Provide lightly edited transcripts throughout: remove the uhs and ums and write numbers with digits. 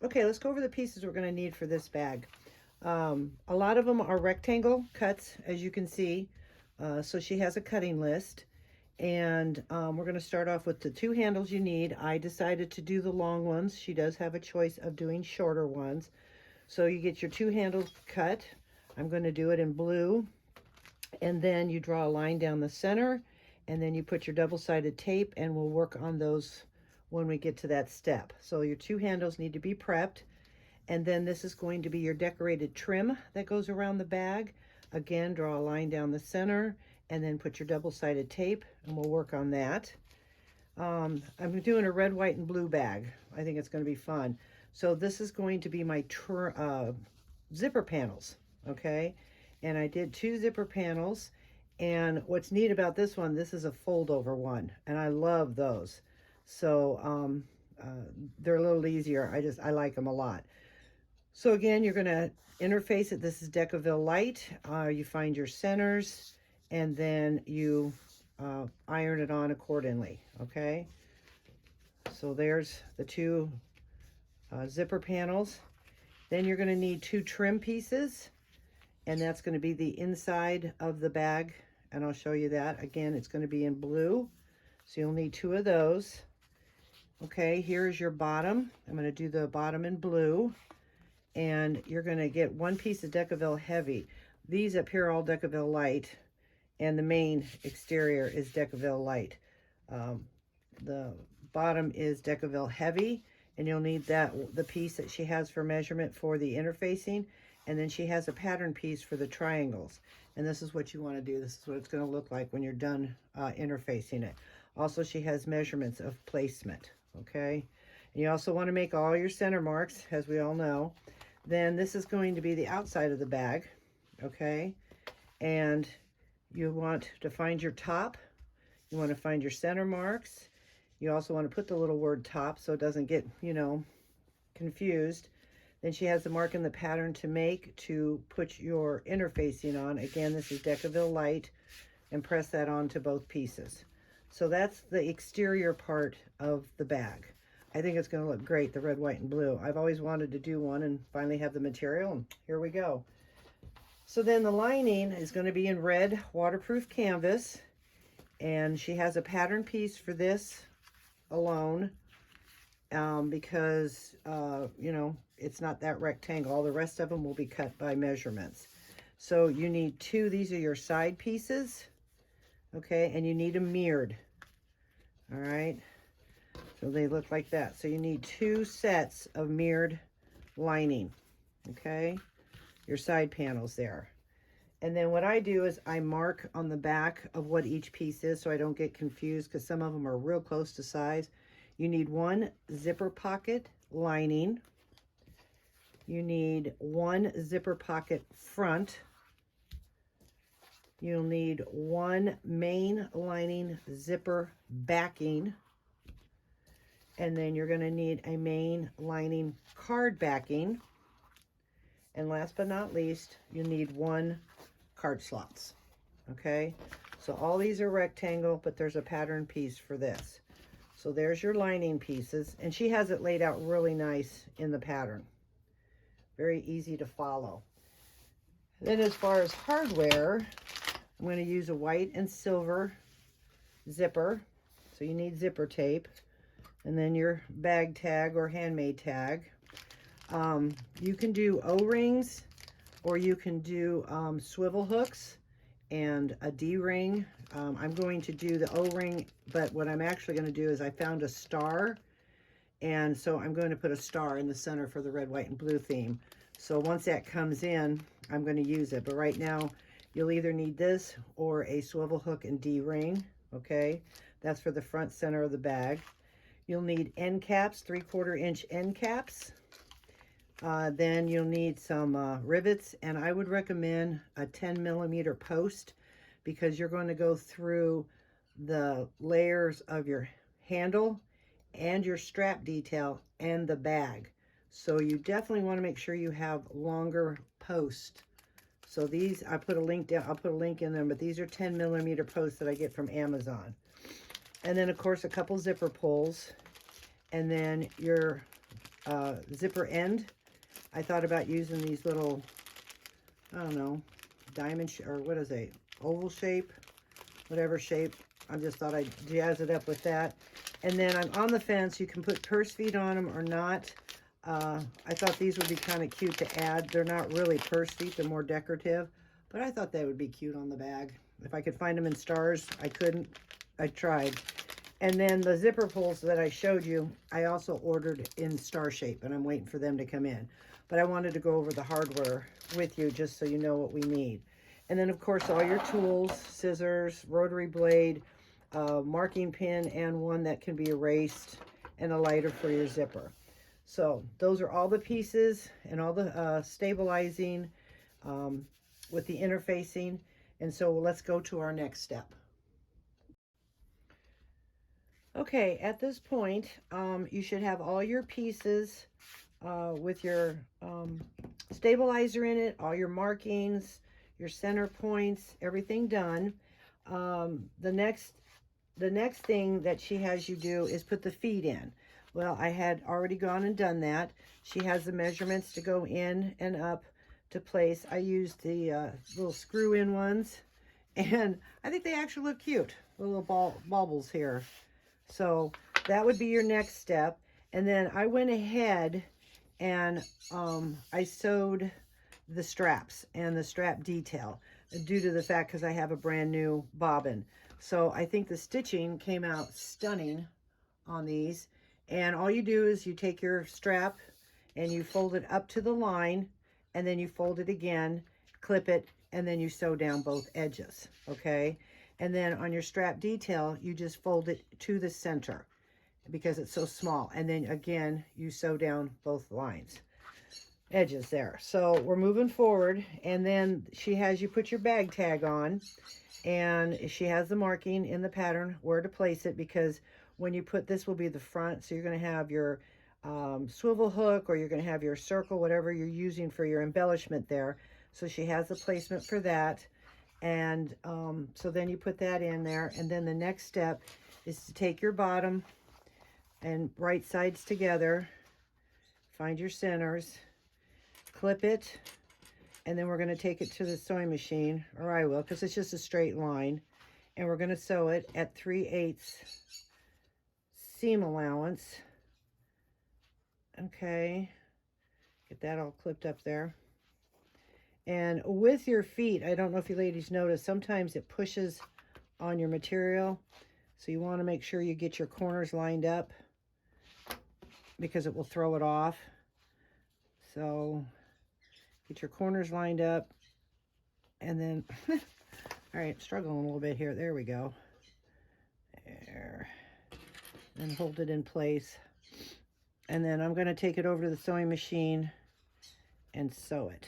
Okay, let's go over the pieces we're going to need for this bag. A lot of them are rectangle cuts, as you can see. So she has a cutting list. And we're going to start off with the 2 handles you need. I decided to do the long ones. She does have a choice of doing shorter ones. So you get your 2 handles cut. I'm going to do it in blue. And then you draw a line down the center. And then you put your double-sided tape, and we'll work on those when we get to that step. So your 2 handles need to be prepped. And then this is going to be your decorated trim that goes around the bag. Again, draw a line down the center and then put your double-sided tape, and we'll work on that. I'm doing a red, white, and blue bag. I think it's going to be fun. So this is going to be my zipper panels, okay? And I did 2 zipper panels. And what's neat about this one, this is a fold-over one, and I love those. So they're a little easier. I like them a lot. So again, you're going to interface it. This is Decaville Light. You find your centers, and then you iron it on accordingly, okay? So there's the 2 zipper panels. Then you're going to need 2 trim pieces, and that's going to be the inside of the bag, and I'll show you that. Again, it's going to be in blue, so you'll need 2 of those. Okay, here's your bottom. I'm going to do the bottom in blue. And you're going to get 1 piece of Decaville Heavy. These up here are all Decaville Light, and the main exterior is Decaville Light. The bottom is Decaville Heavy, and you'll need the piece that she has for measurement for the interfacing, and then she has a pattern piece for the triangles. And this is what you want to do. This is what it's going to look like when you're done interfacing it. Also, she has measurements of placement, okay? And you also want to make all your center marks, as we all know. Then this is going to be the outside of the bag, okay? And you want to find your top. You want to find your center marks. You also want to put the little word top so it doesn't get, confused. Then she has the mark in the pattern to make to put your interfacing on. Again, this is Decaville Light, and press that onto both pieces. So that's the exterior part of the bag. I think it's going to look great, the red, white, and blue. I've always wanted to do one and finally have the material, and here we go. So then the lining is going to be in red waterproof canvas, and she has a pattern piece for this alone because, it's not that rectangle. All the rest of them will be cut by measurements. So you need 2. These are your side pieces, okay, and you need them mirrored, all right? So they look like that. So you need 2 sets of mirrored lining, okay? Your side panels there. And then what I do is I mark on the back of what each piece is so I don't get confused, because some of them are real close to size. You need 1 zipper pocket lining. You need 1 zipper pocket front. You'll need 1 main lining zipper backing. And then you're going to need a main lining card backing. And last but not least, you need 1 card slots. Okay, so all these are rectangle, but there's a pattern piece for this. So there's your lining pieces, and she has it laid out really nice in the pattern. Very easy to follow. Then as far as hardware, I'm going to use a white and silver zipper. So you need zipper tape. And then your bag tag or handmade tag. You can do O-rings, or you can do swivel hooks and a D-ring. I'm going to do the O-ring, but what I'm actually going to do is I found a star, and so I'm going to put a star in the center for the red, white, and blue theme. So once that comes in, I'm going to use it. But right now, you'll either need this or a swivel hook and D-ring, okay? That's for the front center of the bag. You'll need end caps, 3/4 inch end caps. Then you'll need some rivets, and I would recommend a 10mm post, because you're going to go through the layers of your handle and your strap detail and the bag. So you definitely want to make sure you have longer posts. So these, I put a link down, I'll put a link in them, but these are 10mm posts that I get from Amazon. And then of course a couple zipper pulls, and then your zipper end, I thought about using these little, I don't know, diamond or what is it, oval shape, whatever shape. I just thought I'd jazz it up with that. And then I'm on the fence. You can put purse feet on them or not. I thought these would be kind of cute to add. They're not really purse feet. They're more decorative. But I thought they would be cute on the bag. If I could find them in stars, I couldn't. I tried. And then the zipper pulls that I showed you, I also ordered in star shape. And I'm waiting for them to come in. But I wanted to go over the hardware with you just so you know what we need. And then, of course, all your tools, scissors, rotary blade, marking pin, and one that can be erased, and a lighter for your zipper. So those are all the pieces and all the stabilizing with the interfacing. And so let's go to our next step. Okay, at this point, you should have all your pieces with your stabilizer in it, all your markings, your center points, everything done. The next thing that she has you do is put the feet in. Well, I had already gone and done that. She has the measurements to go in and up to place. I used the little screw-in ones, and I think they actually look cute. The little baubles here. So that would be your next step. And then I went ahead and I sewed the straps and the strap detail due to the fact because I have a brand new bobbin. So I think the stitching came out stunning on these. And all you do is you take your strap and you fold it up to the line, and then you fold it again, clip it, and then you sew down both edges, okay? And then on your strap detail, you just fold it to the center because it's so small. And then again, you sew down both edges there. So we're moving forward, and then she has you put your bag tag on, and she has the marking in the pattern where to place it, because when you put this will be the front, so you're going to have your swivel hook, or you're going to have your circle, whatever you're using for your embellishment there. So she has the placement for that. And so then you put that in there, and then the next step is to take your bottom and right sides together, find your centers, clip it, and then we're going to take it to the sewing machine, or I will, because it's just a straight line, and we're going to sew it at 3/8 seam allowance. Okay, get that all clipped up there. And with your feet, I don't know if you ladies notice, sometimes it pushes on your material, so you want to make sure you get your corners lined up because it will throw it off. So get your corners lined up, and then all right, I'm struggling a little bit here. There we go. There. And hold it in place. And then I'm going to take it over to the sewing machine and sew it.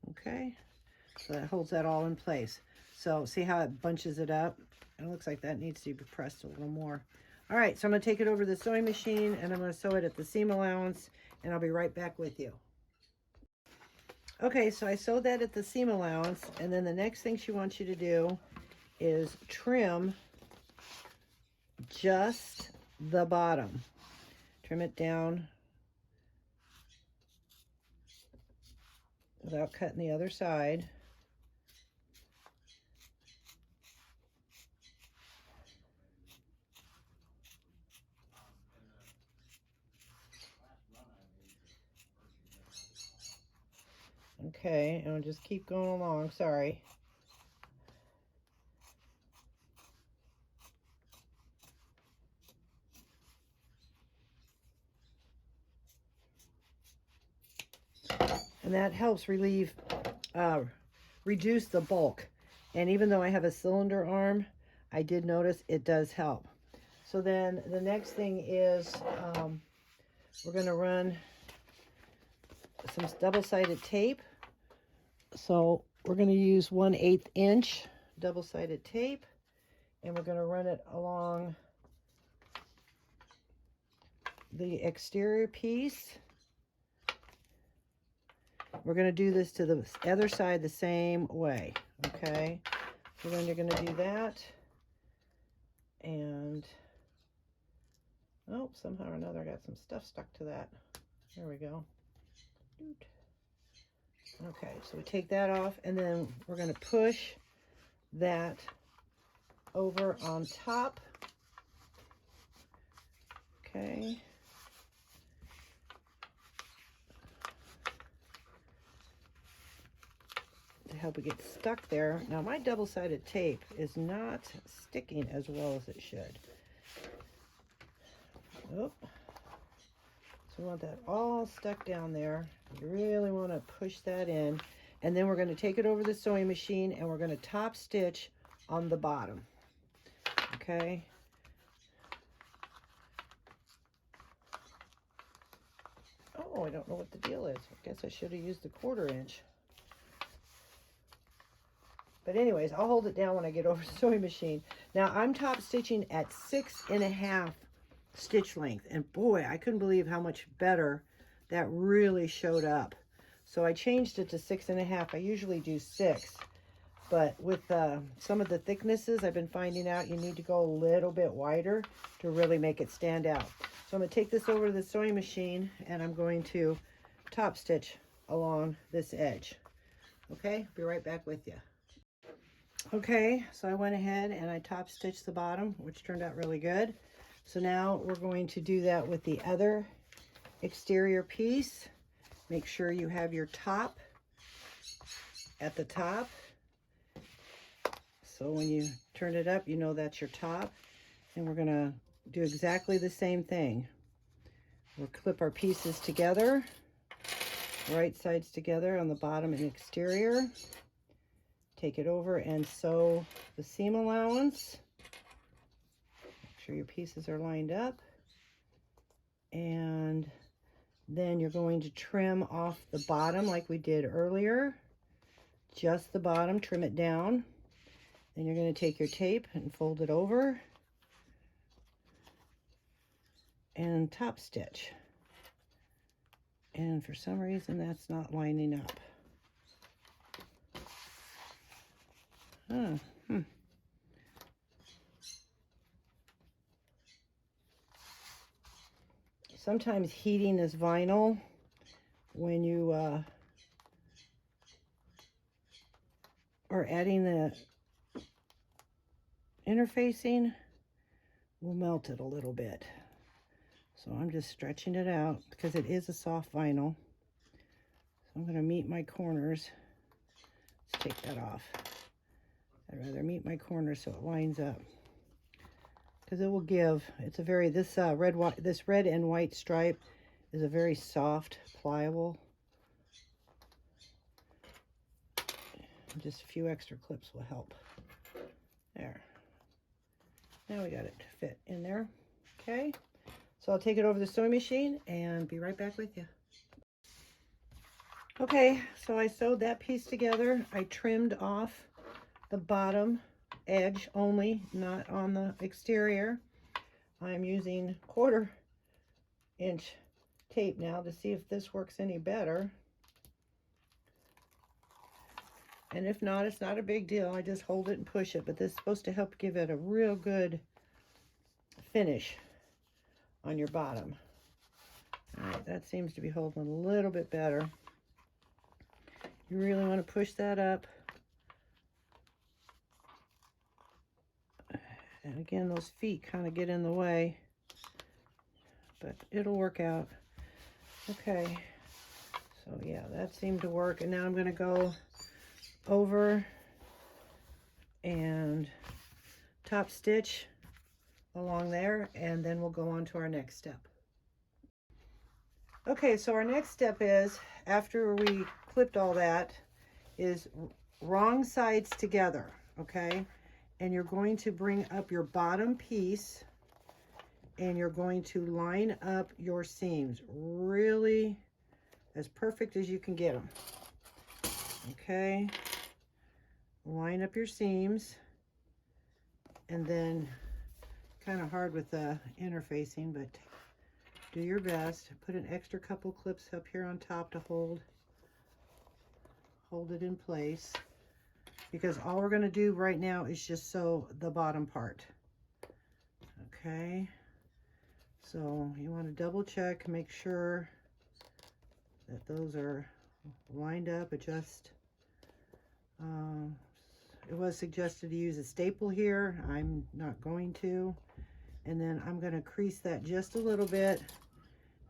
Okay, so that holds that all in place. So see how it bunches it up? It looks like that needs to be pressed a little more. All right, so I'm going to take it over to the sewing machine, and I'm going to sew it at the seam allowance, and I'll be right back with you. Okay, so I sewed that at the seam allowance, and then the next thing she wants you to do is trim just the bottom. Trim it down without cutting the other side. Okay, and I'll just keep going along, sorry. And that helps reduce the bulk. And even though I have a cylinder arm, I did notice it does help. So then the next thing is we're going to run some double-sided tape. So we're going to use 1/8 inch double-sided tape, and we're going to run it along the exterior piece. We're going to do this to the other side the same way, okay? So then you're going to do that, and Oh, somehow or another I got some stuff stuck to that. There we go. Okay, so we take that off, and then we're going to push that over on top. Okay. To help it get stuck there. Now my double-sided tape is not sticking as well as it should. Oh. So we want that all stuck down there. You really want to push that in. And then we're going to take it over the sewing machine and we're going to top stitch on the bottom. Okay. Oh, I don't know what the deal is. I guess I should have used the 1/4 inch. But anyways, I'll hold it down when I get over the sewing machine. Now I'm top stitching at 6.5 stitch length, and boy, I couldn't believe how much better that really showed up. So I changed it to 6.5. I usually do 6, but with some of the thicknesses, I've been finding out you need to go a little bit wider to really make it stand out. So I'm going to take this over to the sewing machine and I'm going to top stitch along this edge. Okay, be right back with you. Okay, so I went ahead and I top stitched the bottom, which turned out really good. So now we're going to do that with the other exterior piece. Make sure you have your top at the top. So when you turn it up, you know that's your top. And we're gonna do exactly the same thing. We'll clip our pieces together, right sides together on the bottom and exterior. Take it over and sew the seam allowance. Make sure your pieces are lined up. And then you're going to trim off the bottom like we did earlier. Just the bottom, trim it down. Then you're going to take your tape and fold it over and top stitch. And for some reason that's not lining up. Sometimes heating this vinyl when you are adding the interfacing will melt it a little bit. So I'm just stretching it out because it is a soft vinyl. So I'm going to meet my corners. Let's take that off. I'd rather meet my corners so it lines up, because it will give. It's a very this red and white stripe is a very soft, pliable. Just a few extra clips will help. There. Now we got it to fit in there. Okay. So I'll take it over the sewing machine and be right back with you. Okay, so I sewed that piece together. I trimmed off the bottom edge only, not on the exterior. I'm using 1/4 inch tape now to see if this works any better. And if not, it's not a big deal. I just hold it and push it, but this is supposed to help give it a real good finish on your bottom. All right, that seems to be holding a little bit better. You really want to push that up. And again, those feet kind of get in the way, but it'll work out. Okay, so yeah, that seemed to work. And now I'm going to go over and top stitch along there, and then we'll go on to our next step. Okay, so our next step is, after we clipped all that, is wrong sides together, okay? And you're going to bring up your bottom piece and you're going to line up your seams really as perfect as you can get them. Okay, line up your seams, and then kind of hard with the interfacing, but do your best. Put an extra couple clips up here on top to hold it in place, because all we're going to do right now is just sew the bottom part. Okay, So you want to double check, make sure that those are lined up. Adjust. It was suggested to use a staple here. I'm not going to. And then I'm going to crease that just a little bit.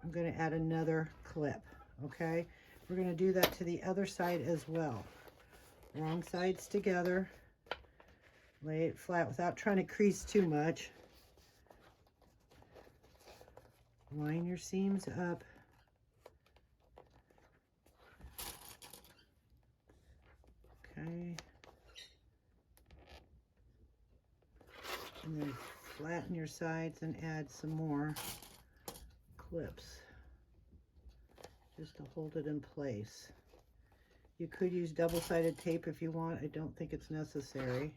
I'm going to add another clip. Okay, we're going to do that to the other side as well. Wrong sides together. Lay it flat without trying to crease too much. Line your seams up. Okay. And then flatten your sides and add some more clips just to hold it in place. You could use double-sided tape if you want. I don't think it's necessary.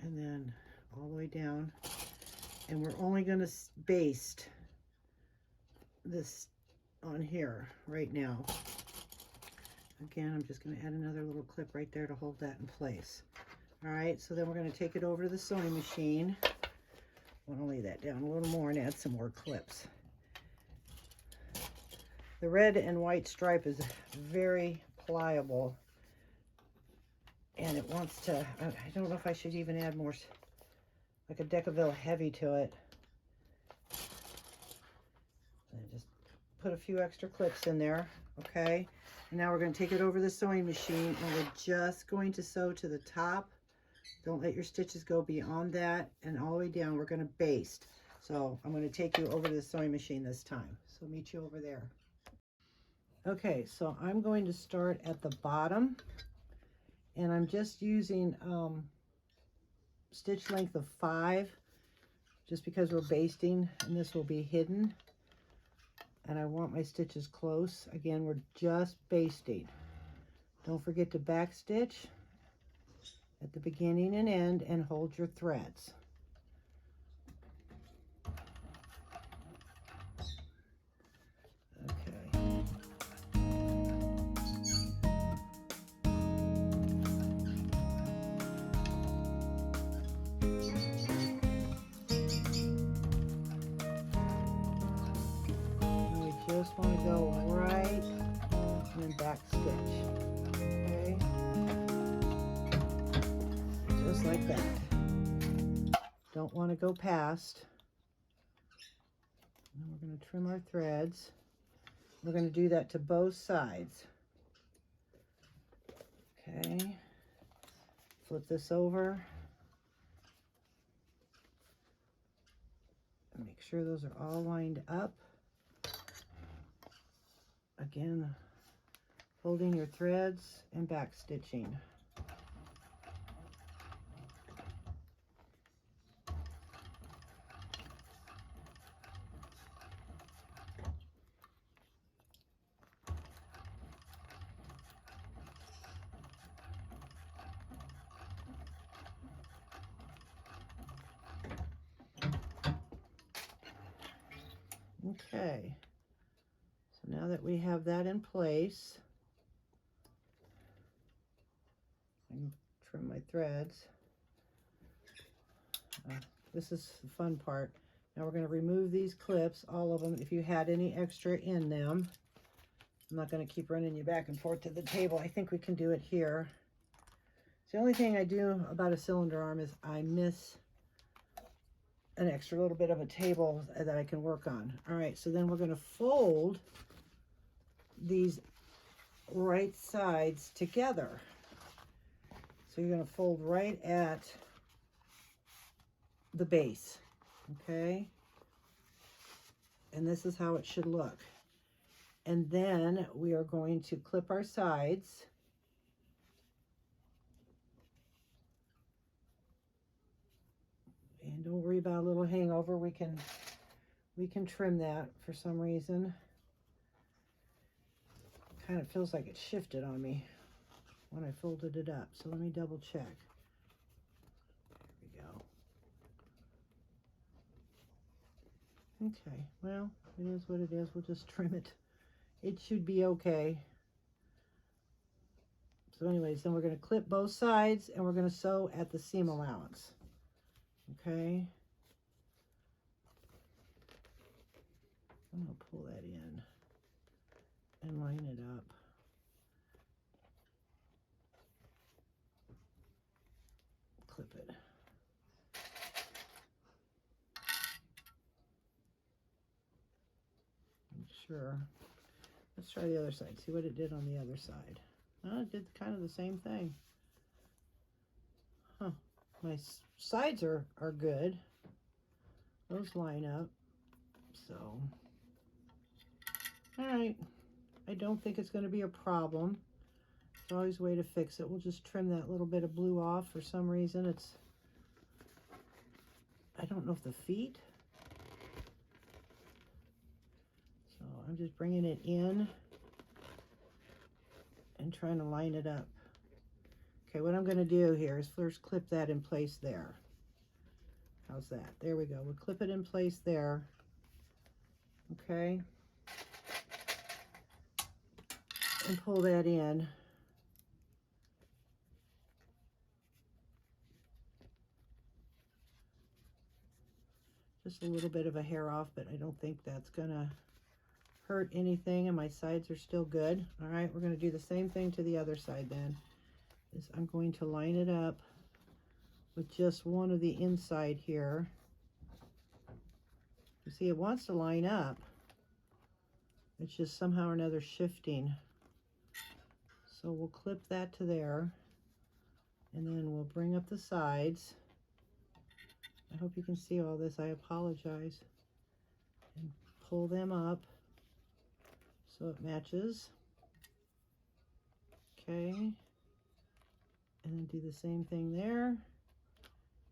And then all the way down. And we're only going to baste this on here right now. Again, I'm just going to add another little clip right there to hold that in place. All right, so then we're going to take it over to the sewing machine. I want to lay that down a little more and add some more clips. The red and white stripe is very pliable, and it wants to, I don't know if I should even add more, like a Decaville heavy to it. And just put a few extra clips in there, okay? And now we're going to take it over the sewing machine, and we're just going to sew to the top. Don't let your stitches go beyond that, and all the way down we're going to baste. So I'm going to take you over to the sewing machine this time. So meet you over there. Okay, so I'm going to start at the bottom, and I'm just using stitch length of 5, just because we're basting and this will be hidden. And I want my stitches close. Again, we're just basting. Don't forget to back stitch at the beginning and end and hold your threads. Just want to go right and then back stitch, okay? Just like that. Don't want to go past. And we're going to trim our threads. We're going to do that to both sides. Okay. Flip this over. And make sure those are all lined up. Again, holding your threads and back stitching. Okay. So now that we have that in place, I can trim my threads. This is the fun part. Now we're going to remove these clips, all of them, if you had any extra in them. I'm not going to keep running you back and forth to the table. I think we can do it here. So the only thing I do about a cylinder arm is I miss an extra little bit of a table that I can work on. All right, so then we're going to fold these right sides together. So you're going to fold right at the base, okay? And this is how it should look. And then we are going to clip our sides. And don't worry about a little hangover. We can trim that for some reason. Kind of feels like it shifted on me when I folded it up. So let me double check. There we go. Okay, well, it is what it is. We'll just trim it. It should be okay. So anyways, then we're going to clip both sides and we're going to sew at the seam allowance. Okay. I'm going to pull that in and line it up. Clip it. Sure. Let's try the other side. See what it did on the other side. Oh, it did kind of the same thing. Huh. My sides are good. Those line up. So, all right. I don't think it's going to be a problem. There's always a way to fix it. We'll just trim that little bit of blue off. For some reason, it's, I don't know if the feet. So I'm just bringing it in and trying to line it up. Okay, what I'm going to do here is first clip that in place there. How's that? There we go. We'll clip it in place there. Okay. And pull that in. Just a little bit of a hair off, but I don't think that's gonna hurt anything, and my sides are still good. All right, we're gonna do the same thing to the other side then. Is I'm going to line it up with just one of the inside here. You see, it wants to line up. It's just somehow or another shifting. So we'll clip that to there, and then we'll bring up the sides. I hope you can see all this. I apologize. And pull them up so it matches. Okay. And then do the same thing there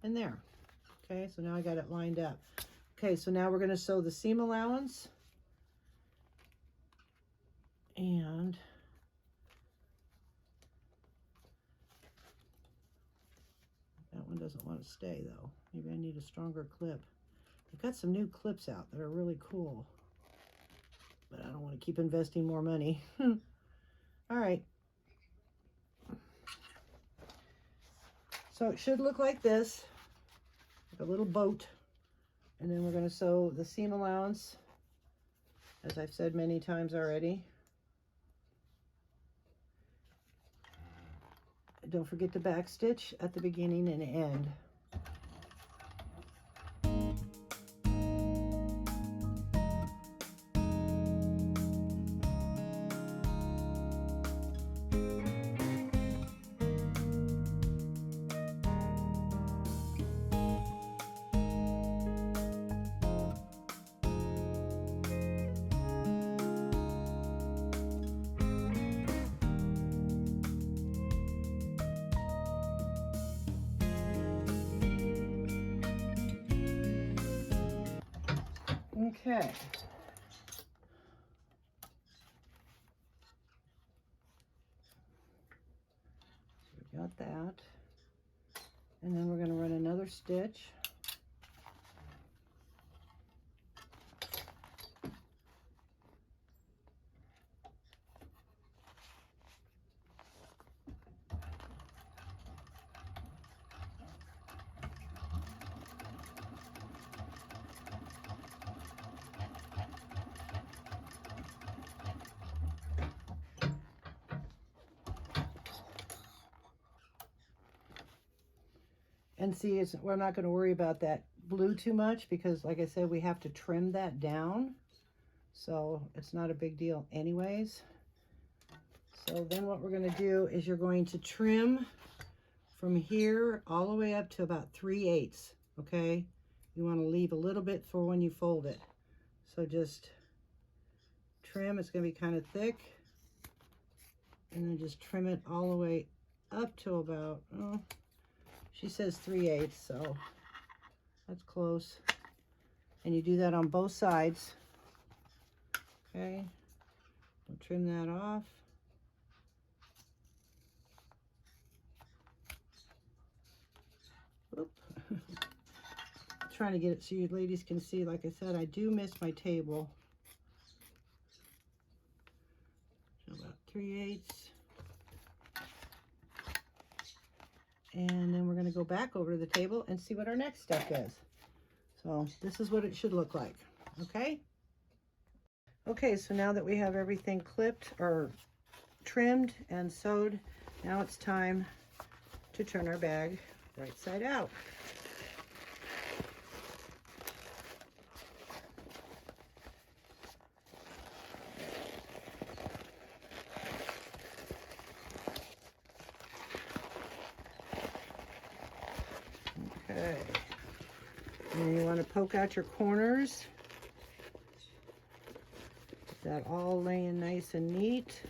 and there. Okay, so now I got it lined up. Okay, so now we're going to sew the seam allowance. And that one doesn't want to stay though. Maybe I need a stronger clip. I've got some new clips out that are really cool, but I don't want to keep investing more money. All right. So it should look like this, like a little boat. And then we're going to sew the seam allowance, as I've said many times already. Don't forget to back stitch at the beginning and end. Okay. So we got that. And then we're going to run another stitch. And see, we're not going to worry about that blue too much because, like I said, we have to trim that down. So it's not a big deal anyways. So then what we're going to do is you're going to trim from here all the way up to about 3/8, okay? You want to leave a little bit for when you fold it. So just trim, it's going to be kind of thick. And then just trim it all the way up to about, oh, she says 3/8, so that's close. And you do that on both sides. Okay, we'll trim that off. Oop. Trying to get it so you ladies can see. Like I said, I do miss my table. So about 3/8. And then we're going to go back over to the table and see what our next step is. So this is what it should look like. Okay. Okay, so now that we have everything clipped or trimmed and sewed, now it's time to turn our bag right side out. Okay, and then you want to poke out your corners. Get that all laying nice and neat.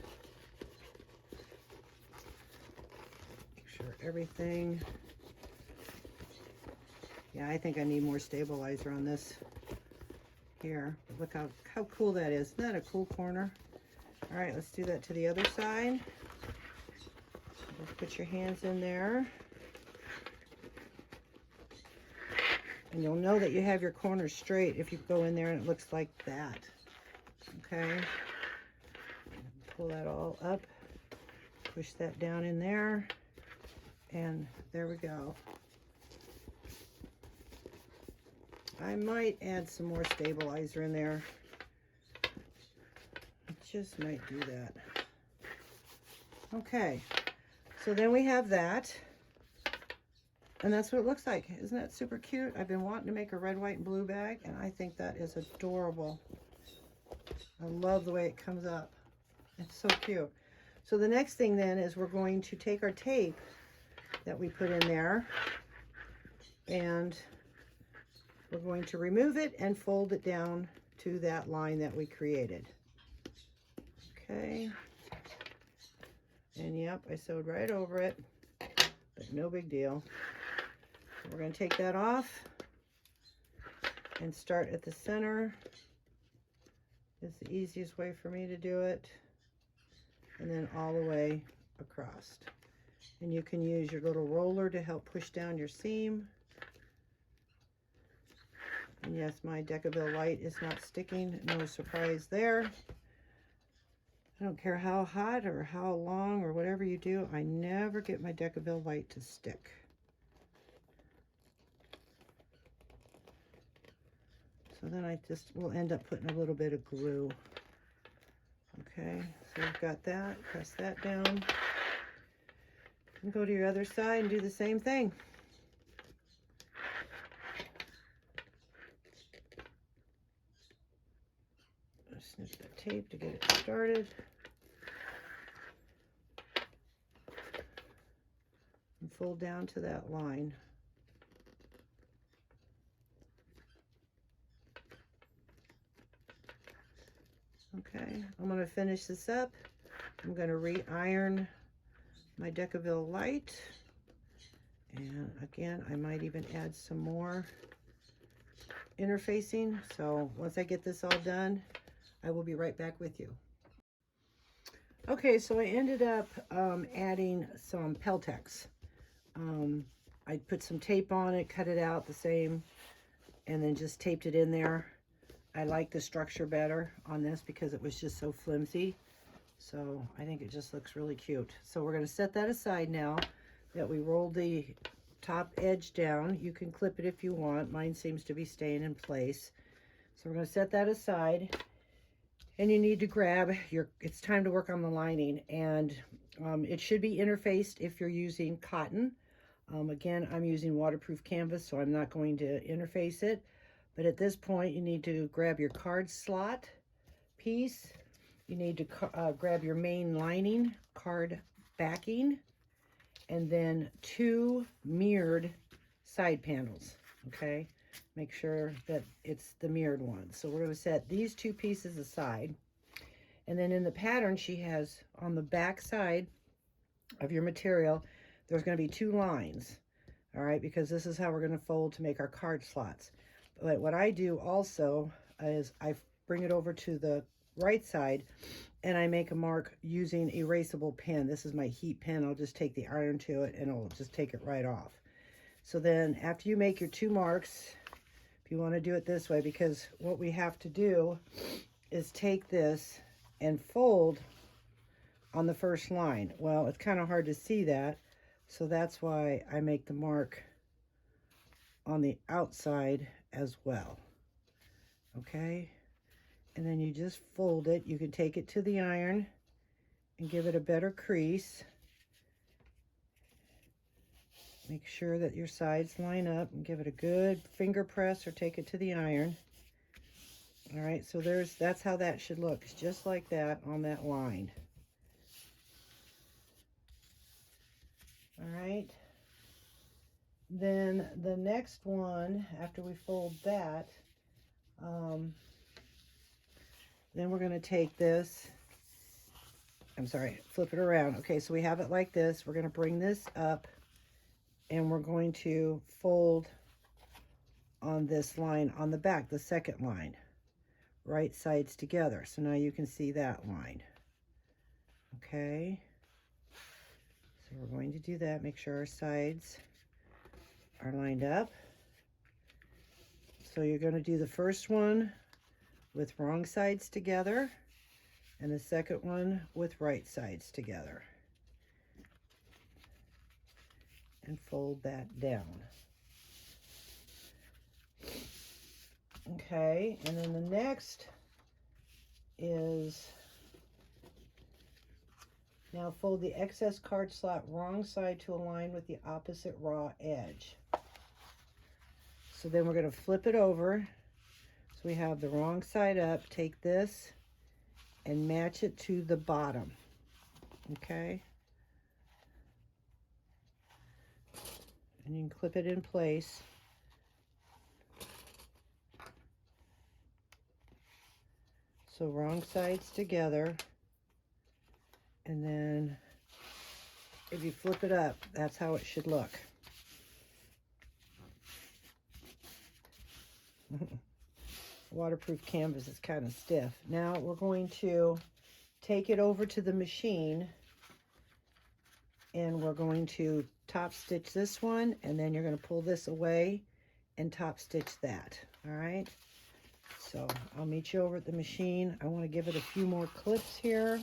Make sure everything. Yeah, I think I need more stabilizer on this here. Look how cool that is. Isn't that a cool corner? All right, let's do that to the other side. Just put your hands in there. And you'll know that you have your corners straight if you go in there and it looks like that. Okay. Pull that all up. Push that down in there. And there we go. I might add some more stabilizer in there. I just might do that. Okay. So then we have that. And that's what it looks like. Isn't that super cute? I've been wanting to make a red, white, and blue bag, and I think that is adorable. I love the way it comes up. It's so cute. So the next thing then is we're going to take our tape that we put in there, and we're going to remove it and fold it down to that line that we created. Okay. And yep, I sewed right over it, but no big deal. We're going to take that off and start at the center. It's the easiest way for me to do it. And then all the way across. And you can use your little roller to help push down your seam. And yes, my Decaville light is not sticking. No surprise there. I don't care how hot or how long or whatever you do, I never get my Decaville light to stick. So then I just will end up putting a little bit of glue. Okay, so we've got that. Press that down. And go to your other side and do the same thing. Snip that tape to get it started. And fold down to that line. Okay, I'm going to finish this up. I'm going to re-iron my Decaville light. And again, I might even add some more interfacing. So once I get this all done, I will be right back with you. Okay, so I ended up adding some Peltex. I put some tape on it, cut it out the same, and then just taped it in there. I like the structure better on this because it was just so flimsy. So I think it just looks really cute. So we're going to set that aside now that we rolled the top edge down. You can clip it if you want. Mine seems to be staying in place. So we're going to set that aside. And you need to grab it's time to work on the lining. And it should be interfaced if you're using cotton. Again, I'm using waterproof canvas, so I'm not going to interface it. But at this point, you need to grab your card slot piece. You need to grab your main lining, card backing, and then 2 mirrored side panels, okay? Make sure that it's the mirrored one. So we're going to set these 2 pieces aside. And then in the pattern, she has on the back side of your material, there's going to be 2 lines, all right? Because this is how we're going to fold to make our card slots. But what I do also is I bring it over to the right side and I make a mark using erasable pen. This is my heat pen. I'll just take the iron to it and it'll just take it right off. So then after you make your 2 marks, if you want to do it this way, because what we have to do is take this and fold on the first line. Well, it's kind of hard to see that, so that's why I make the mark on the outside as well. Okay, and then you just fold it. You can take it to the iron and give it a better crease. Make sure that your sides line up and give it a good finger press or take it to the iron. All right, so that's how that should look. It's just like that on that line. All right. Then the next one, after we fold that, then we're going to take this, flip it around. Okay, so we have it like this. We're going to bring this up and we're going to fold on this line on the back, the second line, right sides together. So now you can see that line. Okay, so we're going to do that. Make sure our sides are lined up. So you're going to do the first one with wrong sides together and the second one with right sides together, and fold that down. Okay, and then the next is, now fold the excess card slot wrong side to align with the opposite raw edge. So then we're going to flip it over. So we have the wrong side up. Take this and match it to the bottom. Okay? And you can clip it in place. So wrong sides together. And then if you flip it up, that's how it should look. Waterproof canvas is kind of stiff. Now we're going to take it over to the machine and we're going to top stitch this one, and then you're going to pull this away and top stitch that. All right, so I'll meet you over at the machine. I want to give it a few more clips here,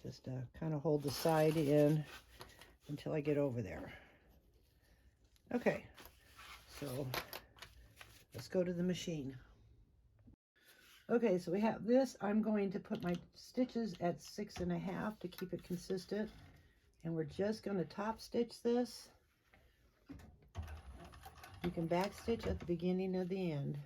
just to kind of hold the side in until I get over there. Okay, so let's go to the machine. Okay, so we have this. I'm going to put my stitches at 6.5 to keep it consistent. And we're just going to top stitch this. You can back stitch at the beginning of the end.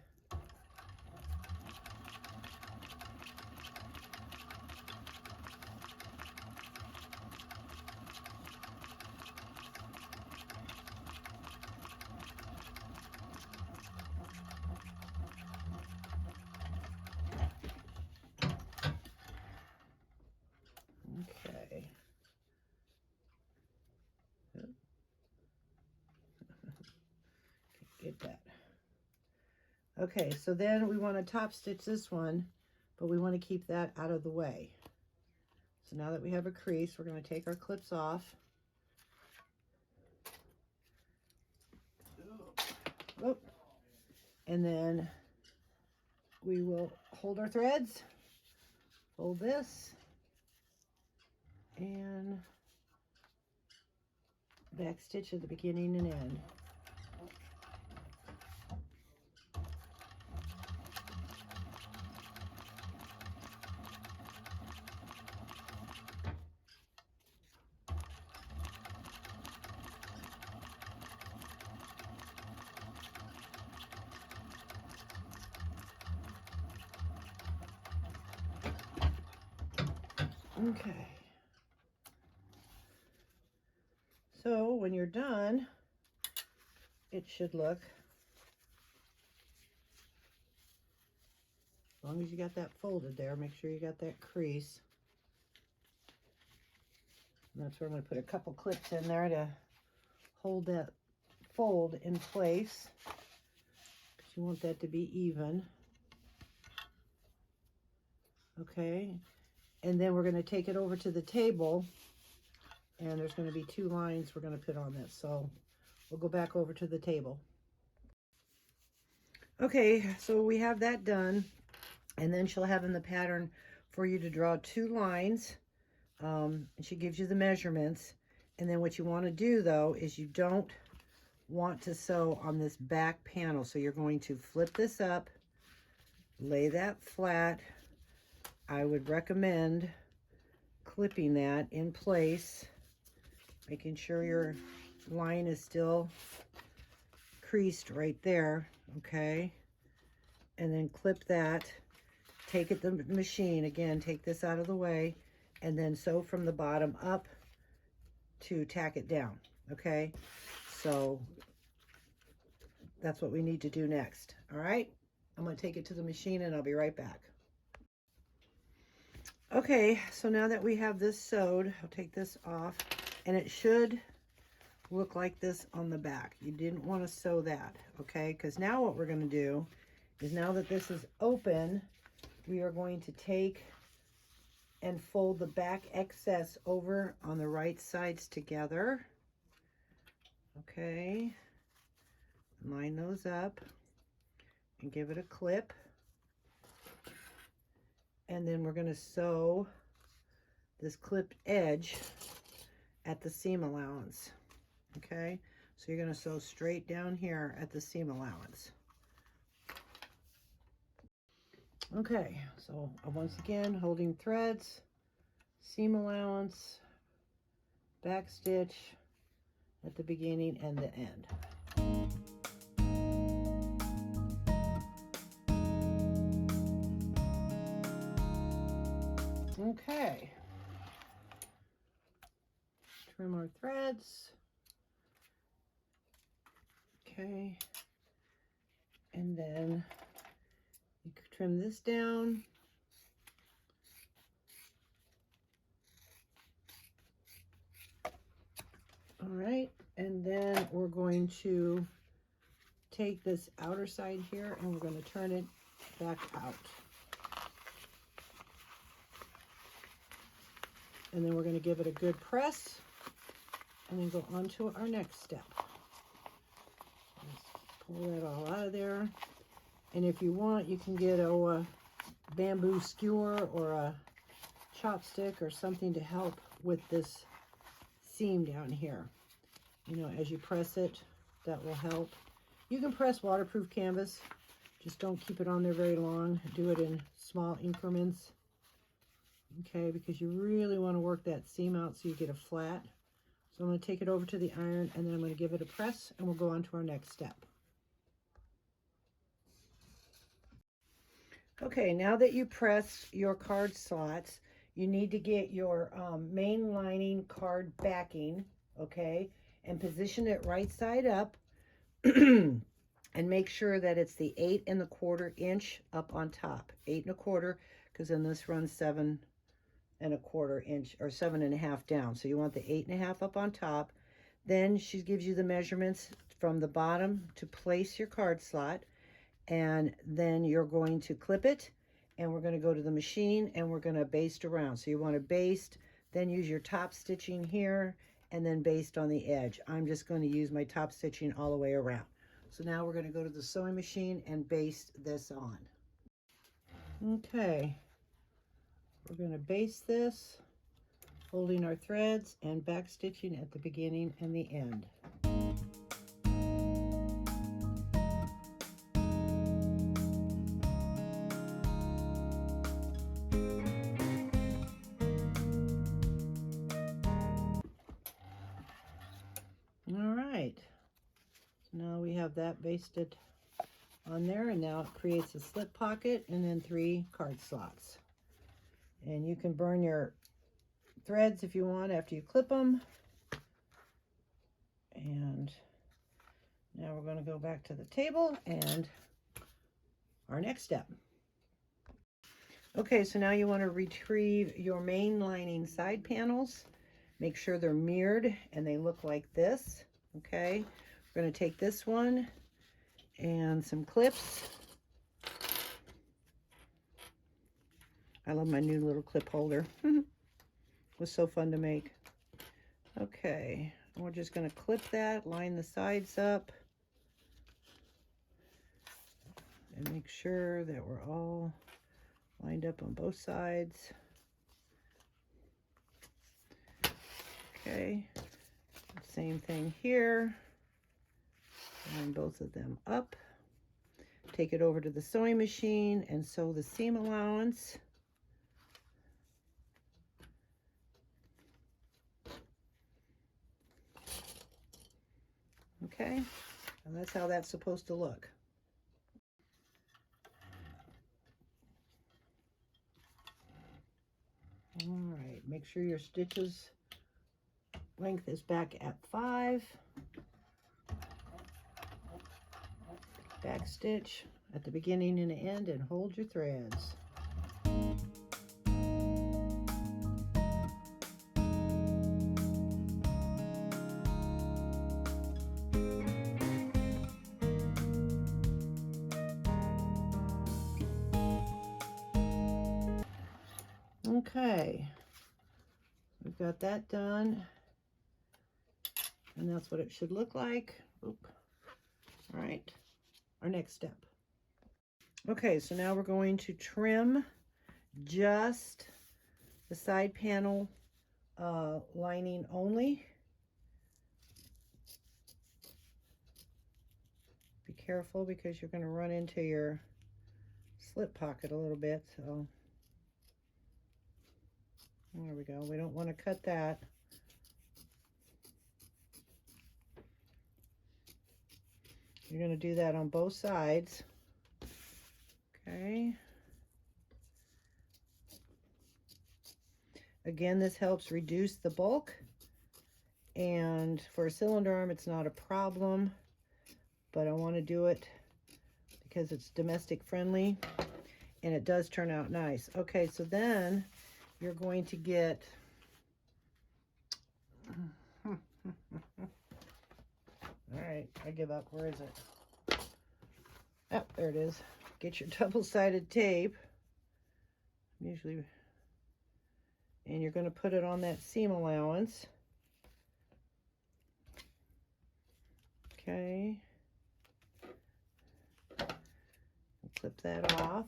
Okay. Get that. Okay, so then we want to top stitch this one, but we want to keep that out of the way. So now that we have a crease, we're going to take our clips off. Oop. And then we will hold our threads, fold this, and back stitch at the beginning and end. Okay. So when you're done, it should look, as long as you got that folded there, make sure you got that crease. And that's where I'm going to put a couple clips in there to hold that fold in place, because you want that to be even. Okay, and then we're going to take it over to the table, and there's going to be 2 lines we're going to put on this. So we'll go back over to the table. Okay, so we have that done, and then she'll have in the pattern for you to draw 2 lines, and she gives you the measurements. And then what you want to do though is you don't want to sew on this back panel, so you're going to flip this up, lay that flat. I would recommend clipping that in place, making sure your line is still creased right there, okay? And then clip that, take it to the machine, again, take this out of the way, and then sew from the bottom up to tack it down, okay? So that's what we need to do next, all right? I'm gonna take it to the machine and I'll be right back. Okay, so now that we have this sewed, I'll take this off, and it should look like this on the back. You didn't want to sew that, okay? Because now what we're going to do is, now that this is open, we are going to take and fold the back excess over on the right sides together, okay? Line those up and give it a clip. And then we're going to sew this clipped edge at the seam allowance, okay? So you're going to sew straight down here at the seam allowance. Okay, so once again, holding threads, seam allowance, back stitch at the beginning and the end. Okay, trim our threads, okay, and then you can trim this down. All right, and then we're going to take this outer side here and we're going to turn it back out. And then we're going to give it a good press and then go on to our next step. Just pull that all out of there. And if you want, you can get a bamboo skewer or a chopstick or something to help with this seam down here. You know, as you press it, that will help. You can press waterproof canvas. Just don't keep it on there very long. Do it in small increments. Okay, because you really want to work that seam out so you get a flat. So I'm going to take it over to the iron and then I'm going to give it a press and we'll go on to our next step. Okay, now that you press your card slots, you need to get your main lining card backing, okay, and position it right side up and make sure that it's the 8 1/4 inch up on top. 8 1/4, because then this runs 7 1/4 inch or 7 1/2 down. So you want the 8 1/2 up on top. Then she gives you the measurements from the bottom to place your card slot. And then you're going to clip it and we're going to go to the machine and we're going to baste around. So you want to baste, then use your top stitching here and then baste on the edge. I'm just going to use my top stitching all the way around. So now we're going to go to the sewing machine and baste this on. Okay, we're going to baste this, holding our threads and back stitching at the beginning and the end. All right, so now we have that basted on there, and now it creates a slip pocket and then 3 card slots. And you can burn your threads if you want after you clip them. And now we're going to go back to the table and our next step. Okay, so now you want to retrieve your main lining side panels. Make sure they're mirrored and they look like this, okay? We're going to take this one and some clips. I love my new little clip holder. It was so fun to make. Okay, and we're just going to clip that, line the sides up, and make sure that we're all lined up on both sides. Okay, same thing here. Line both of them up. take it over to the sewing machine and sew the seam allowance. Okay, and that's how that's supposed to look. All right, make sure your stitches length is back at 5. Back stitch at the beginning and end and hold your threads. Okay, we've got that done, and that's what it should look like. Oop. All right, our next step. Okay, so now we're going to trim just the side panel lining only. Be careful because you're going to run into your slip pocket a little bit, so there we go. We don't want to cut that. You're going to do that on both sides. Okay. Again, this helps reduce the bulk. And for a cylinder arm, it's not a problem. But I want to do it because it's domestic friendly. And it does turn out nice. Okay, so then you're going to get... All right, I give up. Where is it? Oh, there it is. Get your double-sided tape. Usually, and you're going to put it on that seam allowance. Okay. Clip that off.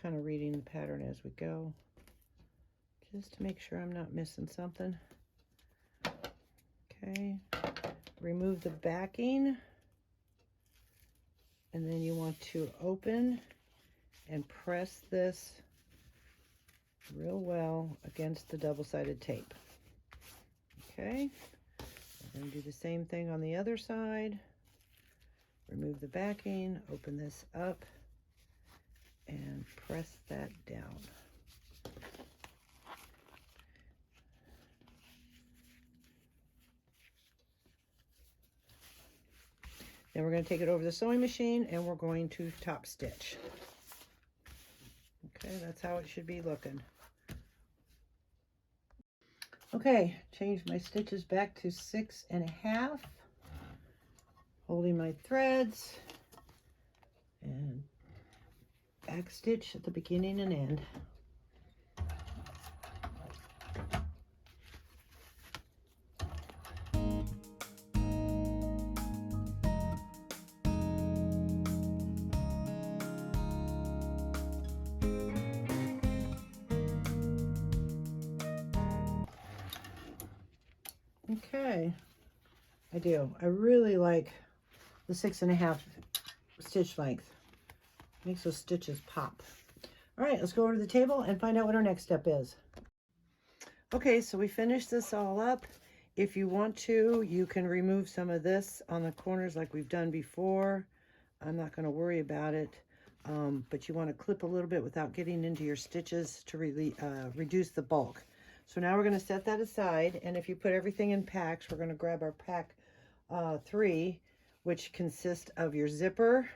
Kind of reading the pattern as we go, just to make sure I'm not missing something. Okay, remove the backing, and then you want to open and press this real well against the double-sided tape. Okay, we're going to do the same thing on the other side. Remove the backing, open this up, and press that down. Then we're going to take it over the sewing machine and we're going to top stitch. Okay, that's how it should be looking. Okay, change my stitches back to 6.5, holding my threads, and back stitch at the beginning and end. Okay, I do. I really like the 6.5 stitch length. Makes those stitches pop. All right, let's go over to the table and find out what our next step is. Okay, so we finished this all up. If you want to, you can remove some of this on the corners like we've done before. I'm not going to worry about it, but you want to clip a little bit without getting into your stitches to really reduce the bulk. So now we're going to set that aside, and if you put everything in packs, we're going to grab our pack 3, which consists of your zipper,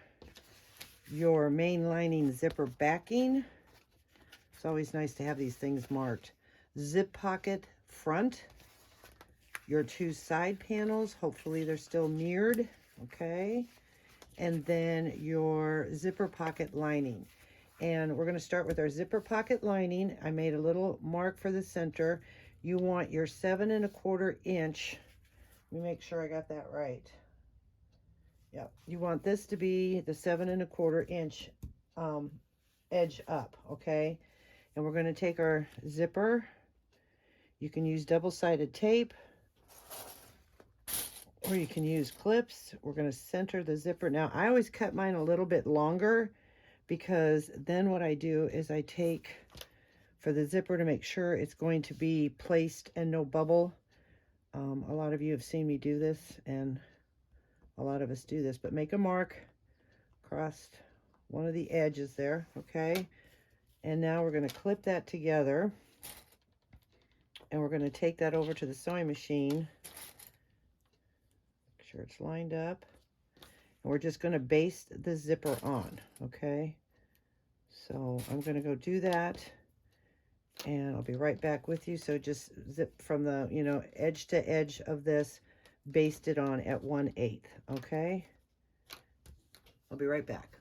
your main lining zipper backing. It's always nice to have these things marked. Zip pocket front, your 2 side panels, hopefully they're still mirrored, okay, and then your zipper pocket lining. And we're going to start with our zipper pocket lining. I made a little mark for the center. You want your 7¼ inch. Let me make sure I got that right. Yep, you want this to be the 7¼ inch edge up, okay? And we're going to take our zipper. You can use double-sided tape. or you can use clips. We're going to center the zipper. Now, I always cut mine a little bit longer because then what I do is I take, for the zipper, to make sure it's going to be placed and no bubble. A lot of you have seen me do this, and a lot of us do this, but make a mark across one of the edges there, okay? And now we're going to clip that together, and we're going to take that over to the sewing machine. Make sure it's lined up. And we're just going to baste the zipper on, okay? So I'm going to go do that, and I'll be right back with you. So just zip from the, you know, edge to edge of this, baste it on at 1/8, okay? I'll be right back.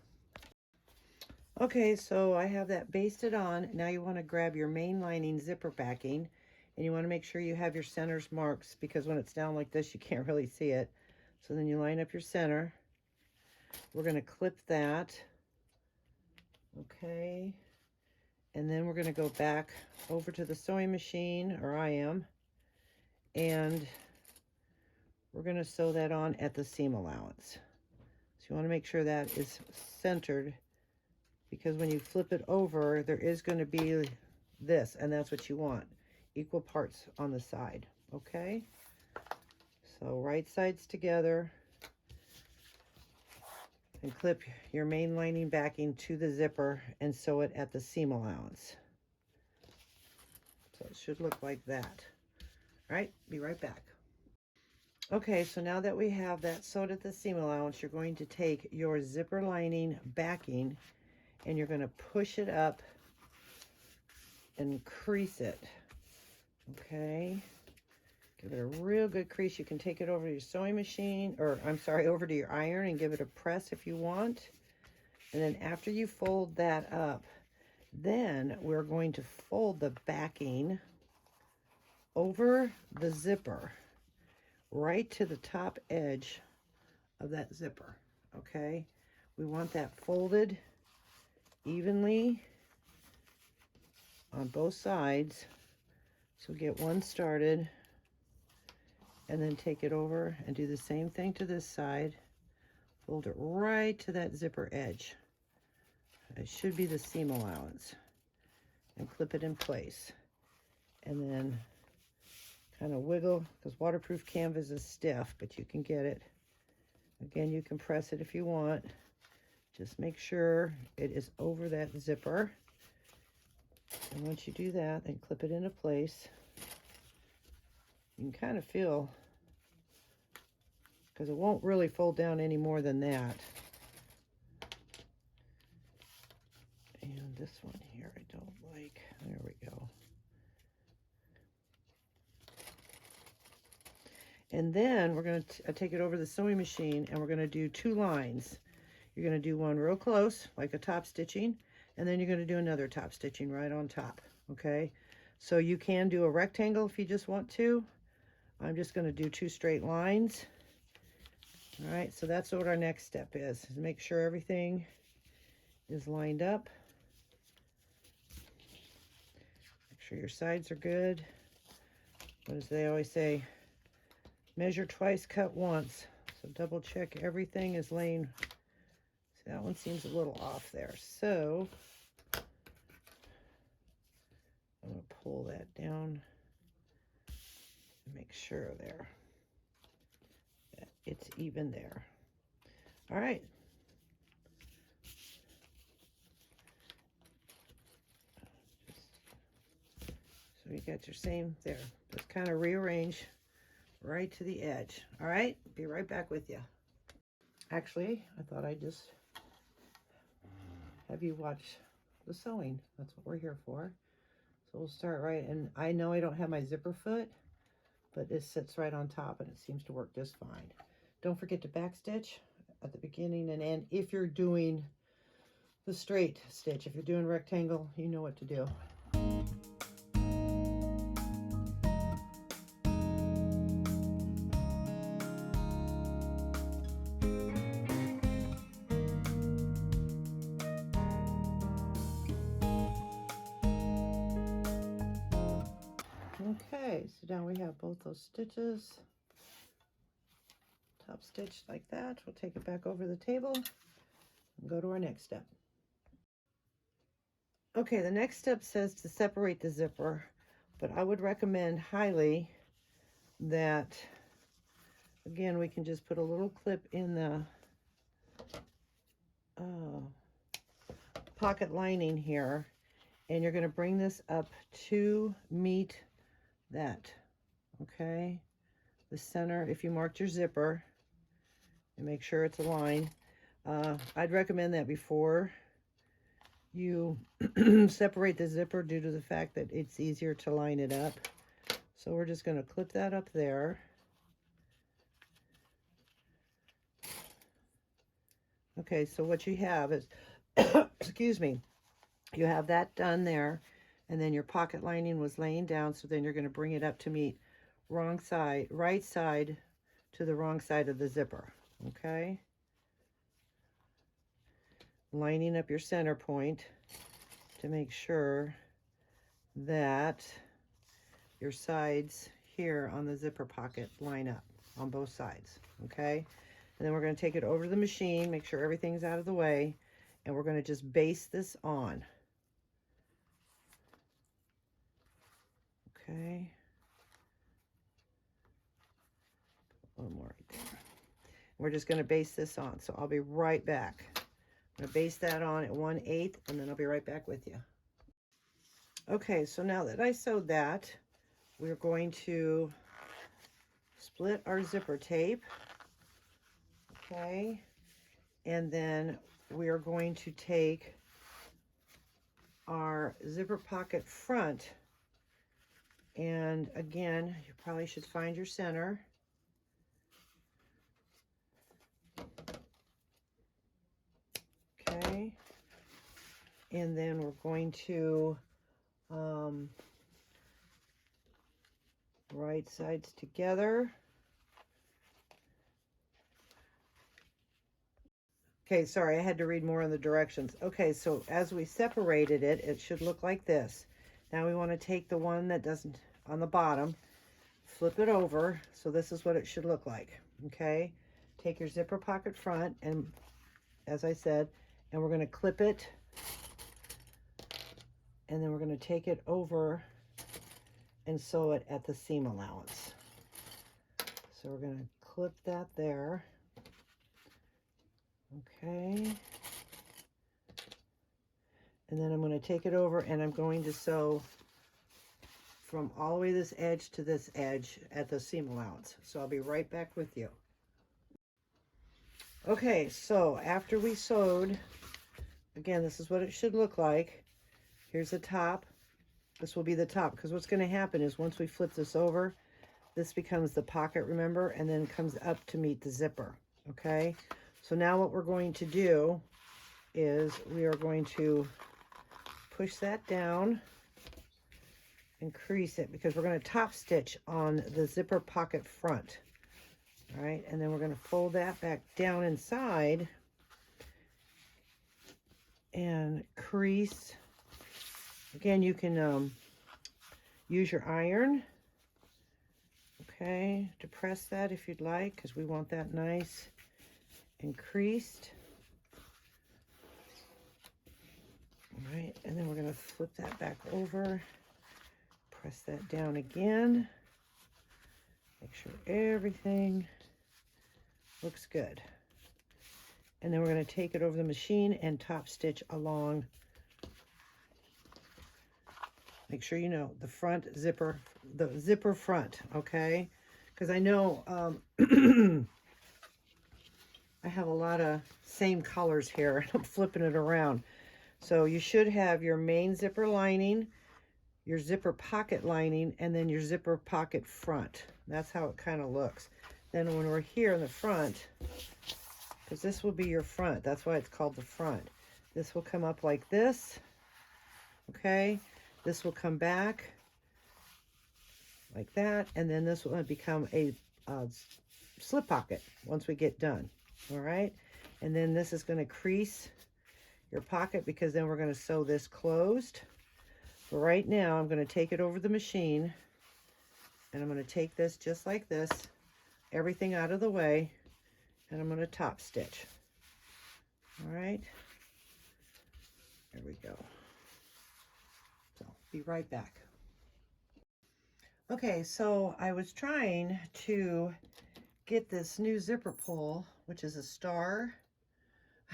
Okay, so I have that basted on. Now you want to grab your main lining zipper backing, and you want to make sure you have your centers marks, because when it's down like this, you can't really see it. So then you line up your center. We're going to clip that. Okay. And then we're going to go back over to the sewing machine, or I am, and we're going to sew that on at the seam allowance. So you want to make sure that is centered, because when you flip it over, there is going to be this, and that's what you want. Equal parts on the side, okay? So right sides together, and clip your main lining backing to the zipper and sew it at the seam allowance. So it should look like that. All right, be right back. Okay, so now that we have that sewed at the seam allowance, you're going to take your zipper lining backing and you're going to push it up and crease it. Okay, give it a real good crease. You can take it over to your sewing machine, or I'm sorry, over to your iron, and give it a press if you want. And then after you fold that up, then we're going to fold the backing over the zipper right to the top edge of that zipper, okay? We want that folded evenly on both sides. So get one started, and then take it over and do the same thing to this side. Fold it right to that zipper edge. It should be the seam allowance, and clip it in place. And then kind of wiggle, because waterproof canvas is stiff, but you can get it. Again, you can press it if you want. Just make sure it is over that zipper. And once you do that, then clip it into place. You can kind of feel, because it won't really fold down any more than that. And this one here I don't like. There we go. And then we're going to take it over the sewing machine, and we're going to do 2 lines. You're going to do one real close, like a top stitching, and then you're going to do another top stitching right on top, okay? So you can do a rectangle if you just want to. I'm just going to do 2 straight lines. All right, so that's what our next step is make sure everything is lined up. Make sure your sides are good. What does they always say? Measure twice, cut once. So double check everything is laying. See, that one seems a little off there. So I'm going to pull that down and make sure there that it's even there. All right. So you got your same there. Just kind of rearrange right to the edge. All right, be right back with you. Actually, I thought I'd just have you watch the sewing. That's what we're here for. So we'll start right, and I know I don't have my zipper foot, but this sits right on top and it seems to work just fine. Don't forget to back stitch at the beginning and end if you're doing the straight stitch. If you're doing rectangle, you know what to do. Okay, so now we have both those stitches. top stitch like that. We'll take it back over the table and go to our next step. Okay, the next step says to separate the zipper, but I would recommend highly that, again, we can just put a little clip in the pocket lining here, and you're going to bring this up to meet that, okay, the center. If you marked your zipper, and make sure it's aligned. I'd recommend that before you separate the zipper, due to the fact that it's easier to line it up. So we're just going to clip that up there. Okay, so what you have is, excuse me, you have that done there, and then your pocket lining was laying down, so then you're going to bring it up to meet wrong side, right side to the wrong side of the zipper, okay? Lining up your center point to make sure that your sides here on the zipper pocket line up on both sides, okay? And then we're going to take it over to the machine, make sure everything's out of the way, and we're going to just baste this on. Okay. A little more right there. We're just going to baste this on, so I'll be right back. I'm going to baste that on at 1/8, and then I'll be right back with you. Okay, so now that I sewed that, we're going to split our zipper tape. Okay, and then we are going to take our zipper pocket front, and again, you probably should find your center. Okay, and then we're going to right sides together. Okay, sorry, I had to read more on the directions. Okay, so as we separated it, it should look like this. Now we want to take the one that doesn't, on the bottom, flip it over, so this is what it should look like, okay? Take your zipper pocket front, and as I said, and we're going to clip it, and then we're going to take it over and sew it at the seam allowance. So we're going to clip that there. Okay, and then I'm going to take it over, and I'm going to sew from all the way this edge to this edge at the seam allowance. So I'll be right back with you. Okay, so after we sewed, again, this is what it should look like. Here's the top. This will be the top, because what's going to happen is once we flip this over, this becomes the pocket, remember, and then comes up to meet the zipper, okay? So now what we're going to do is we are going to push that down and crease it, because we're going to top stitch on the zipper pocket front. All right, and then we're going to fold that back down inside and crease. Again, you can use your iron, okay, to press that if you'd like, because we want that nice and creased. All right, and then we're going to flip that back over, press that down again, make sure everything looks good. And then we're going to take it over the machine and top stitch along. Make sure you know the front zipper, the zipper front, okay? Because I know I have a lot of same colors here, and I'm flipping it around. So you should have your main zipper lining, your zipper pocket lining, and then your zipper pocket front. That's how it kind of looks. Then when we're here in the front, because this will be your front, that's why it's called the front. This will come up like this, okay? This will come back like that, and then this will become a slip pocket once we get done, all right? And then this is going to crease your pocket, because then we're going to sew this closed. But right now, I'm going to take it over the machine, and I'm going to take this just like this, everything out of the way, and I'm going to top stitch. All right, there we go. So be right back. Okay, so I was trying to get this new zipper pull, which is a star.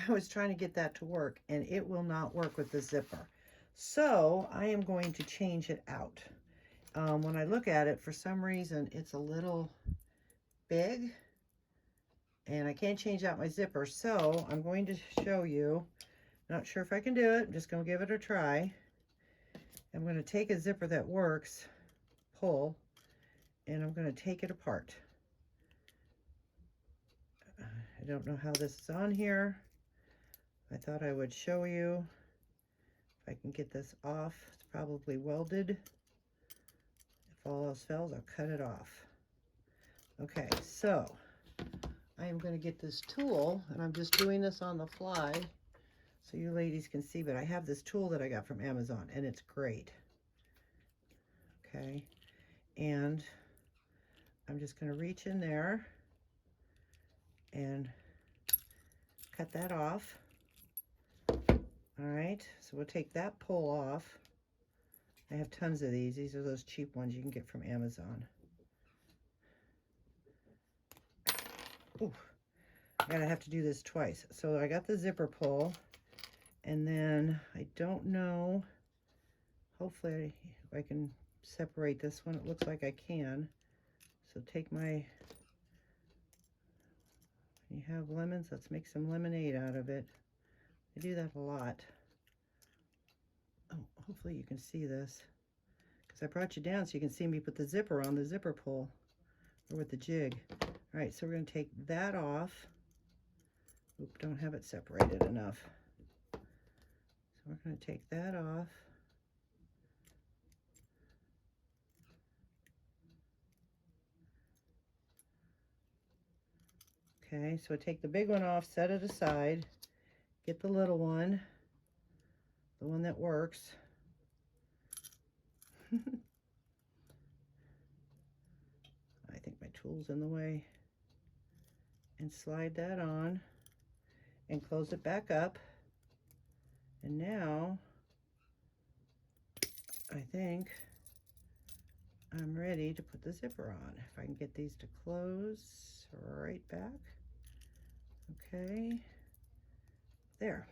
I was trying to get that to work, and it will not work with the zipper. So I am going to change it out. When I look at it, for some reason, it's a little big, and I can't change out my zipper. So I'm going to show you. Not sure if I can do it. I'm just going to give it a try. I'm going to take a zipper that works, pull, and I'm going to take it apart. I don't know how this is on here. I thought I would show you. If I can get this off, it's probably welded. If all else fails, I'll cut it off. Okay, so I am going to get this tool, and I'm just doing this on the fly so you ladies can see, but I have this tool that I got from Amazon, and it's great. Okay, and I'm just going to reach in there and cut that off. All right, so we'll take that pull off. I have tons of these. These are those cheap ones you can get from Amazon. Ooh, I'm gonna have to do this twice. So I got the zipper pull, and then I don't know, hopefully I can separate this one. It looks like I can. So take my, you have lemons, let's make some lemonade out of it. I do that a lot. Oh, hopefully you can see this, because I brought you down so you can see me put the zipper on the zipper pull, or with the jig. All right, so we're going to take that off. Oop, don't have it separated enough. So we're going to take that off. Okay, so take the big one off, set it aside, get the little one, the one that works. I think my tool's in the way. And slide that on and close it back up. And now I think I'm ready to put the zipper on. If I can get these to close right back. Okay, there.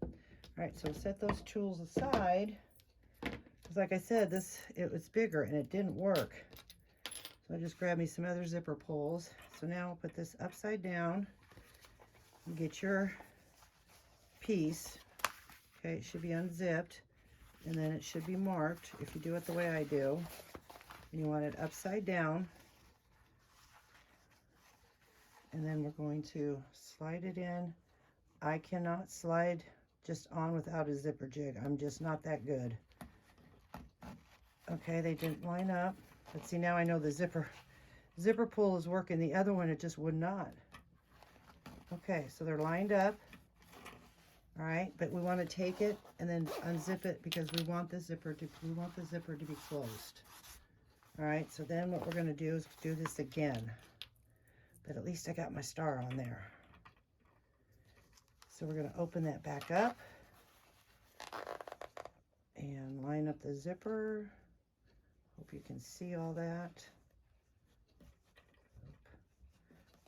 All right, so set those tools aside, because like I said, it was bigger and it didn't work. So I just grabbed me some other zipper pulls. So now I'll put this upside down and get your piece. Okay, it should be unzipped, and then it should be marked if you do it the way I do. And you want it upside down. And then we're going to slide it in. I cannot slide just on without a zipper jig. I'm just not that good. Okay, they didn't line up. But see, now I know the zipper pull is working. The other one, it just would not. Okay, so they're lined up. All right, but we want to take it and then unzip it, because we want the zipper to be closed. All right, so then what we're going to do is do this again. But at least I got my star on there. So we're going to open that back up and line up the zipper. Hope you can see all that.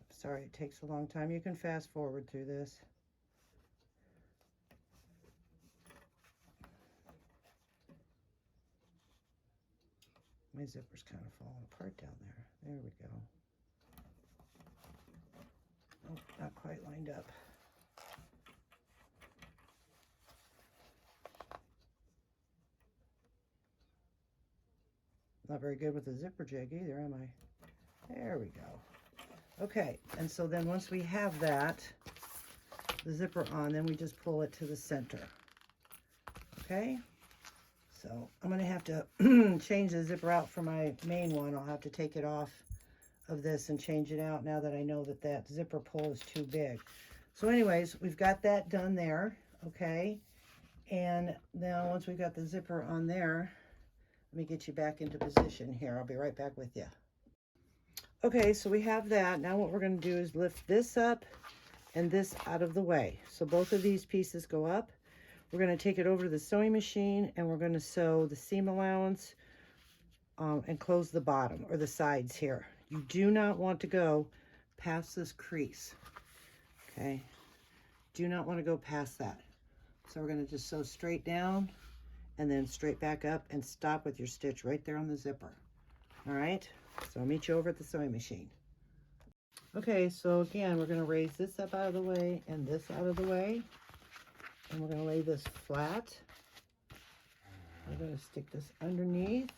Sorry it takes a long time. You can fast forward through this. My zipper's kind of falling apart down there. There we go. Oh, not quite lined up. Not very good with the zipper jig either, am I? There we go. Okay, and so then once we have that, the zipper on, then we just pull it to the center. Okay, so I'm going to have to change the zipper out for my main one. I'll have to take it off of this and change it out now that I know that that zipper pull is too big. So anyways, we've got that done there. Okay, and now once we've got the zipper on there, let me get you back into position here. I'll be right back with you. Okay, so we have that. Now what we're going to do is lift this up and this out of the way. So both of these pieces go up. We're going to take it over to the sewing machine and we're going to sew the seam allowance and close the bottom or the sides here. You do not want to go past this crease. Okay, do not want to go past that. So we're going to just sew straight down and then straight back up and stop with your stitch right there on the zipper. All right, so I'll meet you over at the sewing machine. Okay, so again, we're going to raise this up out of the way and this out of the way. And we're going to lay this flat. We're going to stick this underneath.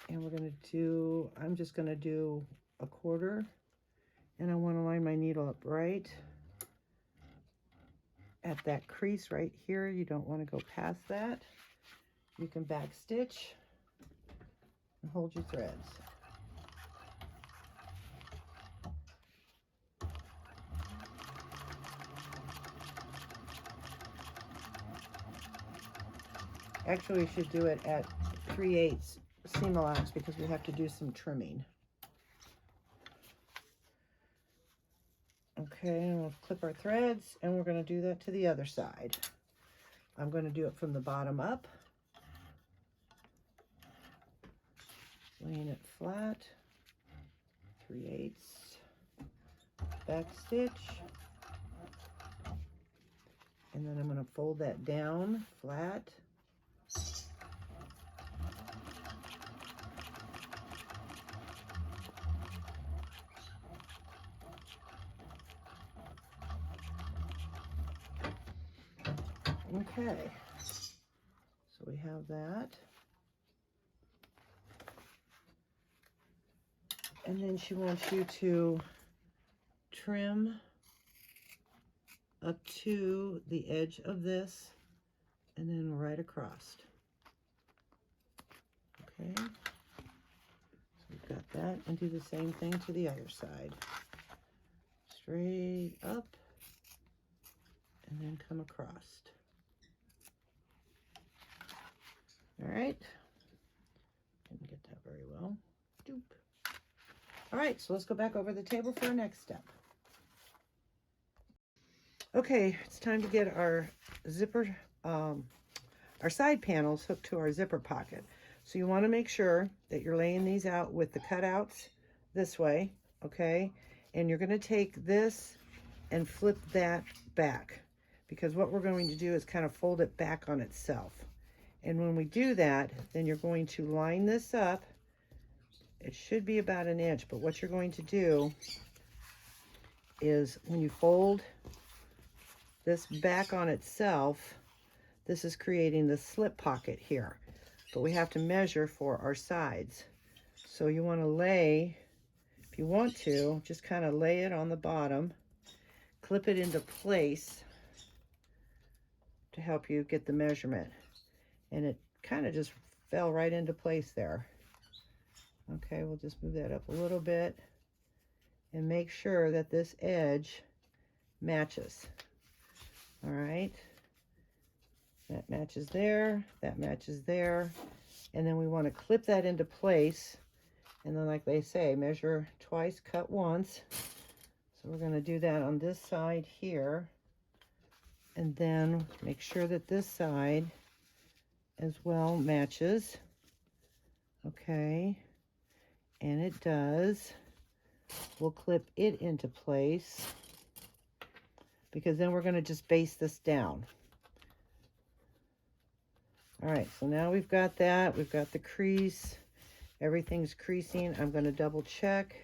And we're going to do, I'm just going to do a quarter. And I want to line my needle up right at that crease right here. You don't want to go past that. You can back stitch and hold your threads. Actually, we should do it at 3/8 seam allowance because we have to do some trimming. Okay, and we'll clip our threads, and we're going to do that to the other side. I'm going to do it from the bottom up. Laying it flat, 3/8, back stitch, and then I'm going to fold that down flat. Okay, so we have that. And then she wants you to trim up to the edge of this and then right across. Okay, so we've got that, and do the same thing to the other side. Straight up and then come across. All right, didn't get that very well. Doop. All right, so let's go back over the table for our next step. Okay, it's time to get our zipper, our side panels hooked to our zipper pocket. So you want to make sure that you're laying these out with the cutouts this way, okay? And you're going to take this and flip that back, because what we're going to do is kind of fold it back on itself. And when we do that, then you're going to line this up. It should be about 1 inch, but what you're going to do is when you fold this back on itself, this is creating the slip pocket here. But we have to measure for our sides. So you want to lay, if you want to, just kind of lay it on the bottom, clip it into place to help you get the measurement. And it kind of just fell right into place there. Okay, we'll just move that up a little bit and make sure that this edge matches. All right, that matches there, that matches there. And then we want to clip that into place. And then, like they say, measure twice, cut once. So we're going to do that on this side here. And then make sure that this side as well matches. Okay, and it does. We'll clip it into place because then we're going to just base this down. All right, so now we've got that. We've got the crease. Everything's creasing. I'm going to double check,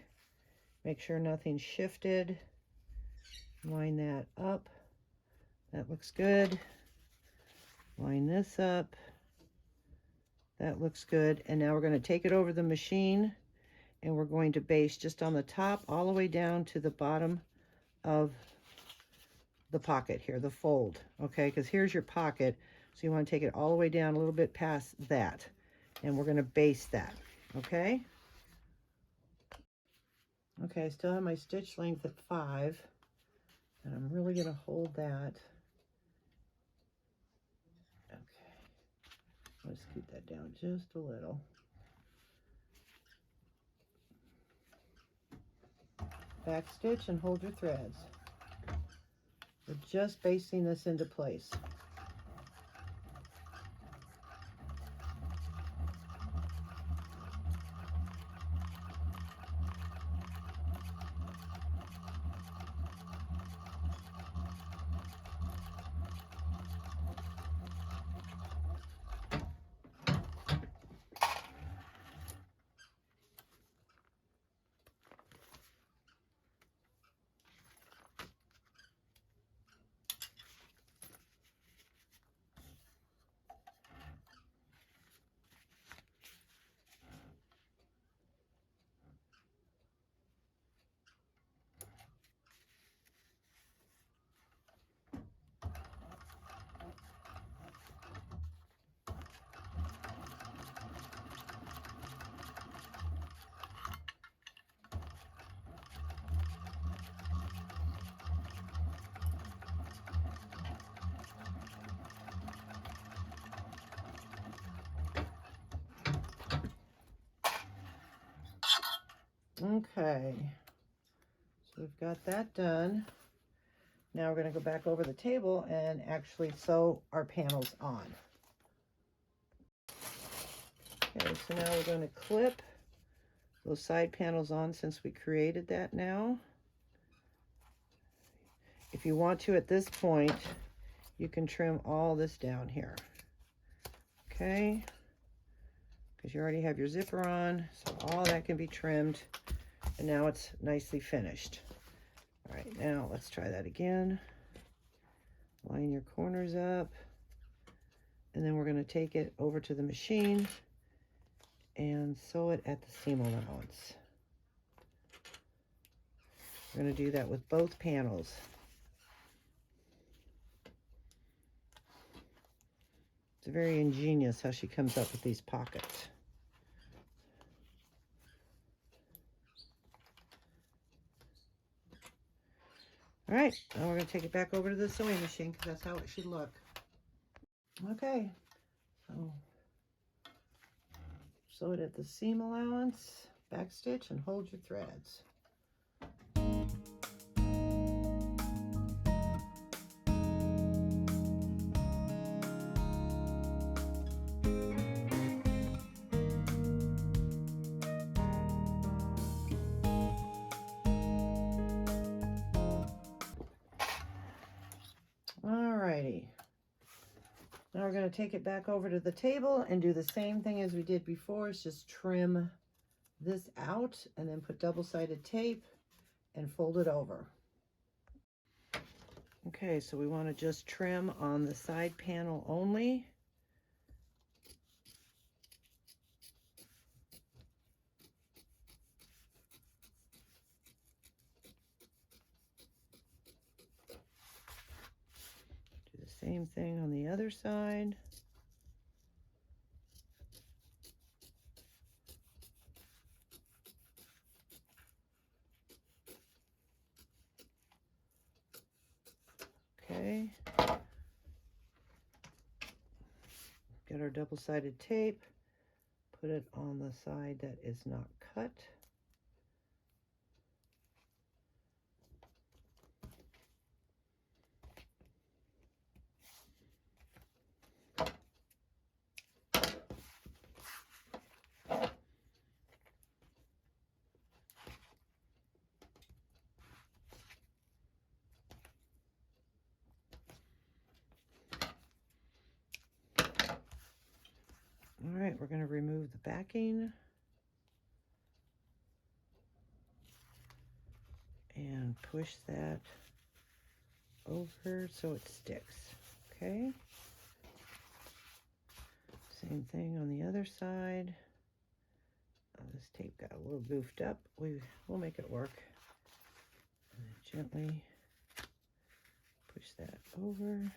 make sure nothing's shifted. Line that up. That looks good. Line this up. That looks good. And now we're going to take it over the machine and we're going to base just on the top all the way down to the bottom of the pocket here, the fold. Okay, because here's your pocket. So you want to take it all the way down a little bit past that. And we're going to base that. Okay. Okay, I still have my stitch length at 5. And I'm really going to hold that. Okay. Let's scoot that down just a little. back stitch and hold your threads. We're just basting this into place. Okay, so we've got that done. Now we're going to go back over the table and actually sew our panels on. Okay, so now we're going to clip those side panels on since we created that now. If you want to at this point, you can trim all this down here. Okay, because you already have your zipper on, so all that can be trimmed, and now it's nicely finished. All right, now let's try that again. Line your corners up, and then we're going to take it over to the machine and sew it at the seam allowance. We're going to do that with both panels. It's very ingenious how she comes up with these pockets. All right, now we're going to take it back over to the sewing machine because that's how it should look. Okay, so sew it at the seam allowance, back stitch, and hold your threads. Alrighty, now we're going to take it back over to the table and do the same thing as we did before. It's just trim this out and then put double-sided tape and fold it over. Okay, so we want to just trim on the side panel only. Do the same thing on the other side. Okay. Get our double-sided tape, put it on the side that is not cut. All right, we're going to remove the backing and push that over so it sticks. Okay. Same thing on the other side. Oh, this tape got a little goofed up. We'll make it work. And then gently push that over.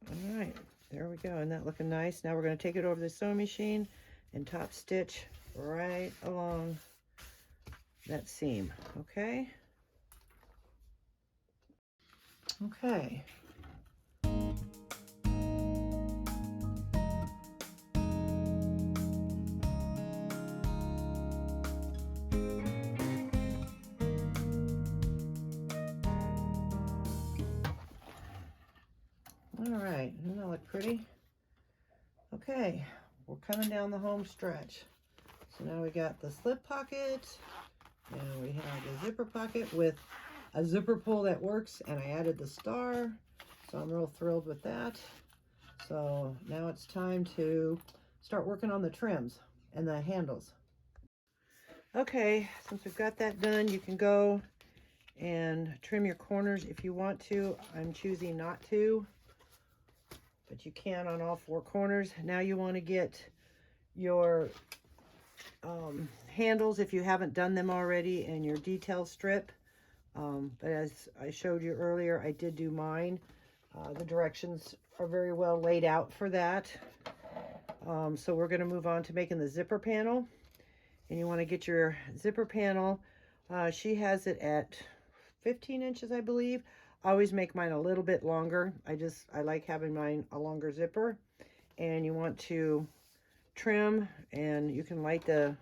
All right, there we go. Isn't that looking nice? Now we're going to take it over the sewing machine and top stitch right along that seam. Okay. Okay. All right, doesn't that look pretty? Okay, we're coming down the home stretch. So now we got the slip pocket, and we have the zipper pocket with a zipper pull that works, and I added the star, so I'm real thrilled with that. So now it's time to start working on the trims and the handles. Okay, since we've got that done, you can go and trim your corners if you want to. I'm choosing not to, but you can on all 4 corners. Now you want to get your handles if you haven't done them already, and your detail strip. But as I showed you earlier, I did do mine. The directions are very well laid out for that. So we're going to move on to making the zipper panel. And you want to get your zipper panel. She has it at 15 inches, I believe. I always make mine a little bit longer. I like having mine a longer zipper. And you want to trim, and you can light it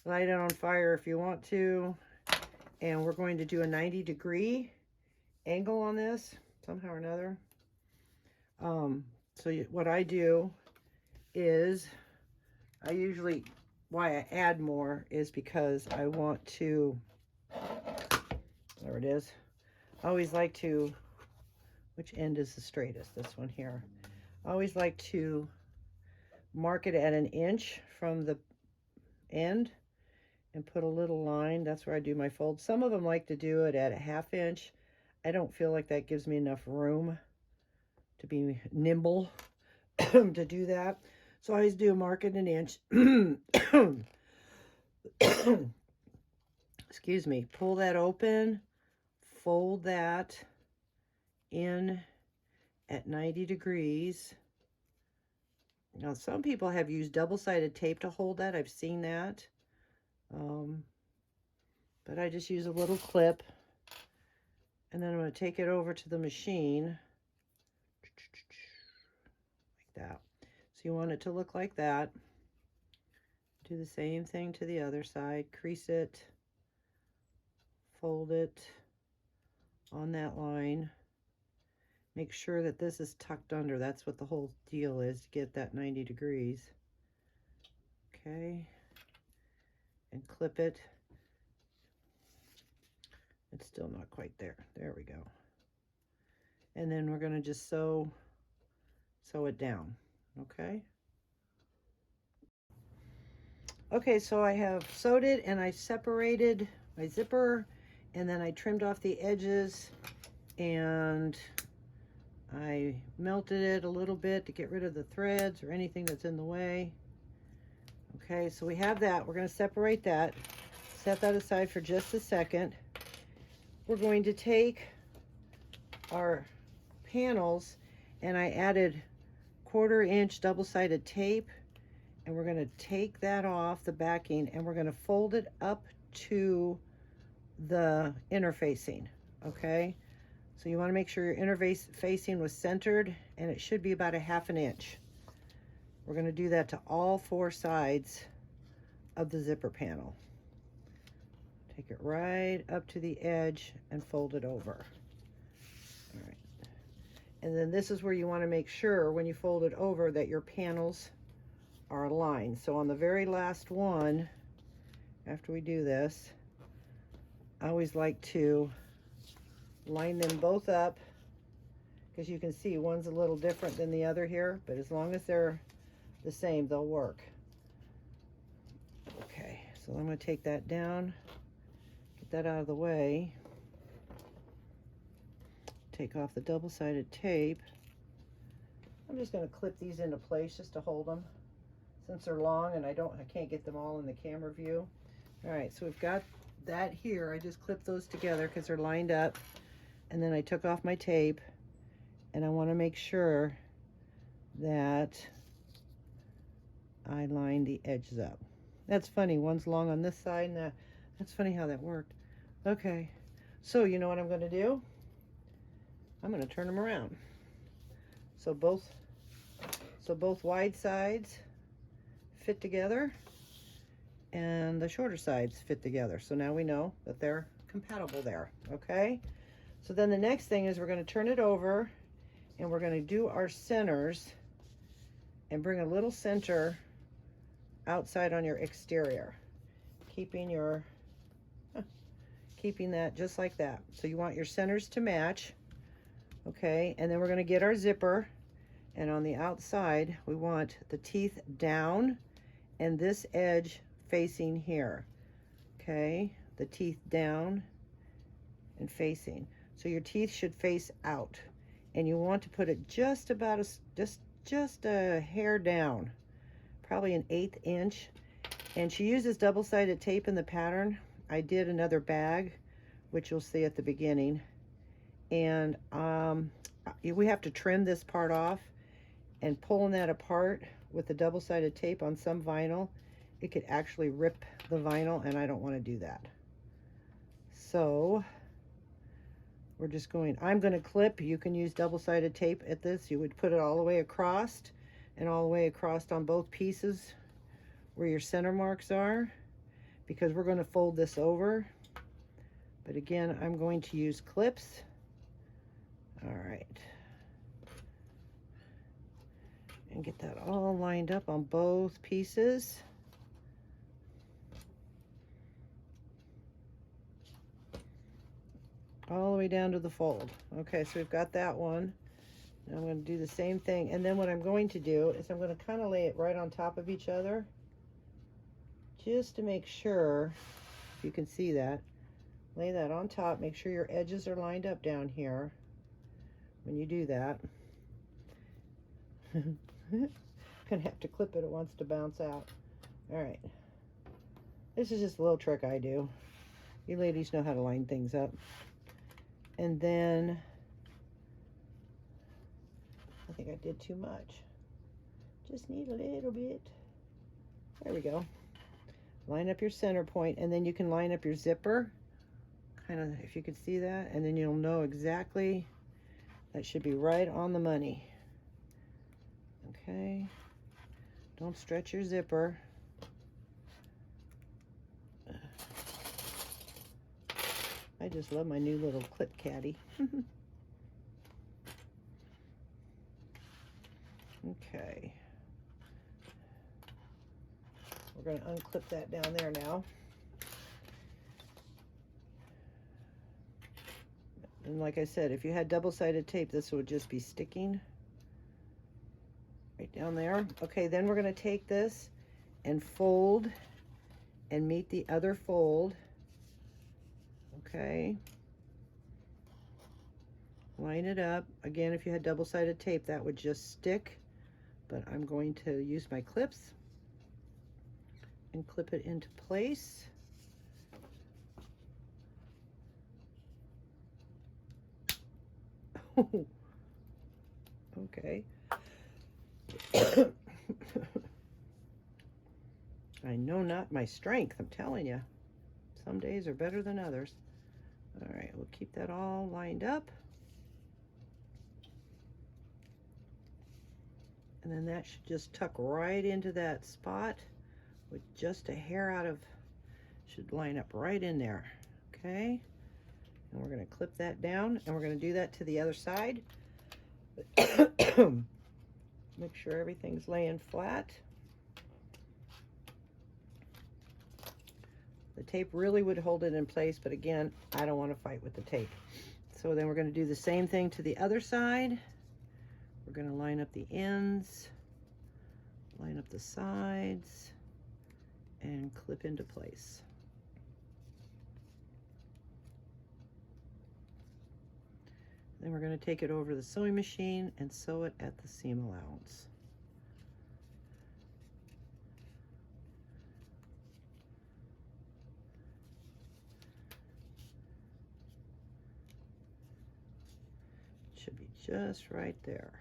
on fire if you want to. And we're going to do a 90-degree angle on this somehow or another. What I do is why I add more is because I want to, there it is. I always like to, which end is the straightest? This one here. I always like to mark it at 1 inch from the end and put a little line. That's where I do my fold. Some of them like to do it at a 1/2 inch. I don't feel like that gives me enough room to be nimble to do that. So I always do mark it 1 inch. Excuse me. Pull that open, fold that in at 90 degrees. Now, some people have used double-sided tape to hold that. I've seen that. But I just use a little clip. And then I'm going to take it over to the machine. Like that. So you want it to look like that. Do the same thing to the other side. Crease it. Fold it on that line. Make sure that this is tucked under. That's what the whole deal is, to get that 90 degrees. Okay. And clip it. It's still not quite there. There we go. And then we're going to just sew it down. Okay. Okay, so I have sewed it, and I separated my zipper, and then I trimmed off the edges, and I melted it a little bit to get rid of the threads or anything that's in the way. Okay, so we have that. We're going to separate that. Set that aside for just a second. We're going to take our panels, and I added 1/4 inch double-sided tape, and we're going to take that off the backing, and we're going to fold it up to the interfacing. Okay, so you want to make sure your interfacing was centered, and it should be about a 1/2 inch. We're going to do that to all 4 sides of the zipper panel. Take it right up to the edge and fold it over. All right. And then this is where you want to make sure when you fold it over that your panels are aligned. So on the very last one, after we do this, I always like to line them both up, because you can see one's a little different than the other here, but as long as they're the same, they'll work. Okay, so I'm going to take that down, get that out of the way, take off the double-sided tape. I'm just going to clip these into place just to hold them, since they're long and I can't get them all in the camera view. All right, so we've got that here. I just clipped those together because they're lined up, and then I took off my tape, and I want to make sure that I line the edges up. That's funny, one's long on this side, and that's funny how that worked. Okay, so you know what I'm going to do? I'm going to turn them around. So both wide sides fit together, and the shorter sides fit together. So now we know that they're compatible there. Okay, so then the next thing is we're going to turn it over, and we're going to do our centers and bring a little center outside on your exterior, keeping that just like that. So you want your centers to match, okay? And then we're going to get our zipper, and on the outside we want the teeth down and this edge facing here, okay? The teeth down and facing. So your teeth should face out, and you want to put it just about just a hair down, probably an 1/8 inch. And she uses double-sided tape in the pattern. I did another bag, which you'll see at the beginning, and we have to trim this part off, and pulling that apart with the double-sided tape on some vinyl, it could actually rip the vinyl, and I don't want to do that. So we're just going, I'm going to clip. You can use double-sided tape at this. You would put it all the way across and all the way across on both pieces where your center marks are, because we're going to fold this over. But again, I'm going to use clips. All right. And get that all lined up on both pieces. All the way down to the fold. Okay, so we've got that one. Now I'm going to do the same thing, and then what I'm going to do is I'm going to kind of lay it right on top of each other, just to make sure you can see that. Lay that on top, make sure your edges are lined up down here when you do that. Gonna have to clip it, it wants to bounce out. All right, this is just a little trick I do. You ladies know how to line things up. And then I think I did too much. Just need a little bit. There we go. Line up your center point, and then you can line up your zipper, kind of, if you could see that, and then you'll know exactly, that should be right on the money. Okay, don't stretch your zipper. I just love my new little clip caddy. Okay. We're going to unclip that down there now. And like I said, if you had double-sided tape, this would just be sticking right down there. Okay, then we're going to take this and fold and meet the other fold. Okay. Line it up. Again, if you had double-sided tape, that would just stick, but I'm going to use my clips and clip it into place. Okay. I know not my strength, I'm telling you. Some days are better than others. All right, we'll keep that all lined up. And then that should just tuck right into that spot with just a hair out of, should line up right in there, okay? And we're gonna clip that down, and we're gonna do that to the other side. Make sure everything's laying flat. The tape really would hold it in place, but again, I don't want to fight with the tape. So then we're going to do the same thing to the other side. We're going to line up the ends, line up the sides, and clip into place. Then we're going to take it over the sewing machine and sew it at the seam allowance. Should be just right there.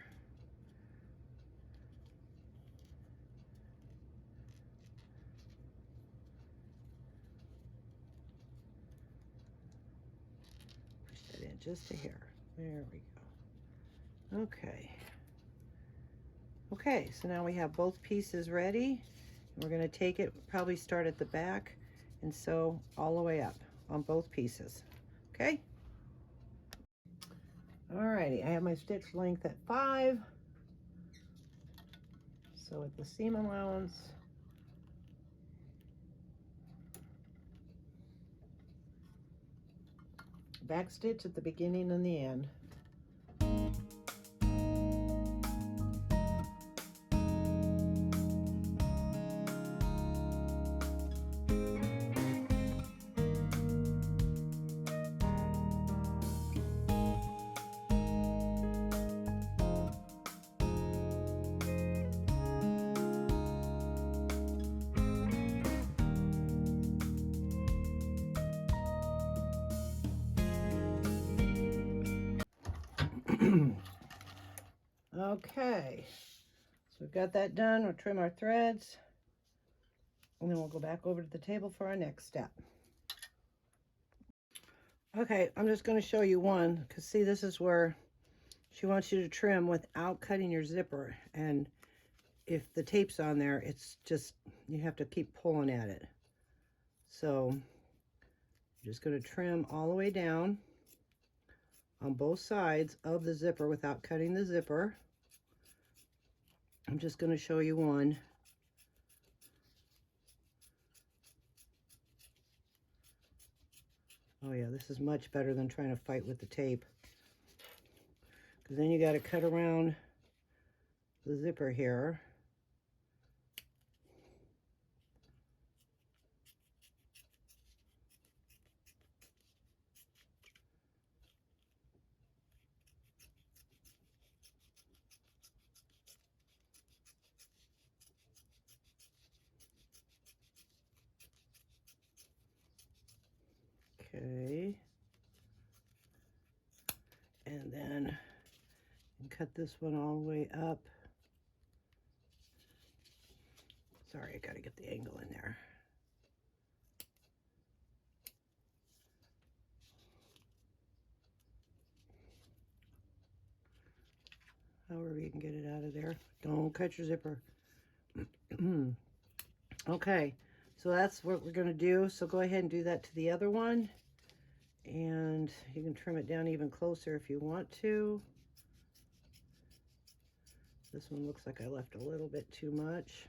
Push that in just a hair. There we go. Okay. Okay, so now we have both pieces ready. We're going to take it, probably start at the back and sew all the way up on both pieces. Okay? Alrighty, I have my stitch length at 5. So at the seam allowance, back stitch at the beginning and the end. Okay, so we've got that done. We'll trim our threads, and then we'll go back over to the table for our next step. Okay, I'm just going to show you one, because see, this is where she wants you to trim without cutting your zipper, and if the tape's on there, it's just, you have to keep pulling at it. So I'm just going to trim all the way down on both sides of the zipper without cutting the zipper. I'm just going to show you one. Oh yeah, this is much better than trying to fight with the tape, because then you got to cut around the zipper here. Okay, and then cut this one all the way up. Sorry, I gotta get the angle in there. However you can get it out of there. Don't cut your zipper. Okay, so that's what we're gonna do. So go ahead and do that to the other one. And you can trim it down even closer if you want to. This one looks like I left a little bit too much.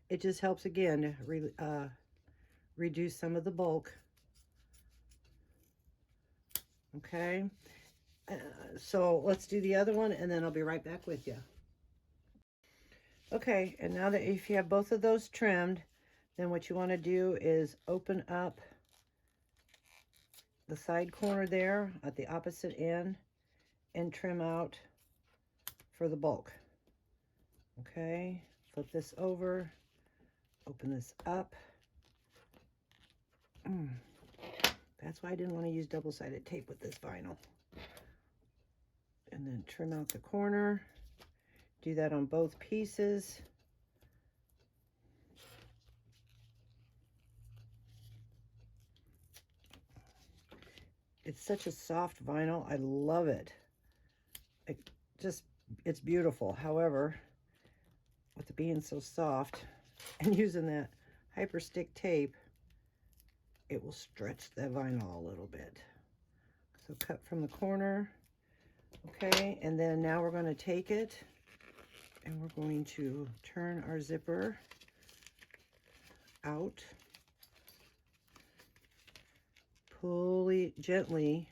It just helps, again, reduce some of the bulk. Okay, so let's do the other one, and then I'll be right back with you. Okay, and now that if you have both of those trimmed, then what you want to do is open up the side corner there at the opposite end and trim out for the bulk. Okay, flip this over, open this up. That's why I didn't want to use double-sided tape with this vinyl. And then trim out the corner. Do that on both pieces. It's such a soft vinyl. I love it. It's beautiful. However, with it being so soft and using that hyper stick tape, it will stretch the vinyl a little bit. So cut from the corner. Okay, and then now we're going to take it and we're going to turn our zipper out. Gently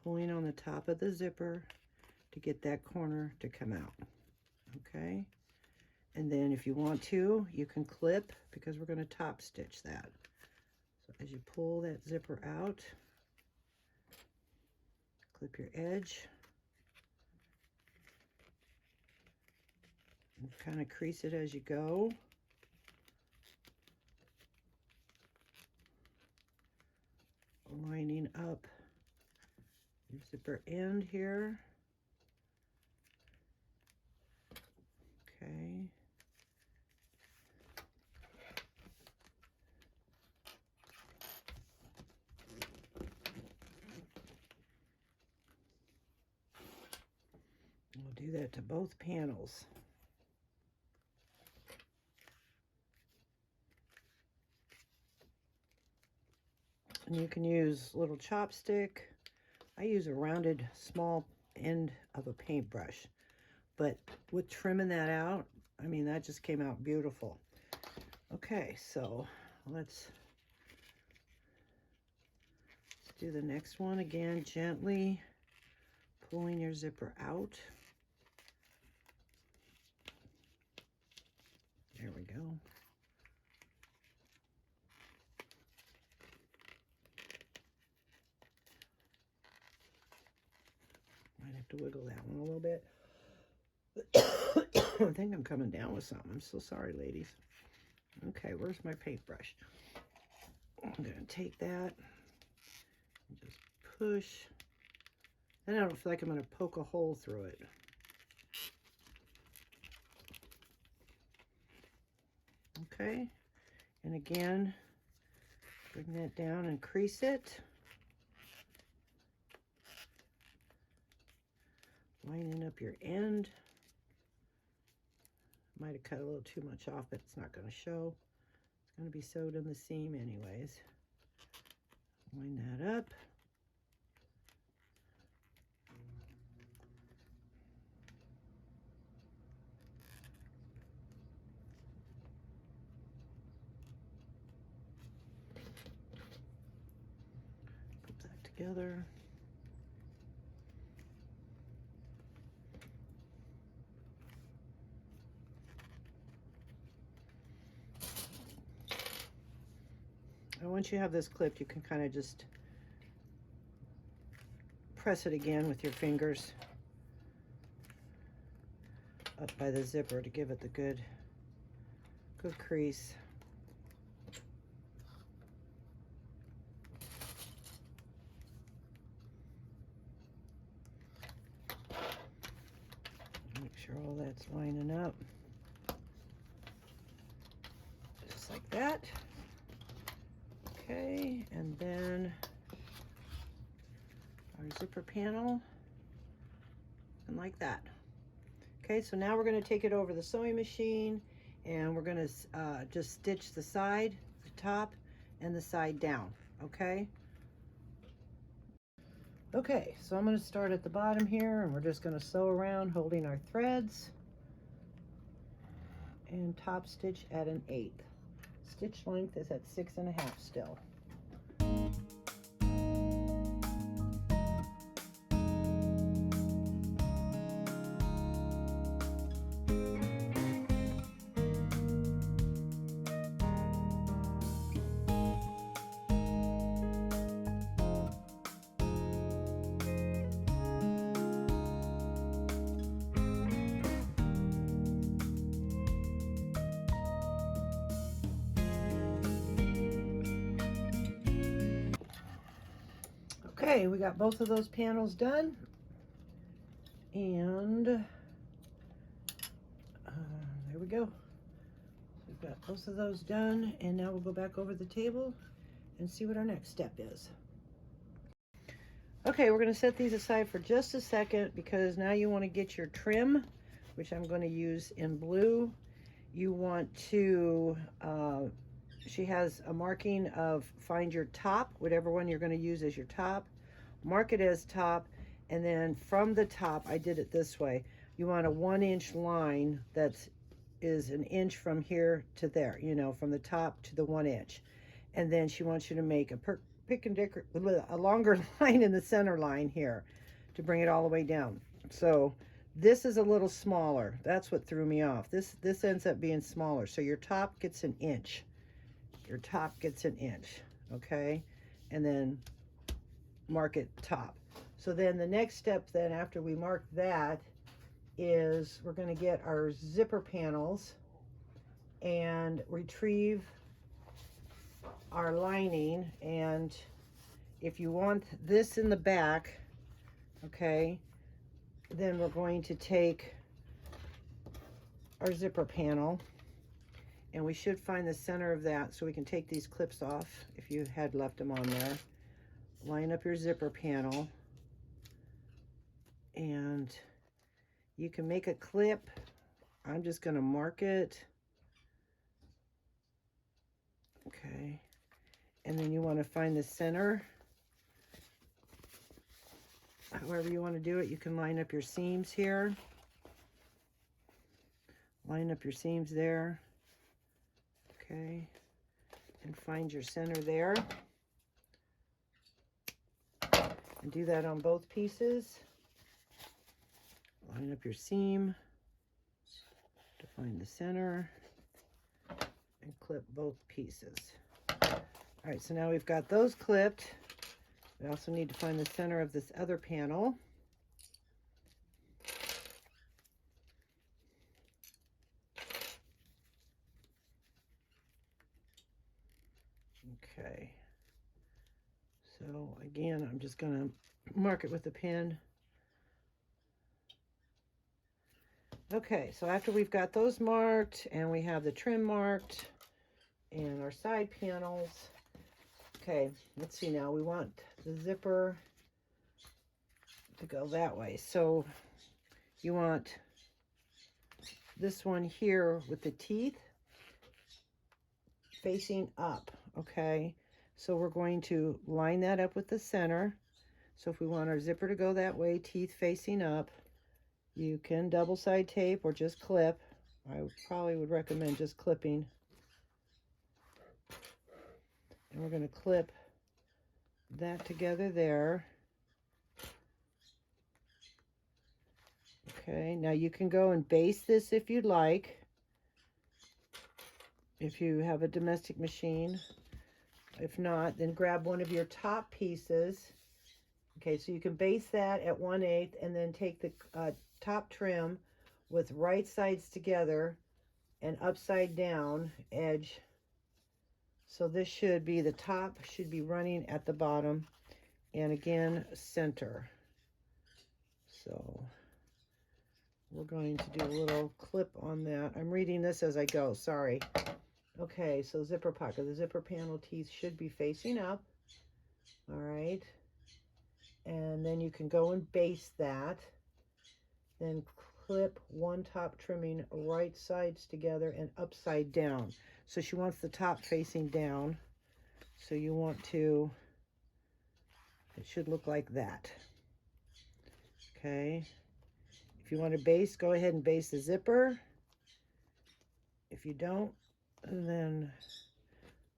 pulling on the top of the zipper to get that corner to come out. Okay, and then if you want to, you can clip, because we're going to top stitch that. So as you pull that zipper out, clip your edge and kind of crease it as you go. Lining up your zipper end here. Okay. We'll do that to both panels. And you can use a little chopstick. I use a rounded small end of a paintbrush. But with trimming that out, I mean, that just came out beautiful. Okay, so let's do the next one again, gently pulling your zipper out. There we go. Might have to wiggle that one a little bit. I think I'm coming down with something. I'm so sorry, ladies. Okay, where's my paintbrush? I'm going to take that and just push. Then I don't feel like I'm going to poke a hole through it. Okay, and again, bring that down and crease it. Lining up your end. Might have cut a little too much off, but it's not going to show. It's going to be sewed in the seam anyways. Line that up. Put that together. And once you have this clipped, you can kind of just press it again with your fingers up by the zipper to give it the good crease. Make sure all that's lining up. Just like that. Okay, and then our zipper panel, and like that. Okay, so now we're going to take it over the sewing machine, and we're going to just stitch the side, the top, and the side down. Okay. Okay, so I'm going to start at the bottom here, and we're just going to sew around holding our threads and top stitch at an 1/8. Stitch length is at 6.5 still. Okay, we got both of those panels done, and there we go. We've got both of those done, and now we'll go back over the table and see what our next step is. Okay, we're going to set these aside for just a second because now you want to get your trim, which I'm going to use in blue. You want to, she has a marking of find your top, whatever one you're going to use as your top. Mark it as top, and then from the top, I did it this way. You want a 1-inch line that is an inch from here to there, you know, from the top to the 1 inch. And then she wants you to make a longer line in the center line here to bring it all the way down. So this is a little smaller. That's what threw me off. This ends up being smaller. So your top gets an inch. Your top gets an inch, okay? And then mark it top. So then the next step then after we mark that is we're going to get our zipper panels and retrieve our lining. And if you want this in the back, okay, then we're going to take our zipper panel, and we should find the center of that so we can take these clips off if you had left them on there. Line up your zipper panel, and you can make a clip. I'm just going to mark it. Okay. And then you want to find the center. However you want to do it, you can line up your seams here. Line up your seams there. Okay. And find your center there. And do that on both pieces. Line up your seam to find the center and clip both pieces. All right, so now we've got those clipped. We also need to find the center of this other panel. Okay. So again, I'm just going to mark it with a pen. Okay, so after we've got those marked and we have the trim marked and our side panels, okay, let's see now. We want the zipper to go that way. So you want this one here with the teeth facing up, okay? So we're going to line that up with the center. So if we want our zipper to go that way, teeth facing up, you can double side tape or just clip. I probably would recommend just clipping. And we're going to clip that together there. Okay, now you can go and base this if you'd like, if you have a domestic machine. If not, then grab one of your top pieces. Okay, so you can base that at 1/8 and then take the top trim with right sides together and upside down edge. So this should be, the top should be running at the bottom, and again, center. So we're going to do a little clip on that. I'm reading this as I go, sorry. Okay, so zipper pocket. The zipper panel teeth should be facing up. All right. And then you can go and base that. Then clip one top trimming right sides together and upside down. So she wants the top facing down. So you want to, it should look like that. Okay. If you want to base, go ahead and base the zipper. If you don't, then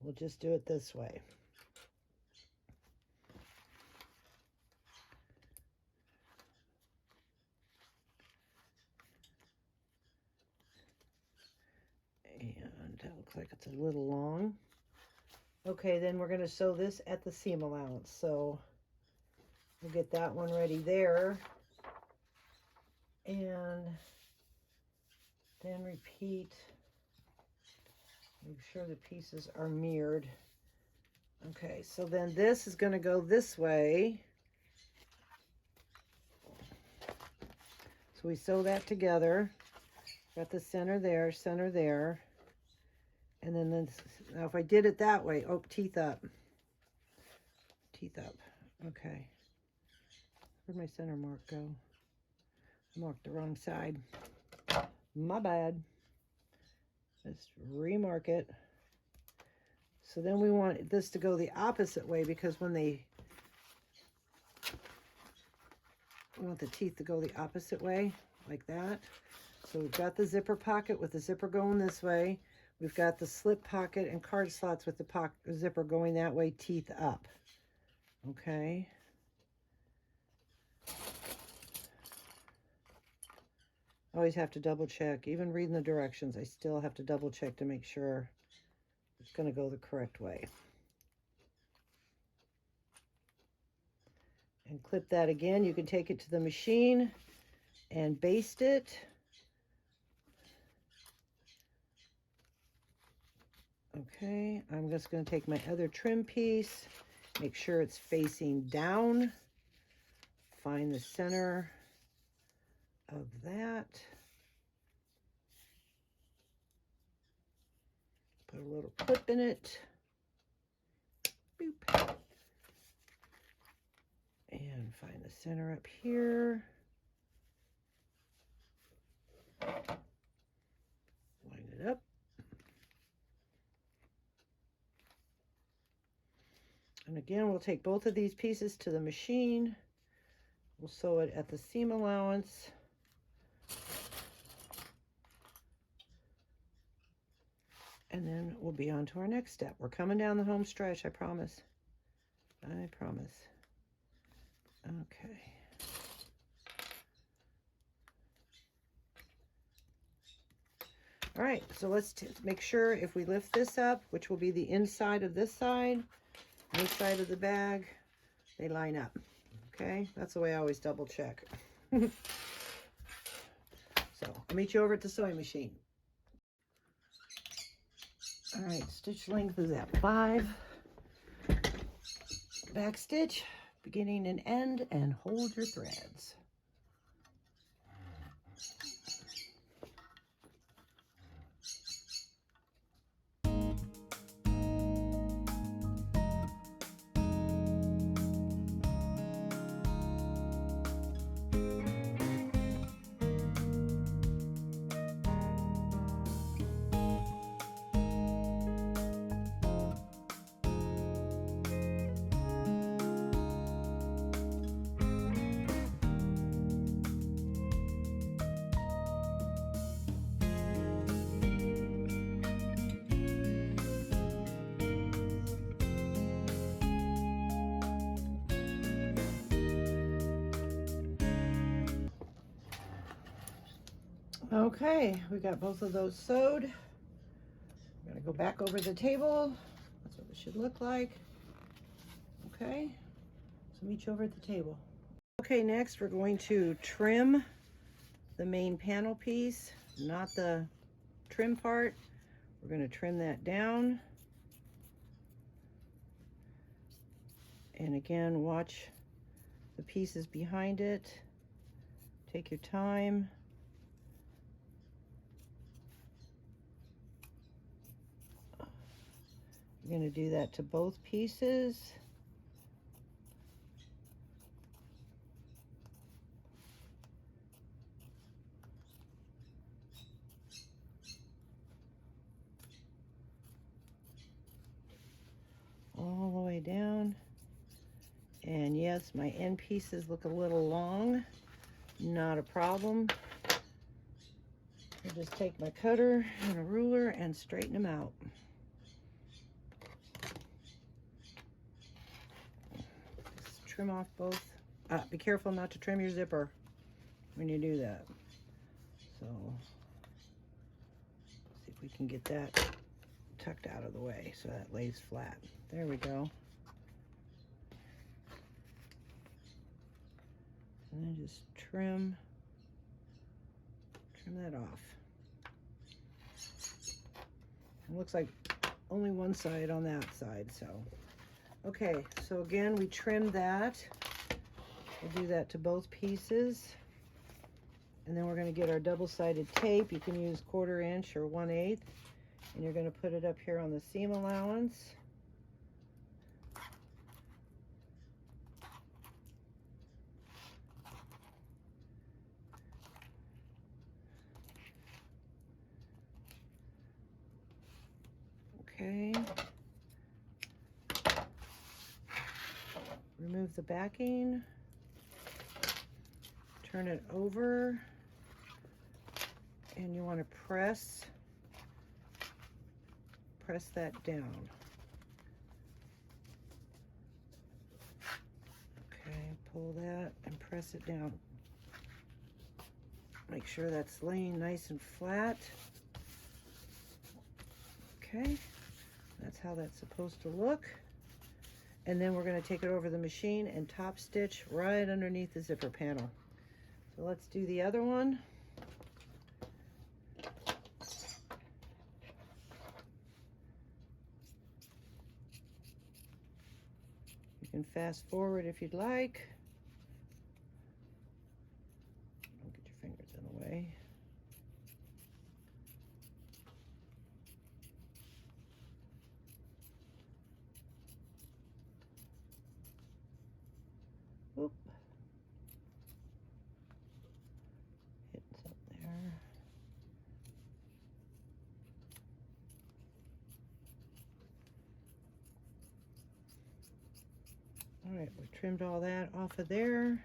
we'll just do it this way. And that looks like it's a little long. Okay, then we're going to sew this at the seam allowance. So we'll get that one ready there. And then repeat. Make sure the pieces are mirrored. Okay, so then this is going to go this way. So we sew that together. Got the center there, and then this, now if I did it that way, oh, teeth up. Teeth up. Okay. Where'd my center mark go? I marked the wrong side. My bad. Let's remark it. So then we want this to go the opposite way, because when we want the teeth to go the opposite way, like that. So we've got the zipper pocket with the zipper going this way. We've got the slip pocket and card slots with the zipper going that way, teeth up. Okay. Always have to double check. Even reading the directions, I still have to double check to make sure it's going to go the correct way. And clip that again. You can take it to the machine and baste it. Okay, I'm just going to take my other trim piece, make sure it's facing down, find the center of that, put a little clip in it, boop, and find the center up here, line it up. And again, we'll take both of these pieces to the machine. We'll sew it at the seam allowance. And then we'll be on to our next step. We're coming down the home stretch, I promise. I promise. Okay. All right, so let's make sure if we lift this up, which will be the inside of this side of the bag, they line up. Okay, that's the way I always double check. So I'll meet you over at the sewing machine. All right, stitch length is at 5. Back stitch, beginning and end, and hold your threads. Okay, we got both of those sewed. We're gonna go back over the table. That's what it should look like. Okay, so meet you over at the table. Okay, next we're going to trim the main panel piece, not the trim part. We're gonna trim that down. And again, watch the pieces behind it. Take your time. You're going to do that to both pieces. All the way down. And yes, my end pieces look a little long. Not a problem. I'll just take my cutter and a ruler and straighten them out. Just trim off both. Be careful not to trim your zipper when you do that. So, see if we can get that tucked out of the way so that lays flat. There we go. And then just trim that off. It looks like only one side on that side, so. Okay, so again, we trimmed that. We'll do that to both pieces. And then we're gonna get our double-sided tape. You can use 1/4 inch or 1/8. And you're gonna put it up here on the seam allowance. Okay. Remove the backing. Turn it over. And you want to press that down. Okay, pull that and press it down. Make sure that's laying nice and flat. Okay, that's how that's supposed to look. And then we're going to take it over the machine and top stitch right underneath the zipper panel. So let's do the other one. You can fast forward if you'd like. Don't get your fingers in the way. Oop. Hitting something there. All right, we trimmed all that off of there.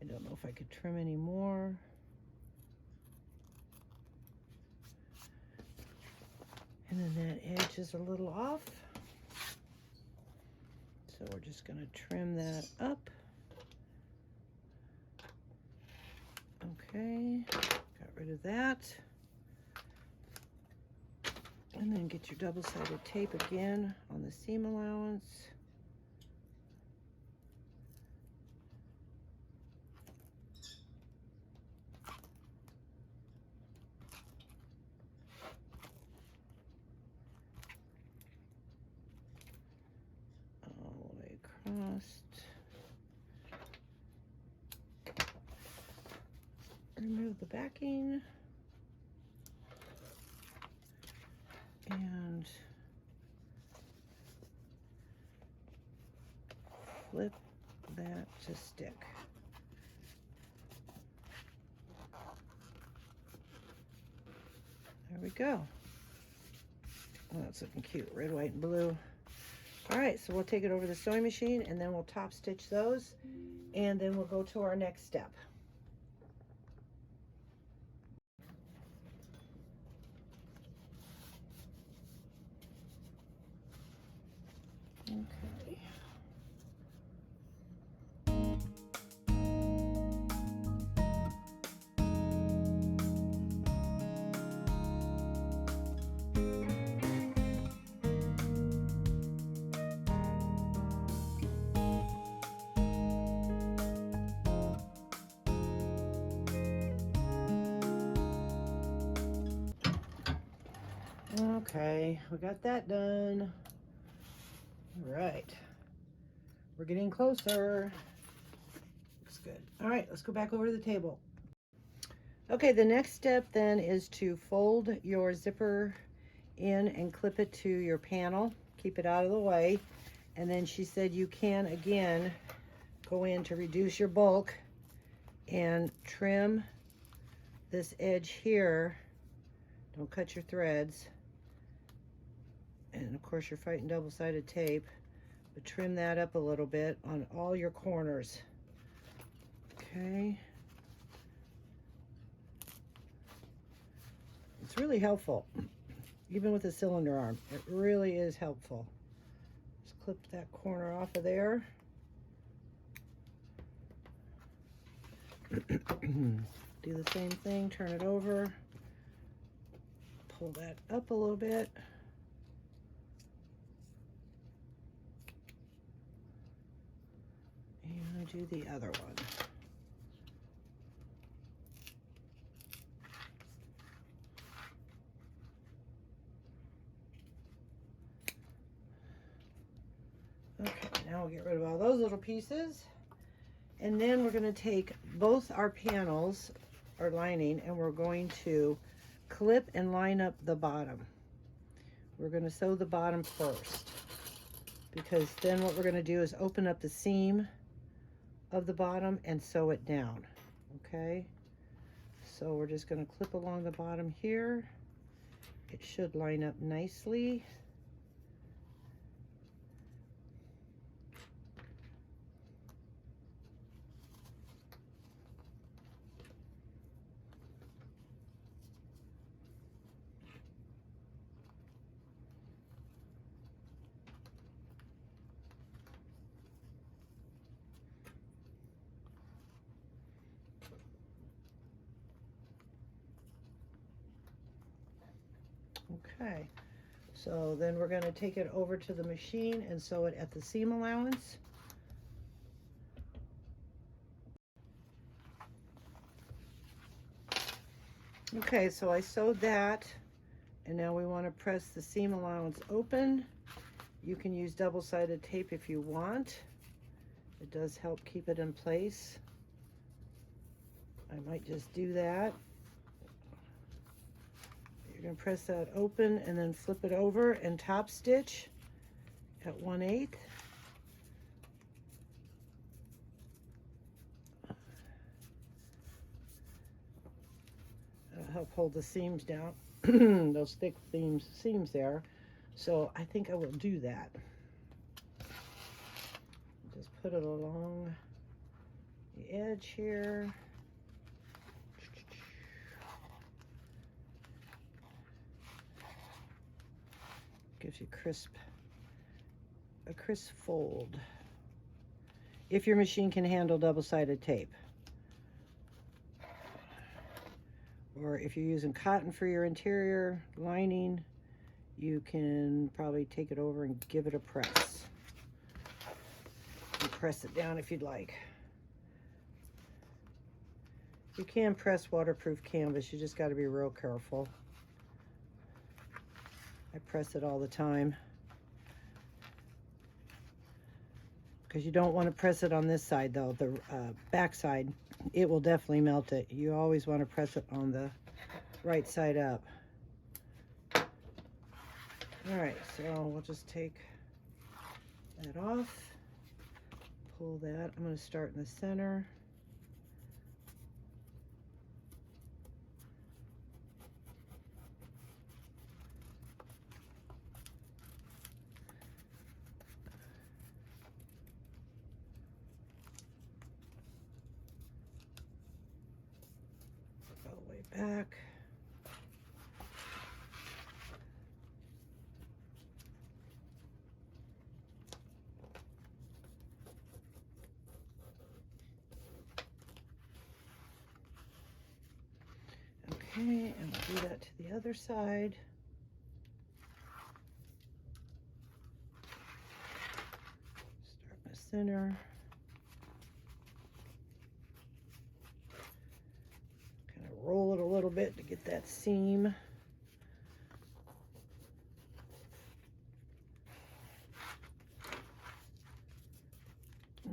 I don't know if I could trim any more. And then that edge is a little off. So we're just going to trim that up. Okay, got rid of that. And then get your double-sided tape again on the seam allowance. All the way across. Remove the backing. And flip that to stick. There we go. Oh, that's looking cute. Red, white, and blue. All right, so we'll take it over the sewing machine and then we'll top stitch those and then we'll go to our next step. Okay. Okay, we got that done. All right, we're getting closer. Looks good. All right, let's go back over to the table. Okay, the next step then is to fold your zipper in and clip it to your panel. Keep it out of the way. And then she said you can, again, go in to reduce your bulk and trim this edge here. Don't cut your threads. And of course you're fighting double-sided tape, but trim that up a little bit on all your corners. Okay. It's really helpful, even with a cylinder arm. It really is helpful. Just clip that corner off of there. Do the same thing, turn it over, pull that up a little bit. And do the other one. Okay, now we'll get rid of all those little pieces. And then we're going to take both our panels, our lining, and we're going to clip and line up the bottom. We're going to sew the bottom first, because then what we're going to do is open up the seam of the bottom and sew it down. Okay, so we're just going to clip along the bottom here. It should line up nicely. Okay, so then we're going to take it over to the machine and sew it at the seam allowance. Okay, so I sewed that, and now we want to press the seam allowance open. You can use double-sided tape if you want. It does help keep it in place. I might just do that. You're going to press that open and then flip it over and top stitch at 1/8. That'll help hold the seams down, those thick seams there. So I think I will do that. put it along the edge here. Gives you a crisp fold. If your machine can handle double-sided tape. Or if you're using cotton for your interior lining, you can probably take it over and give it a press. And press it down if you'd like. You can press waterproof canvas, you just got to be real careful. I press it all the time. Because you don't want to press it on this side though, the back side. It will definitely melt it. You always want to press it on the right side up. All right, so we'll just take that off. Pull that. I'm going to start in the center. All the way back. Okay, and we'll do that to the other side. Start in the center. Kind of roll it a little bit to get that seam.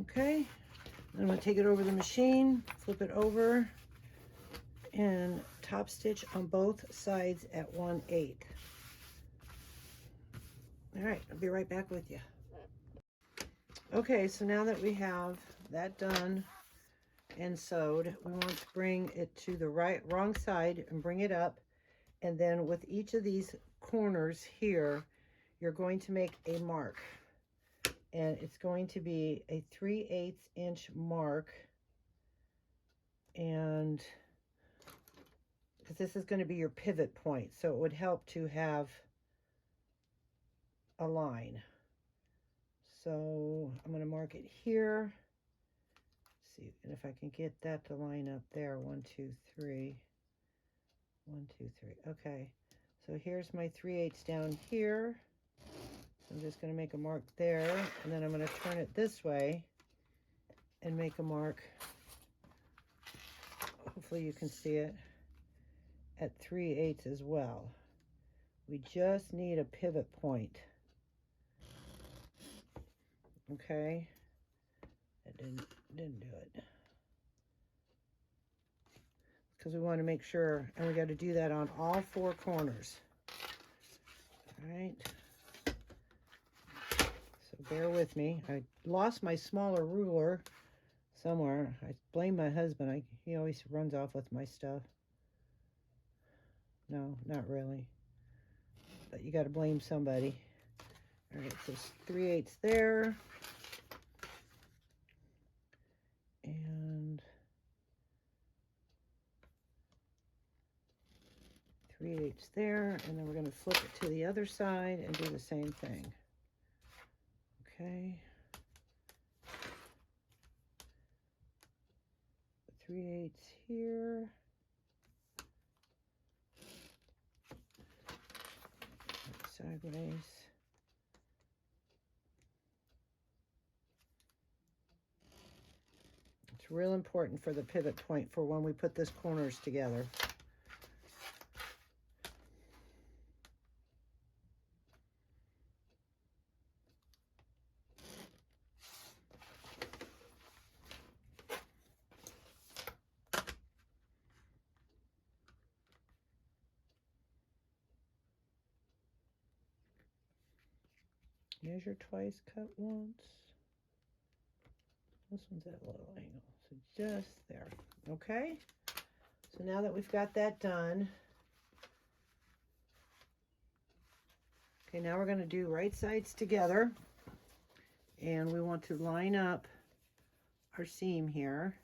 Okay, then I'm going to take it over the machine, flip it over, and top stitch on both sides at 1/8. All right, I'll be right back with you. Okay, so now that we have that done and sewed, we want to bring it to the wrong side and bring it up. And then with each of these corners here, you're going to make a mark. And it's going to be a 3/8 inch mark. And because this is going to be your pivot point, so it would help to have a line. So I'm going to mark it here. See, and if I can get that to line up there. 1, 2, 3. 1, 2, 3. Okay. So here's my 3/8 down here. So I'm just going to make a mark there, and then I'm going to turn it this way and make a mark. Hopefully you can see it at 3/8 as well. We just need a pivot point. Okay, it didn't do it because we want to make sure, and we got to do that on all 4 corners. All right, so bear with me. I lost my smaller ruler somewhere. I blame my husband. He always runs off with my stuff. No, not really, but you got to blame somebody. All right, so 3/8 there. And 3/8 there, and then we're going to flip it to the other side and do the same thing. Okay. 3/8 here. Sideways. It's real important for the pivot point for when we put this corners together. Measure twice, cut once. This one's at a little angle, so just there. Okay, so now that we've got that done, okay, now we're going to do right sides together, and we want to line up our seam here,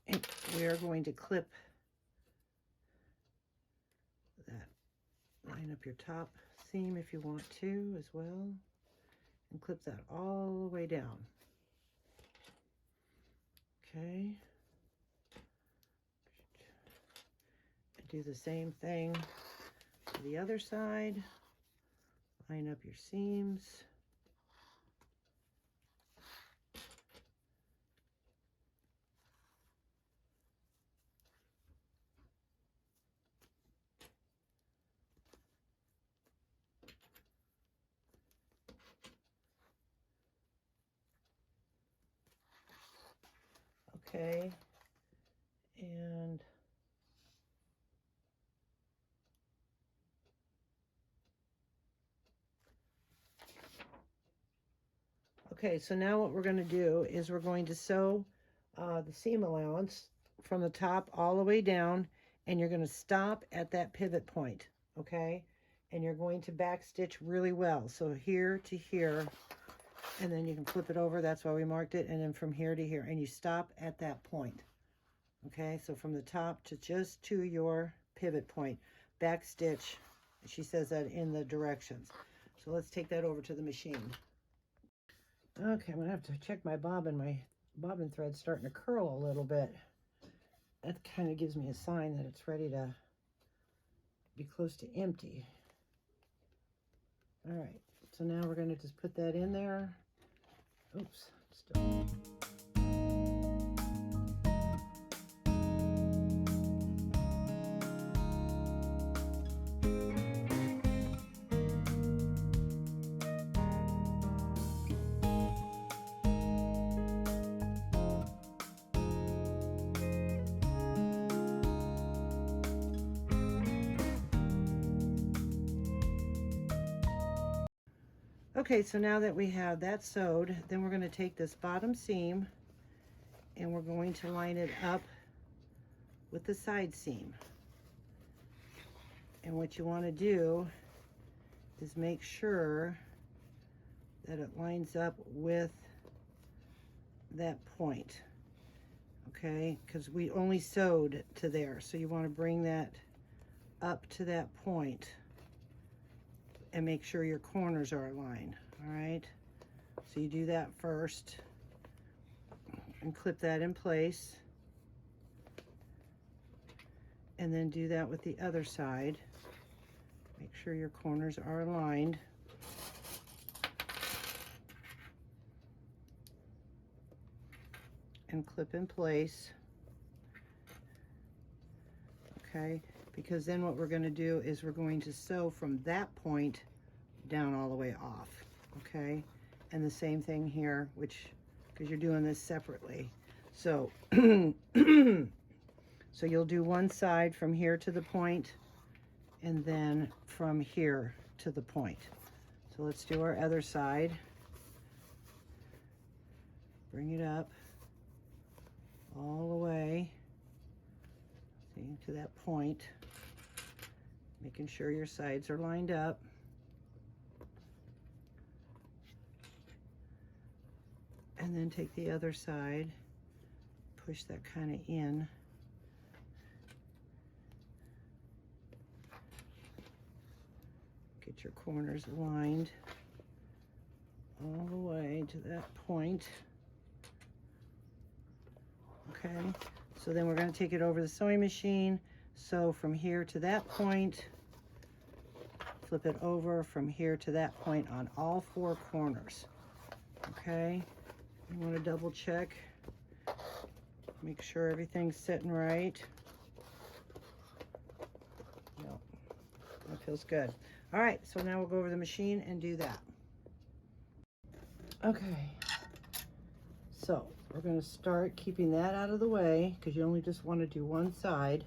and we are going to clip that. Line up your top seam if you want to as well, and clip that all the way down. Okay. Do the same thing to the other side. Line up your seams. Okay, and okay, so now what we're going to do is we're going to sew the seam allowance from the top all the way down, and you're going to stop at that pivot point, okay? And you're going to back stitch really well. So here to here, and then you can flip it over. That's why we marked it. And then from here to here, and you stop at that point. Okay, so from the top to just to your pivot point, back stitch. She says that in the directions. So let's take that over to the machine. Okay, I'm gonna have to check my bobbin. My bobbin thread's starting to curl a little bit. That kind of gives me a sign that it's ready to be close to empty. All right, so now we're gonna just put that in there. Oops, still. Okay, so now that we have that sewed, then we're going to take this bottom seam and we're going to line it up with the side seam. And what you want to do is make sure that it lines up with that point, okay? Because we only sewed to there, so you want to bring that up to that point and make sure your corners are aligned. All right, so you do that first and clip that in place, and then do that with the other side. Make sure your corners are aligned. And clip in place. Okay, because then what we're going to do is we're going to sew from that point down all the way off. Okay, and the same thing here, which, because you're doing this separately. So so you'll do one side from here to the point, and then from here to the point. So let's do our other side. Bring it up all the way, see, to that point, making sure your sides are lined up. And then take the other side, push that kind of in. Get your corners aligned all the way to that point. Okay, so then we're going to take it over the sewing machine. Sew from here to that point, flip it over from here to that point on all four corners. Okay, you want to double check, make sure everything's sitting right. Yep, that feels good. All right, so now we'll go over the machine and do that. Okay, so we're going to start keeping that out of the way because you only just want to do one side.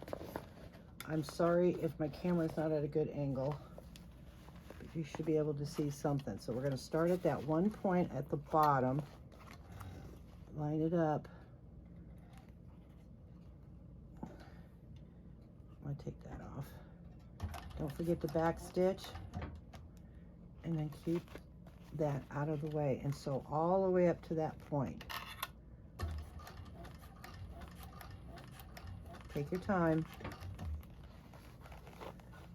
I'm sorry if my camera's not at a good angle, but you should be able to see something. So we're going to start at that one point at the bottom, line it up. I'm going to take that off. Don't forget to back stitch, and then keep that out of the way and sew all the way up to that point. Take your time.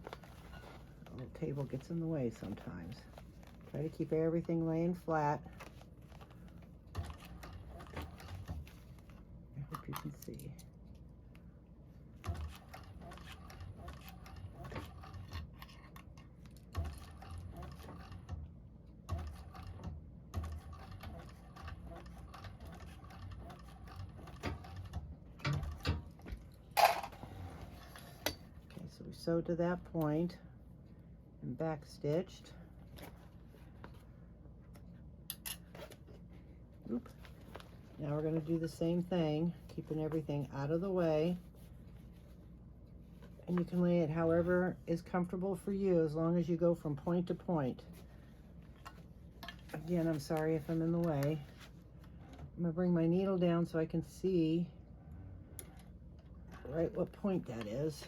The little table gets in the way sometimes. Try to keep everything laying flat. I hope you can see. So we sewed to that point and back stitched. Oop. Now we're going to do the same thing, keeping everything out of the way. And you can lay it however is comfortable for you, as long as you go from point to point. Again, I'm sorry if I'm in the way. I'm going to bring my needle down so I can see right what point that is.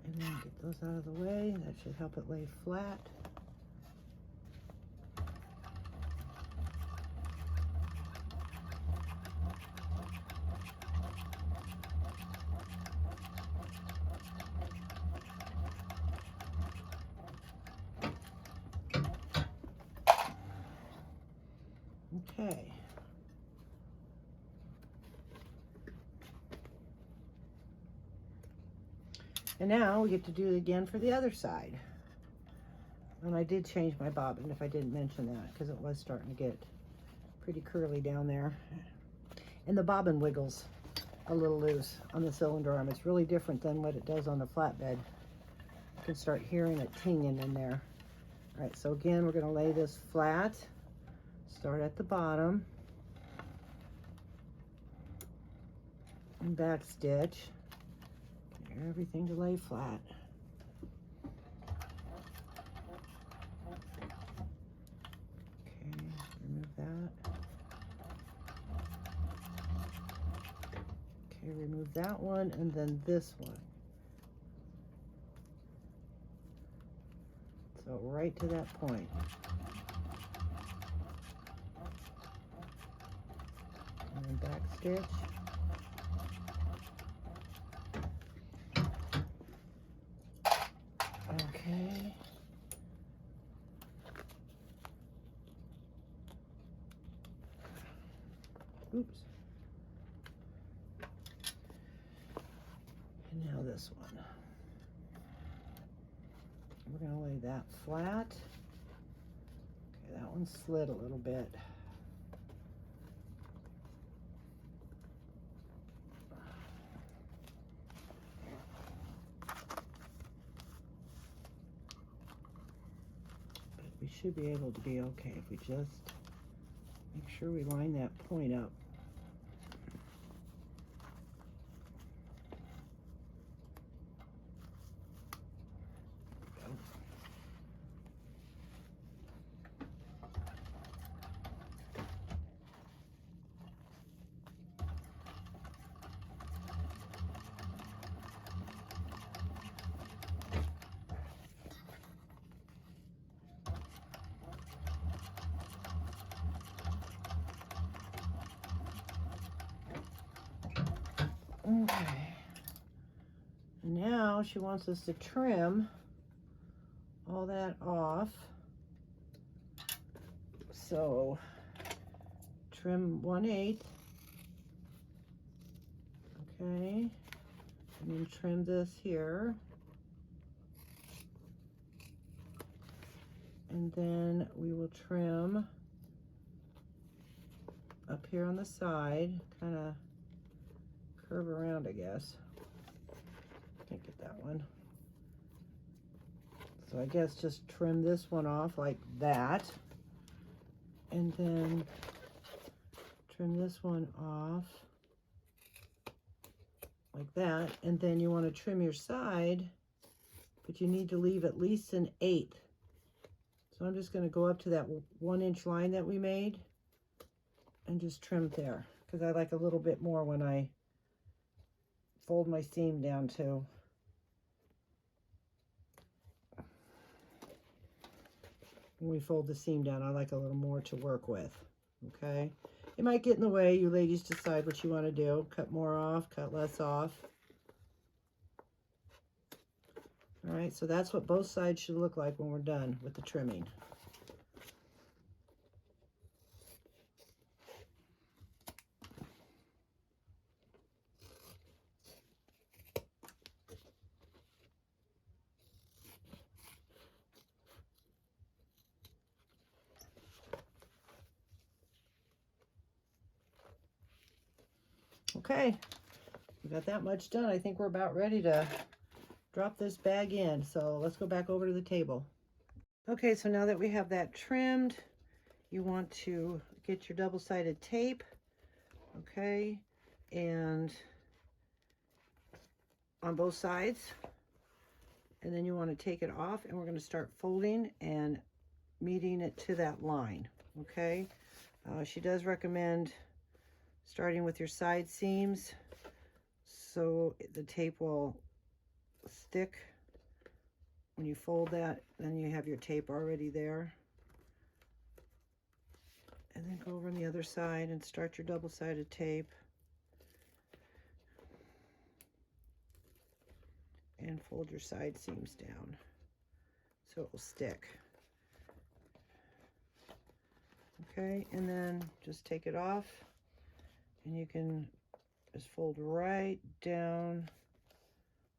And then get those out of the way. That should help it lay flat. Okay. And now we get to do it again for the other side. And I did change my bobbin, if I didn't mention that, because it was starting to get pretty curly down there. And the bobbin wiggles a little loose on the cylinder arm. It's really different than what it does on the flatbed. You can start hearing it tinging in there. All right, so again, we're going to lay this flat. Start at the bottom. And back stitch. Get everything to lay flat. Okay, remove that. Okay, remove that one, and then this one. So right to that point. And then back stitch. Okay. Oops. And now this one. We're going to lay that flat. Okay, that one slid a little bit. But we should be able to be okay if we just make sure we line that point up. Okay, now she wants us to trim all that off. So trim 1/8. Okay, and then trim this here. And then we will trim up here on the side, kind of curve around, I guess. Can't get that one. So I guess just trim this one off like that. And then trim this one off like that. And then you want to trim your side, but you need to leave at least 1/8. So I'm just going to go up to that 1-inch line that we made and just trim there, because I like a little bit more when I fold my seam down too. when we fold the seam down. I like a little more to work with, okay? It might get in the way. You ladies decide what you want to do. Cut more off, cut less off. All right, so that's what both sides should look like when we're done with the trimming. Okay, we got that much done. I think we're about ready to drop this bag in. So let's go back over to the table. Okay, so now that we have that trimmed, you want to get your double-sided tape, okay, and on both sides, and then you want to take it off, and we're going to start folding and meeting it to that line, okay? She does recommend starting with your side seams so the tape will stick when you fold that. Then you have your tape already there. And then go over on the other side and start your double-sided tape. And fold your side seams down so it will stick. Okay, and then just take it off, and you can just fold right down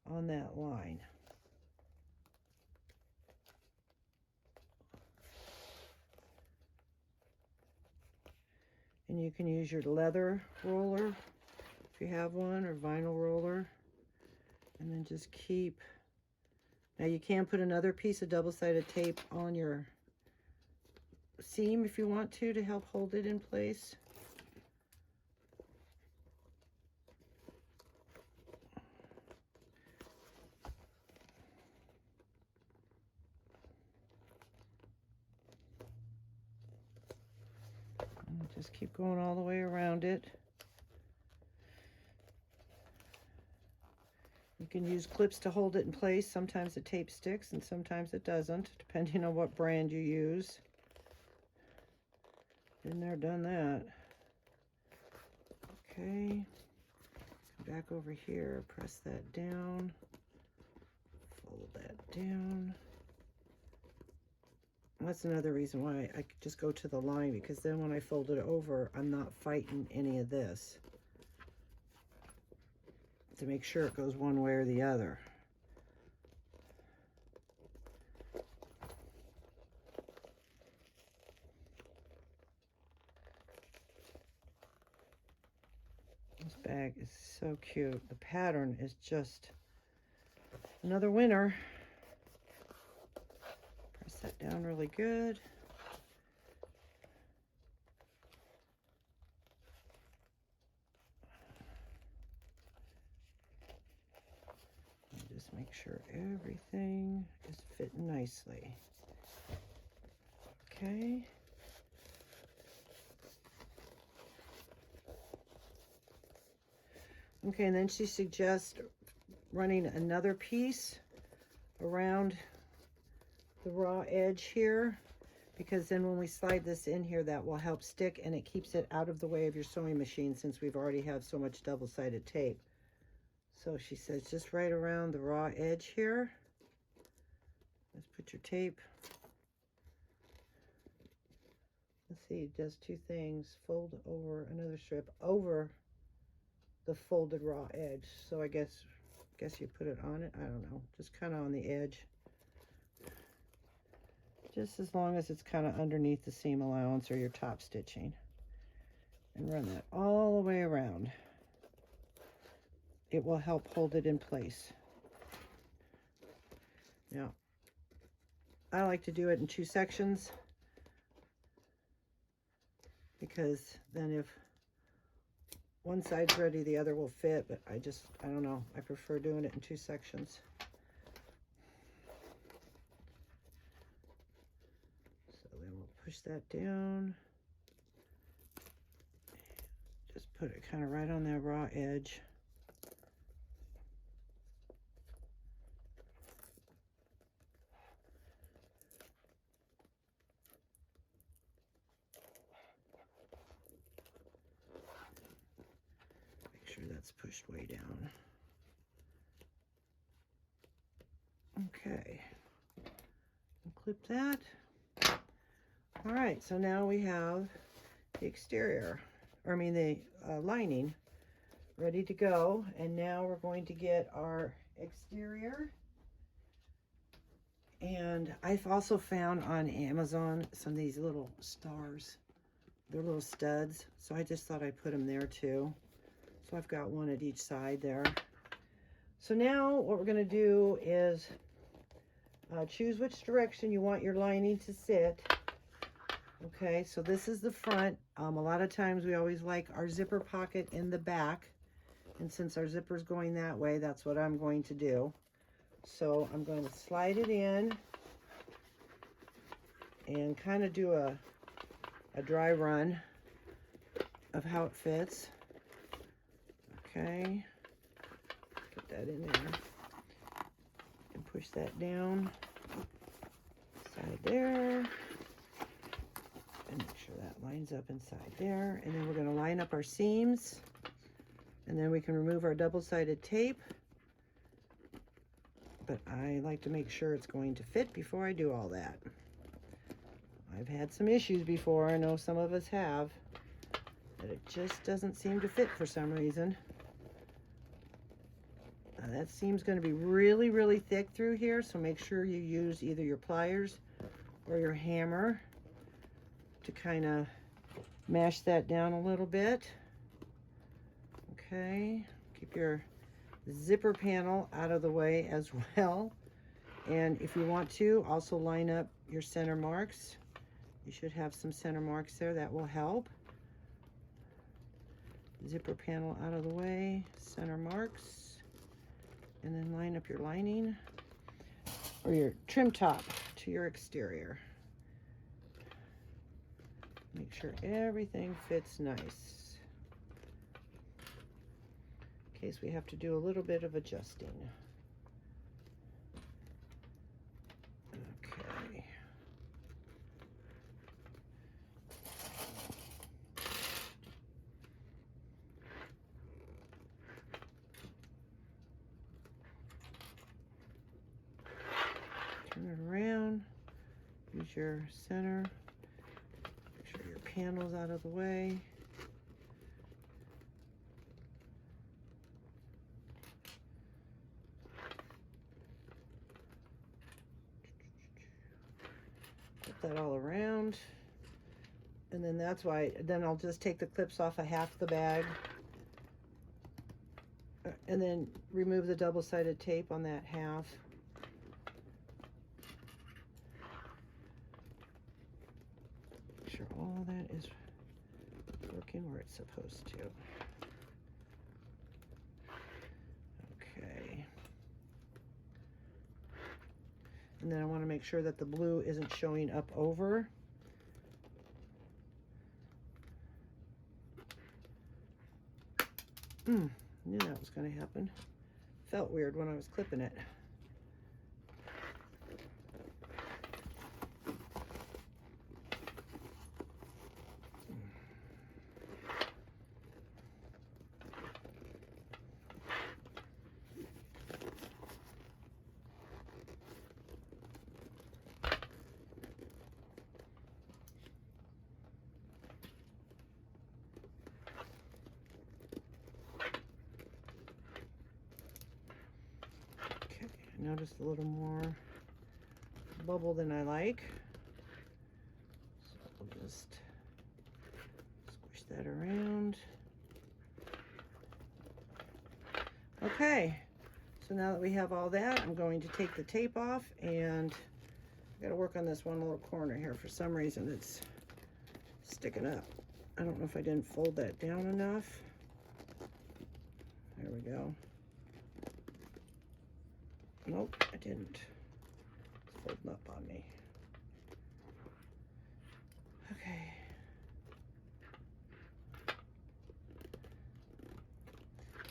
on that line. And you can use your leather roller if you have one, or vinyl roller, and then just keep. Now you can put another piece of double-sided tape on your seam if you want to help hold it in place. And just keep going all the way around it. You can use clips to hold it in place. Sometimes the tape sticks and sometimes it doesn't, depending on what brand you use. Been there, done that. Okay, come back over here, press that down, fold that down. That's another reason why I could just go to the line, because then when I fold it over, I'm not fighting any of this to make sure it goes one way or the other. This bag is so cute. The pattern is just another winner. Press that down really good. Just make sure everything is fitting nicely. Okay. Okay, and then she suggests running another piece around the raw edge here, because then when we slide this in here, that will help stick, and it keeps it out of the way of your sewing machine since we've already have so much double-sided tape. So she says just right around the raw edge here. Let's put your tape. Let's see, it does two things. Fold over another strip over the folded raw edge. So I guess you put it on it. I don't know, just kind of on the edge. Just as long as it's kind of underneath the seam allowance or your top stitching. And run that all the way around. It will help hold it in place. Now, I like to do it in two sections, because then if one side's ready, the other will fit, but I don't know. I prefer doing it in two sections. So then we'll push that down. Just put it kind of right on that raw edge. pushed way down. Okay, clip that. All right, so now we have the exterior, or I mean the lining ready to go. And now we're going to get our exterior. And I've also found on Amazon some of these little stars. They're little studs, so I just thought I'd put them there too. So I've got one at each side there. So now what we're going to do is choose which direction you want your lining to sit. Okay, so this is the front. A lot of times we always like our zipper pocket in the back. And since our zipper is going that way, that's what I'm going to do. So I'm going to slide it in and kind of do a dry run of how it fits. Okay, put that in there and push that down, side there, and make sure that lines up inside there. And then we're going to line up our seams, and then we can remove our double-sided tape. But I like to make sure it's going to fit before I do all that. I've had some issues before, I know some of us have, that it just doesn't seem to fit for some reason. Now that seam's going to be really, really thick through here, so make sure you use either your pliers or your hammer to kind of mash that down a little bit. Okay, keep your zipper panel out of the way as well. And if you want to, also line up your center marks. You should have some center marks there, that will help. Zipper panel out of the way, center marks, and then line up your lining or your trim top to your exterior. Make sure everything fits nice, in case we have to do a little bit of adjusting. Okay. Turn it around, use your center, make sure your panel's out of the way. Put that all around, and then that's why, then I'll just take the clips off of half the bag, and then remove the double-sided tape on that half. Make sure all that is working where it's supposed to. Okay. And then I want to make sure that the blue isn't showing up over. Knew that was going to happen. Felt weird when I was clipping it. Notice a little more bubble than I like, so we'll just squish that around. Okay, so now that we have all that, I'm going to take the tape off, and I got to work on this one little corner here. For some reason it's sticking up. I don't know if I didn't fold that down enough. There we go. Nope, I didn't. It's folding up on me. Okay.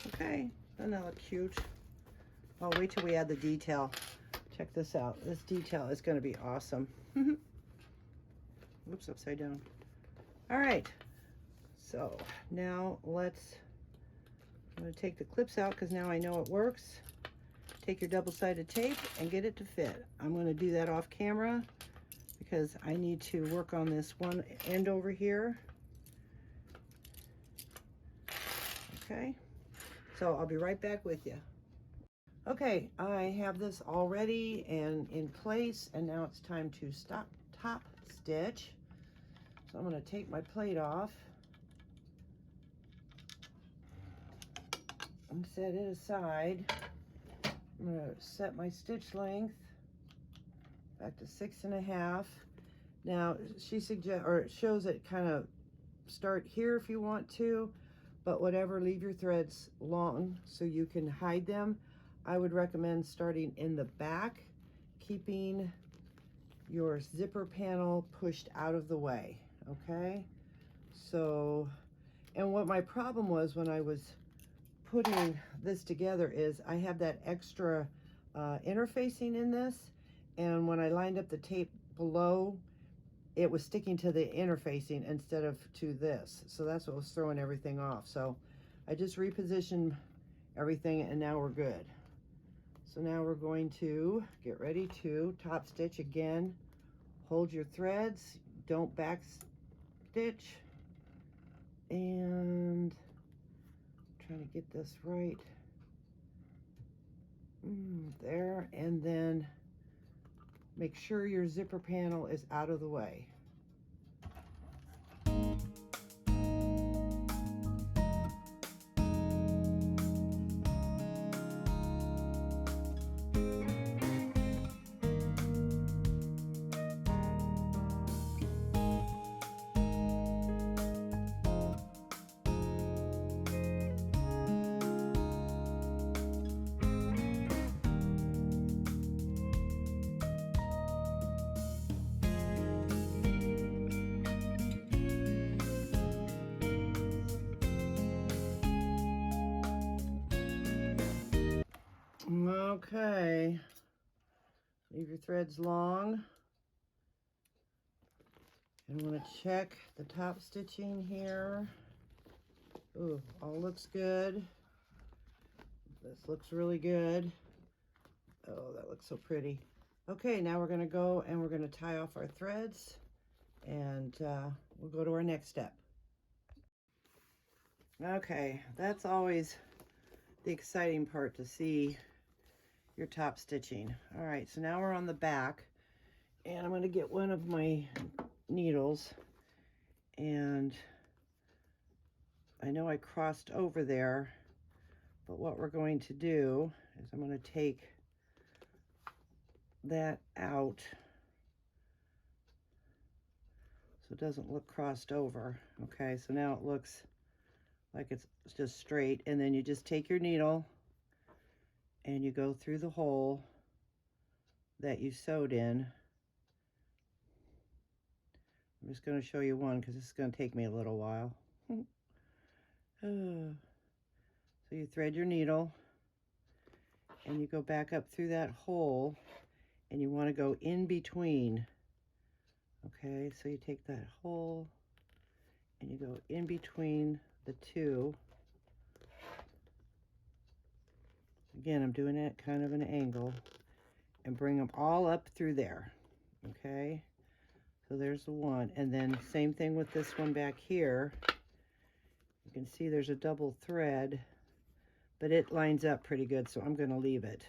Okay, doesn't that look cute? Oh, wait till we add the detail. Check this out. This detail is going to be awesome. Oops, upside down. All right. So now let's I'm going to take the clips out because now I know it works. Take your double-sided tape and get it to fit. I'm going to do that off camera because I need to work on this one end over here. Okay, so I'll be right back with you. Okay, I have this all ready and in place, and now it's time to stop top stitch. So I'm going to take my plate off and set it aside. I'm going to set my stitch length back to 6.5. Now she shows it kind of start here if you want to, but whatever, leave your threads long so you can hide them. I would recommend starting in the back, keeping your zipper panel pushed out of the way. Okay, so, and what my problem was when I was putting this together is I have that extra interfacing in this, and when I lined up the tape below, it was sticking to the interfacing instead of to this, so that's what was throwing everything off. So I just repositioned everything and now we're good. So now we're going to get ready to top stitch again. Hold your threads, don't back stitch, and trying to get this right there, and then make sure your zipper panel is out of the way. Okay, leave your threads long. And I want to check the top stitching here. Ooh, all looks good. This looks really good. Oh, that looks so pretty. Okay, now we're going to go and we're going to tie off our threads, and we'll go to our next step. Okay, that's always the exciting part, to see your top stitching. All right, so now we're on the back, and I'm going to get one of my needles, and I know I crossed over there, but what we're going to do is I'm going to take that out so it doesn't look crossed over. Okay, so now it looks like it's just straight, and then you just take your needle and you go through the hole that you sewed in. I'm just going to show you one because this is going to take me a little while. So you thread your needle and you go back up through that hole, and you want to go in between. Okay, so you take that hole and you go in between the two. Again, I'm doing it kind of an angle, and bring them all up through there. Okay, so there's the one, and then same thing with this one back here. You can see there's a double thread, but it lines up pretty good, so I'm going to leave it.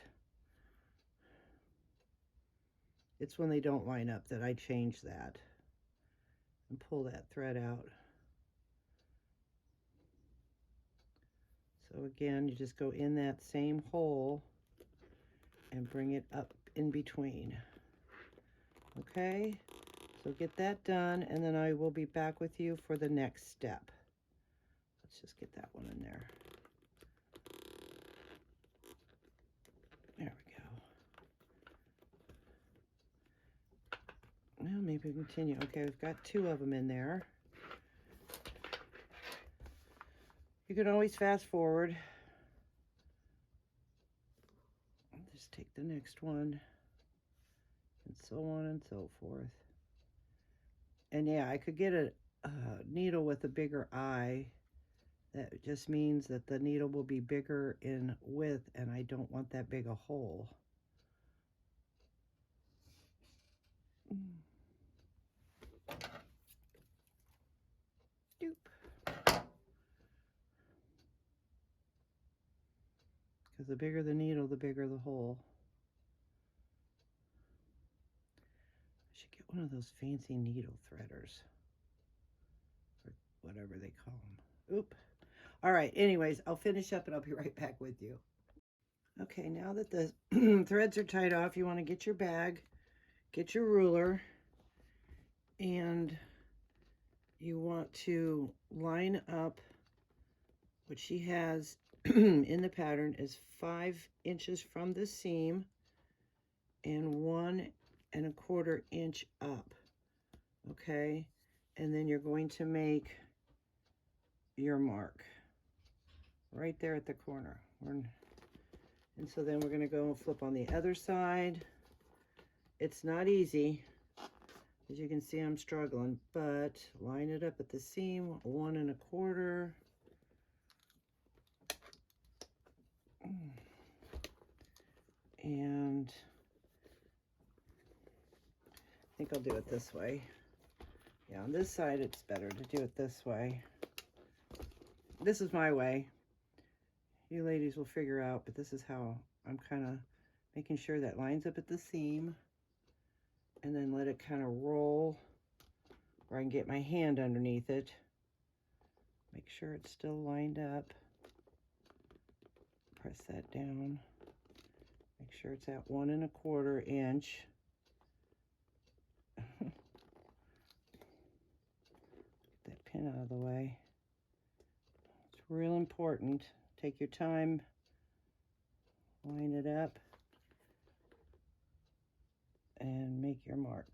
It's when they don't line up that I change that and pull that thread out. So again, you just go in that same hole and bring it up in between. Okay, so get that done, and then I will be back with you for the next step. Let's just get that one in there. There we go. Well, maybe continue. Okay, we've got two of them in there. You can always fast forward. Just take the next one, and so on and so forth. And yeah, I could get a needle with a bigger eye That just means that the needle will be bigger in width, and I don't want that big a hole. Doop. Because the bigger the needle, the bigger the hole. I should get one of those fancy needle threaders, or whatever they call them. Oop. All right, anyways, I'll finish up and I'll be right back with you. Okay, now that the threads are tied off, you want to get your bag, get your ruler, and you want to line up what she has in the pattern is 5 inches from the seam and 1¼ inch up. Okay, and then you're going to make your mark right there at the corner. And so then we're going to go and flip on the other side. It's not easy. As you can see, I'm struggling, but line it up at the seam, 1¼ and I think I'll do it this way. Yeah, on this side it's better to do it this way. This is my way. You ladies will figure out, but this is how I'm kind of making sure that lines up at the seam, and then let it kind of roll where I can get my hand underneath it. Make sure it's still lined up. Press that down. Make sure it's at 1¼ inch. Get that pin out of the way. It's real important. Take your time. Line it up. And make your mark.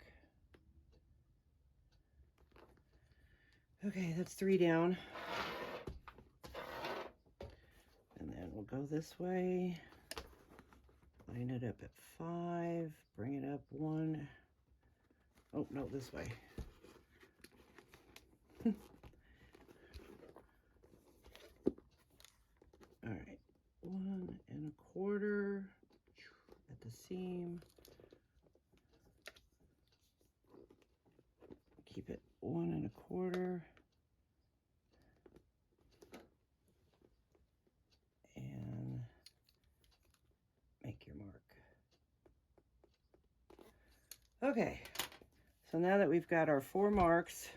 Okay, that's 3 down. And then we'll go this way. Line it up at 5. Bring it up 1. Oh, no, this way. All right, 1¼ at the seam. Keep it 1¼ and make your mark. Okay, so now that we've got our 4 marks,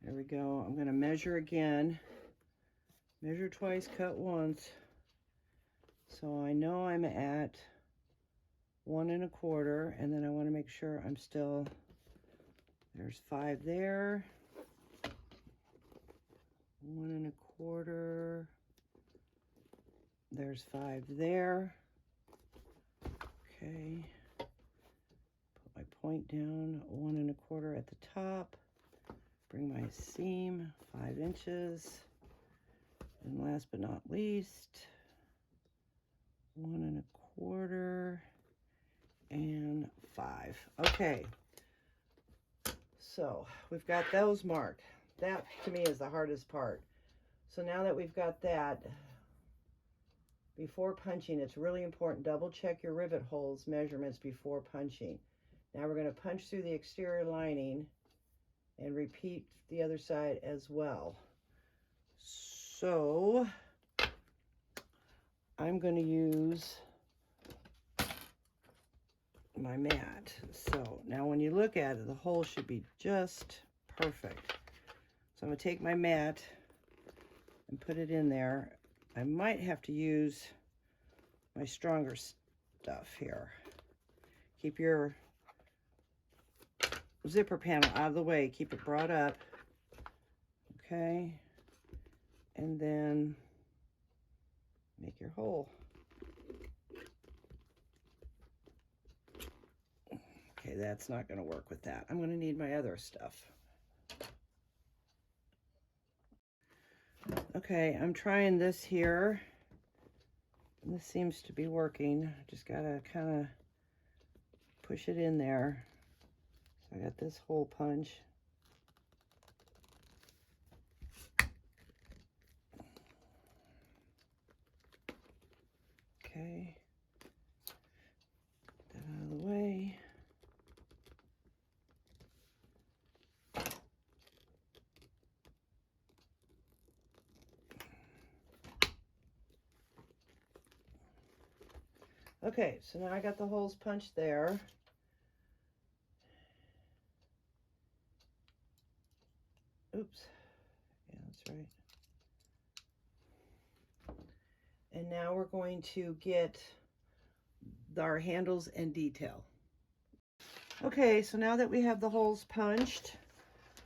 there we go. I'm going to measure again. Measure twice, cut once. So I know I'm at 1¼ and then I want to make sure I'm still, there's 5 there. 1¼ there's 5 there. Okay, put my point down, 1¼ at the top, bring my seam 5 inches, and last but not least, 1¼ and 5. Okay, so we've got those marked. That to me is the hardest part. So now that we've got that, before punching, it's really important, double check your rivet holes measurements before punching. Now we're going to punch through the exterior lining and repeat the other side as well. So I'm going to use my mat. So now when you look at it, the hole should be just perfect. So I'm going to take my mat and put it in there. I might have to use my stronger stuff here. Keep your zipper panel out of the way. Keep it brought up. Okay. And then make your hole. Okay, that's not going to work with that. I'm going to need my other stuff. Okay, I'm trying this here. This seems to be working. Just gotta kind of push it in there. So I got this hole punch. Okay, so now I got the holes punched there. Oops. Yeah, that's right. And now we're going to get our handles and detail. Okay, so now that we have the holes punched,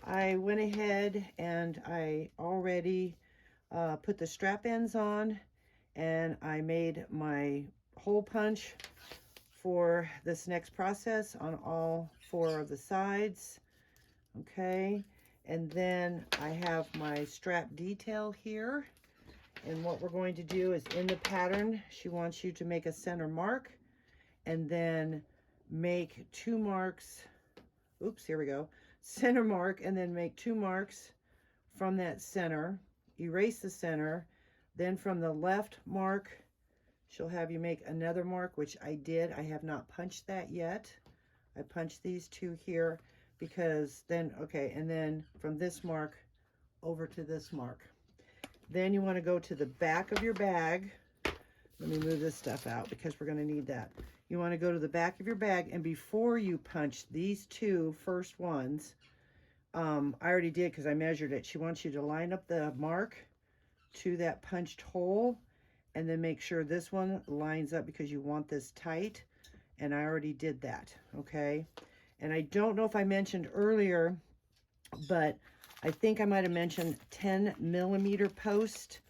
I went ahead and I already put the strap ends on, and I made my hole punch for this next process on all 4 of the sides. Okay, and then I have my strap detail here, and what we're going to do is, in the pattern, she wants you to make a center mark and then make 2 marks. Oops, here we go. Center mark, and then make 2 marks from that center. Erase the center. Then from the left mark, she'll have you make another mark, which I did. I have not punched that yet. I punched these 2 here because then, okay, and then from this mark over to this mark. Then you want to go to the back of your bag. Let me move this stuff out because we're going to need that. You want to go to the back of your bag, and before you punch these 2 first ones, I already did because I measured it. She wants you to line up the mark to that punched hole, and then make sure this one lines up because you want this tight, and I already did that, okay? And I don't know if I mentioned earlier, but I think I might have mentioned 10mm post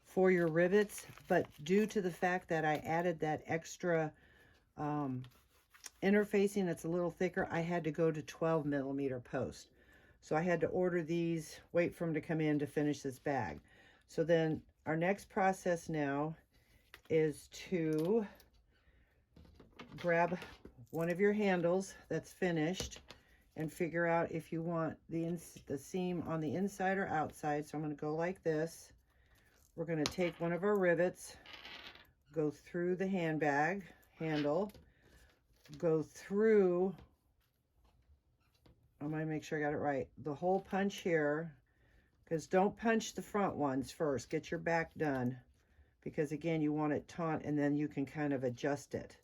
for your rivets, but due to the fact that I added that extra interfacing that's a little thicker, I had to go to 12mm post. So I had to order these, wait for them to come in to finish this bag. So then our next process now is to grab one of your handles that's finished and figure out if you want the seam on the inside or outside. So I'm going to go like this. We're going to take one of our rivets, go through the handbag handle, go through, I'm going to make sure I got it right, the hole punch here, because don't punch the front ones first. Get your back done, because again, you want it taut, and then you can kind of adjust it.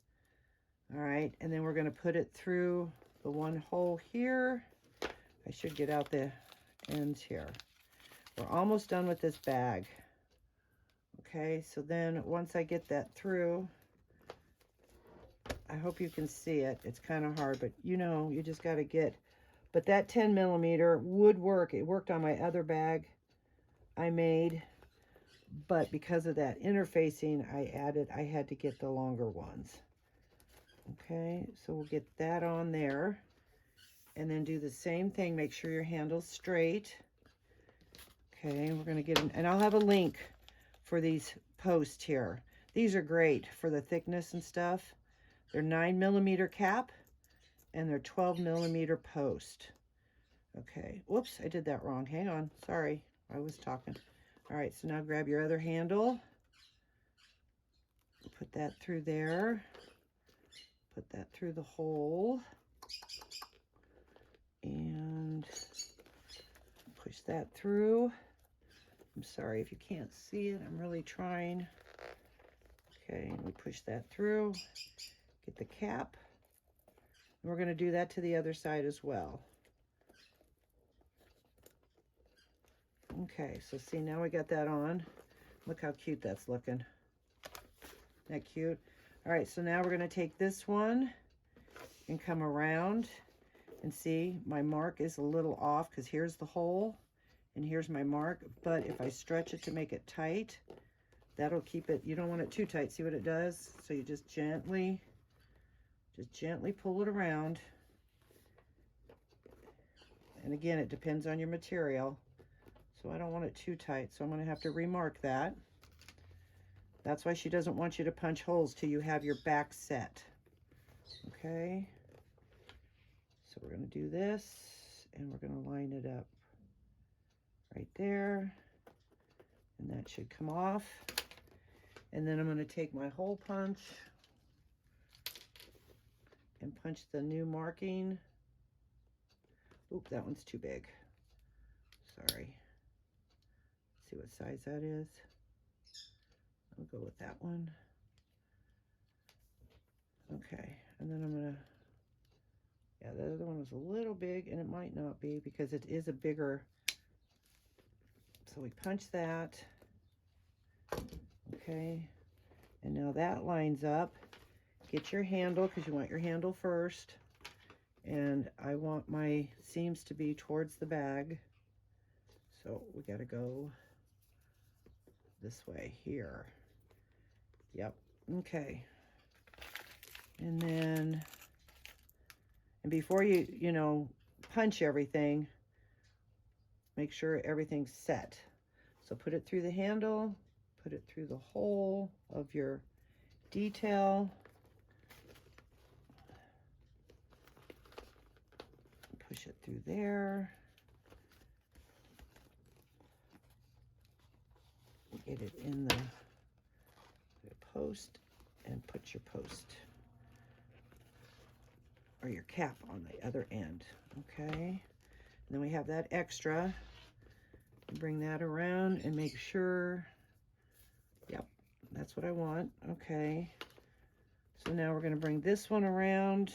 All right, and then we're going to put it through the one hole here. I should get out the ends here. We're almost done with this bag. Okay, so then once I get that through, I hope you can see it. It's kind of hard, but you know, you just got to get, but that 10mm would work. It worked on my other bag I made, but because of that interfacing I had to get the longer ones. Okay, so we'll get that on there, and then do the same thing. Make sure your handle's straight. Okay, we're going to get, and I'll have a link for these posts here. These are great for the thickness and stuff. They're 9mm cap, and they're 12mm post. Okay, whoops, I did that wrong. Hang on, sorry, I was talking. All right, so now grab your other handle. Put that through there. Put that through the hole. And push that through. I'm sorry if you can't see it. I'm really trying. Okay, and we push that through. Get the cap. And we're going to do that to the other side as well. Okay, so see, now we got that on. Look how cute that's looking. Isn't that cute? All right, so now we're going to take this one and come around, and see, my mark is a little off because here's the hole and here's my mark, but if I stretch it to make it tight, that'll keep it, you don't want it too tight. See what it does? So you just gently pull it around. And again, it depends on your material. So I don't want it too tight, so I'm going to have to remark that. That's why she doesn't want you to punch holes till you have your back set. Okay, so we're going to do this, and we're going to line it up right there, and that should come off. And then I'm going to take my hole punch and punch the new marking. Oop, that one's too big. Sorry. Let's see what size that is. I'll go with that one. Okay, and then I'm gonna, yeah, the other one was a little big, and it might not be because it is a bigger. So we punch that. Okay, and now that lines up. Get your handle, because you want your handle first. And I want my seams to be towards the bag. So we got to go this way here. Yep. Okay. And then, and before you know, punch everything, make sure everything's set. So put it through the handle, put it through the hole of your detail. Push it through there. Get it in the post and put your post or your cap on the other end. Okay. And then we have that extra. Bring that around and make sure. Yep, that's what I want. Okay. So now we're going to bring this one around.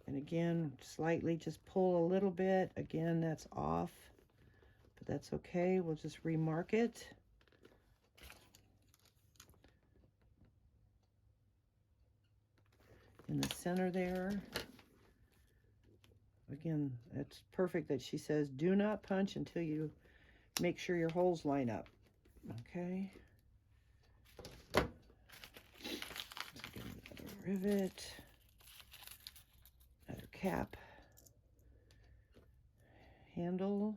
And again, slightly just pull a little bit. Again, that's off, but that's okay. We'll just remark it. In the center there. Again, it's perfect that she says, do not punch until you make sure your holes line up. Okay. So get another rivet. Another cap, handle,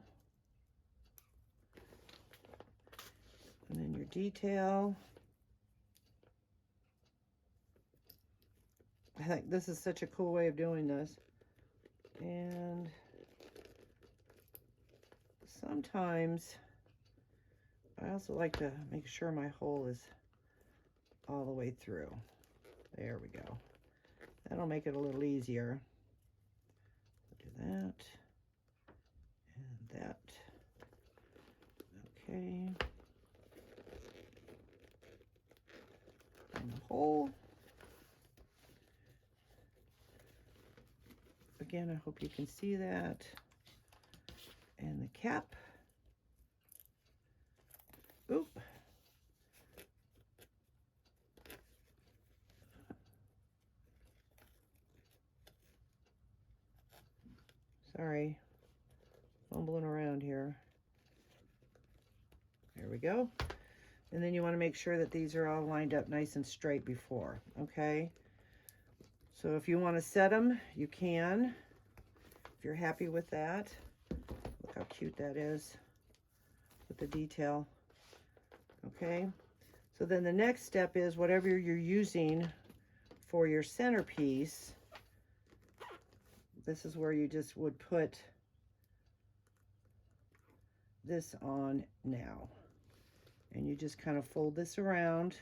and then your detail. I think this is such a cool way of doing this. And sometimes I also like to make sure my hole is all the way through. There we go. That'll make it a little easier. Do that and that. Okay. And the hole. Again, I hope you can see that. And the cap. Oop. Sorry, fumbling around here. There we go. And then you want to make sure that these are all lined up nice and straight before, okay? So if you want to set them, you can. If you're happy with that. Look how cute that is with the detail. Okay, so then the next step is whatever you're using for your centerpiece, this is where you just would put this on now. And you just kind of fold this around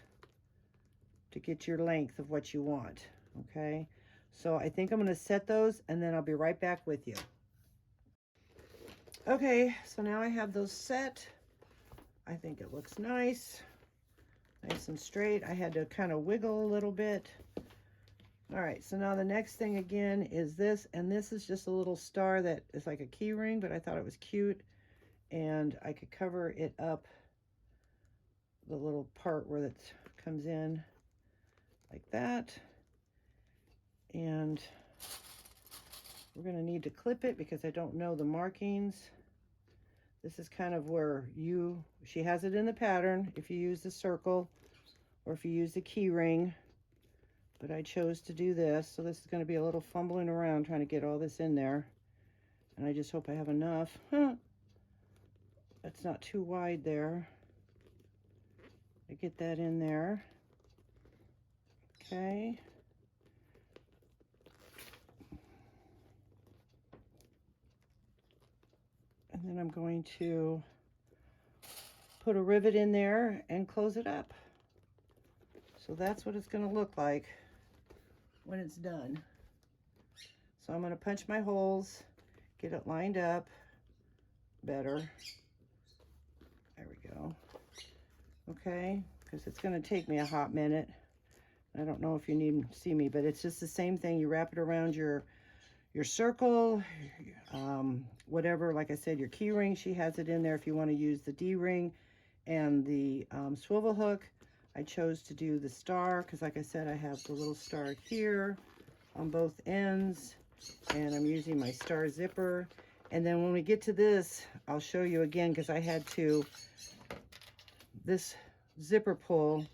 to get your length of what you want, okay? So I think I'm gonna set those and then I'll be right back with you. Okay, so now I have those set. I think it looks nice, nice and straight. I had to kind of wiggle a little bit. All right, so now the next thing again is this, and this is just a little star that is like a key ring, but I thought it was cute, and I could cover it up, the little part where it comes in like that. And we're gonna need to clip it because I don't know the markings. This is kind of where she has it in the pattern if you use the circle or if you use the key ring. But I chose to do this, so this is going to be a little fumbling around trying to get all this in there. And I just hope I have enough. That's not too wide there. I get that in there. Okay. And then I'm going to put a rivet in there and close it up. So that's what it's going to look like when it's done. So I'm going to punch my holes, get it lined up better. There we go. Okay, because it's going to take me a hot minute I don't know if you need to see me, but it's just the same thing. You wrap it around your circle, whatever. Like I said, your key ring, she has it in there if you want to use the D-ring and the swivel hook. I chose to do the star because, like I said, I have the little star here on both ends, and I'm using my star zipper. And then when we get to this, I'll show you again, because I had to, this zipper pull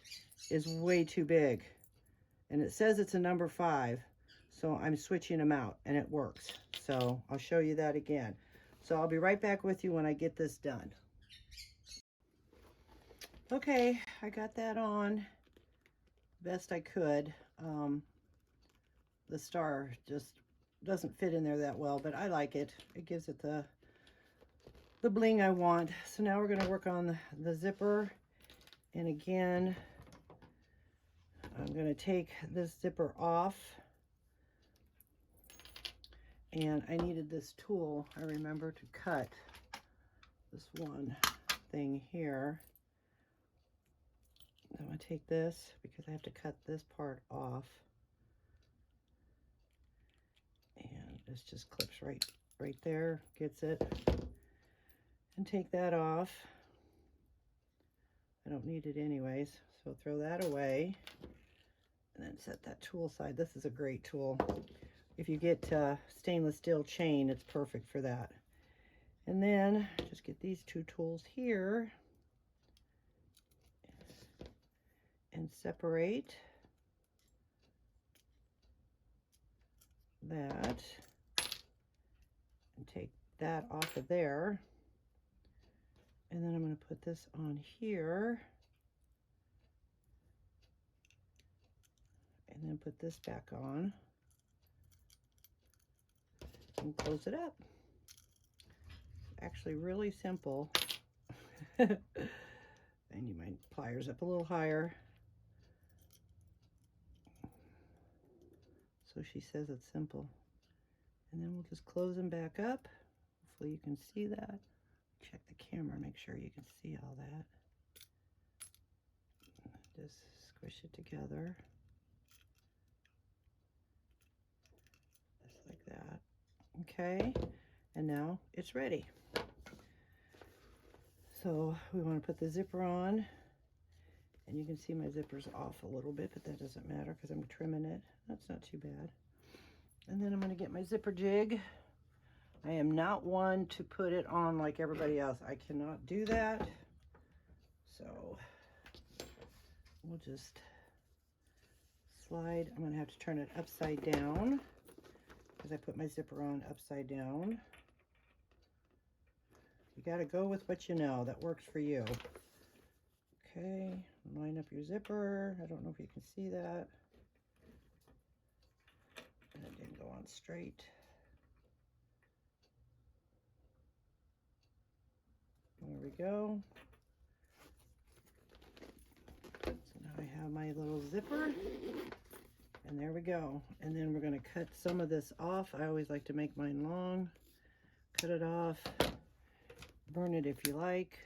is way too big, and it says it's a number 5, so I'm switching them out, and it works. So I'll show you that again. So I'll be right back with you when I get this done. Okay, I got that on best I could. The star just doesn't fit in there that well, but I like it. It gives it the bling I want. So now we're going to work on the zipper. And again, I'm going to take this zipper off. And I needed this tool, I remember, to cut this one thing here. I'm going to take this because I have to cut this part off. And this just clips right there, gets it. And take that off. I don't need it anyways, so throw that away. And then set that tool aside. This is a great tool. If you get stainless steel chain, it's perfect for that. And then just get these two tools here and separate that and take that off of there. And then I'm going to put this on here and then put this back on and close it up. It's actually really simple. I need my pliers up a little higher. So she says it's simple. And then we'll just close them back up. Hopefully you can see that. Check the camera, make sure you can see all that. Just squish it together. Just like that. Okay, and now it's ready. So we want to put the zipper on. And you can see my zipper's off a little bit, but that doesn't matter because I'm trimming it. That's not too bad. And then I'm going to get my zipper jig. I am not one to put it on like everybody else. I cannot do that. So we'll just slide. I'm going to have to turn it upside down because I put my zipper on upside down. You got to go with what you know that works for you. Okay, line up your zipper. I don't know if you can see that. And it didn't go on straight. There we go. So now I have my little zipper. And there we go. And then we're going to cut some of this off. I always like to make mine long. Cut it off. Burn it if you like.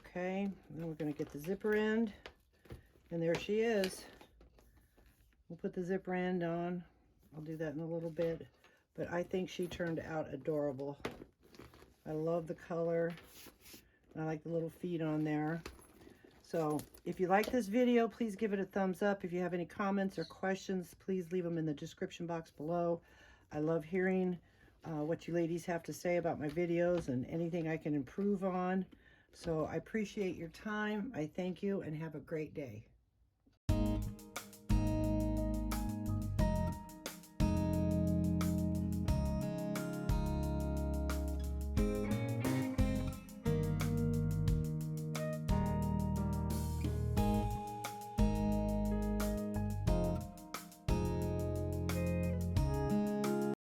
Okay, then we're going to get the zipper end. And there she is. We'll put the zipper end on. I'll do that in a little bit. But I think she turned out adorable. I love the color. I like the little feet on there. So if you like this video, please give it a thumbs up. If you have any comments or questions, please leave them in the description box below. I love hearing what you ladies have to say about my videos and anything I can improve on. So I appreciate your time. I thank you and have a great day.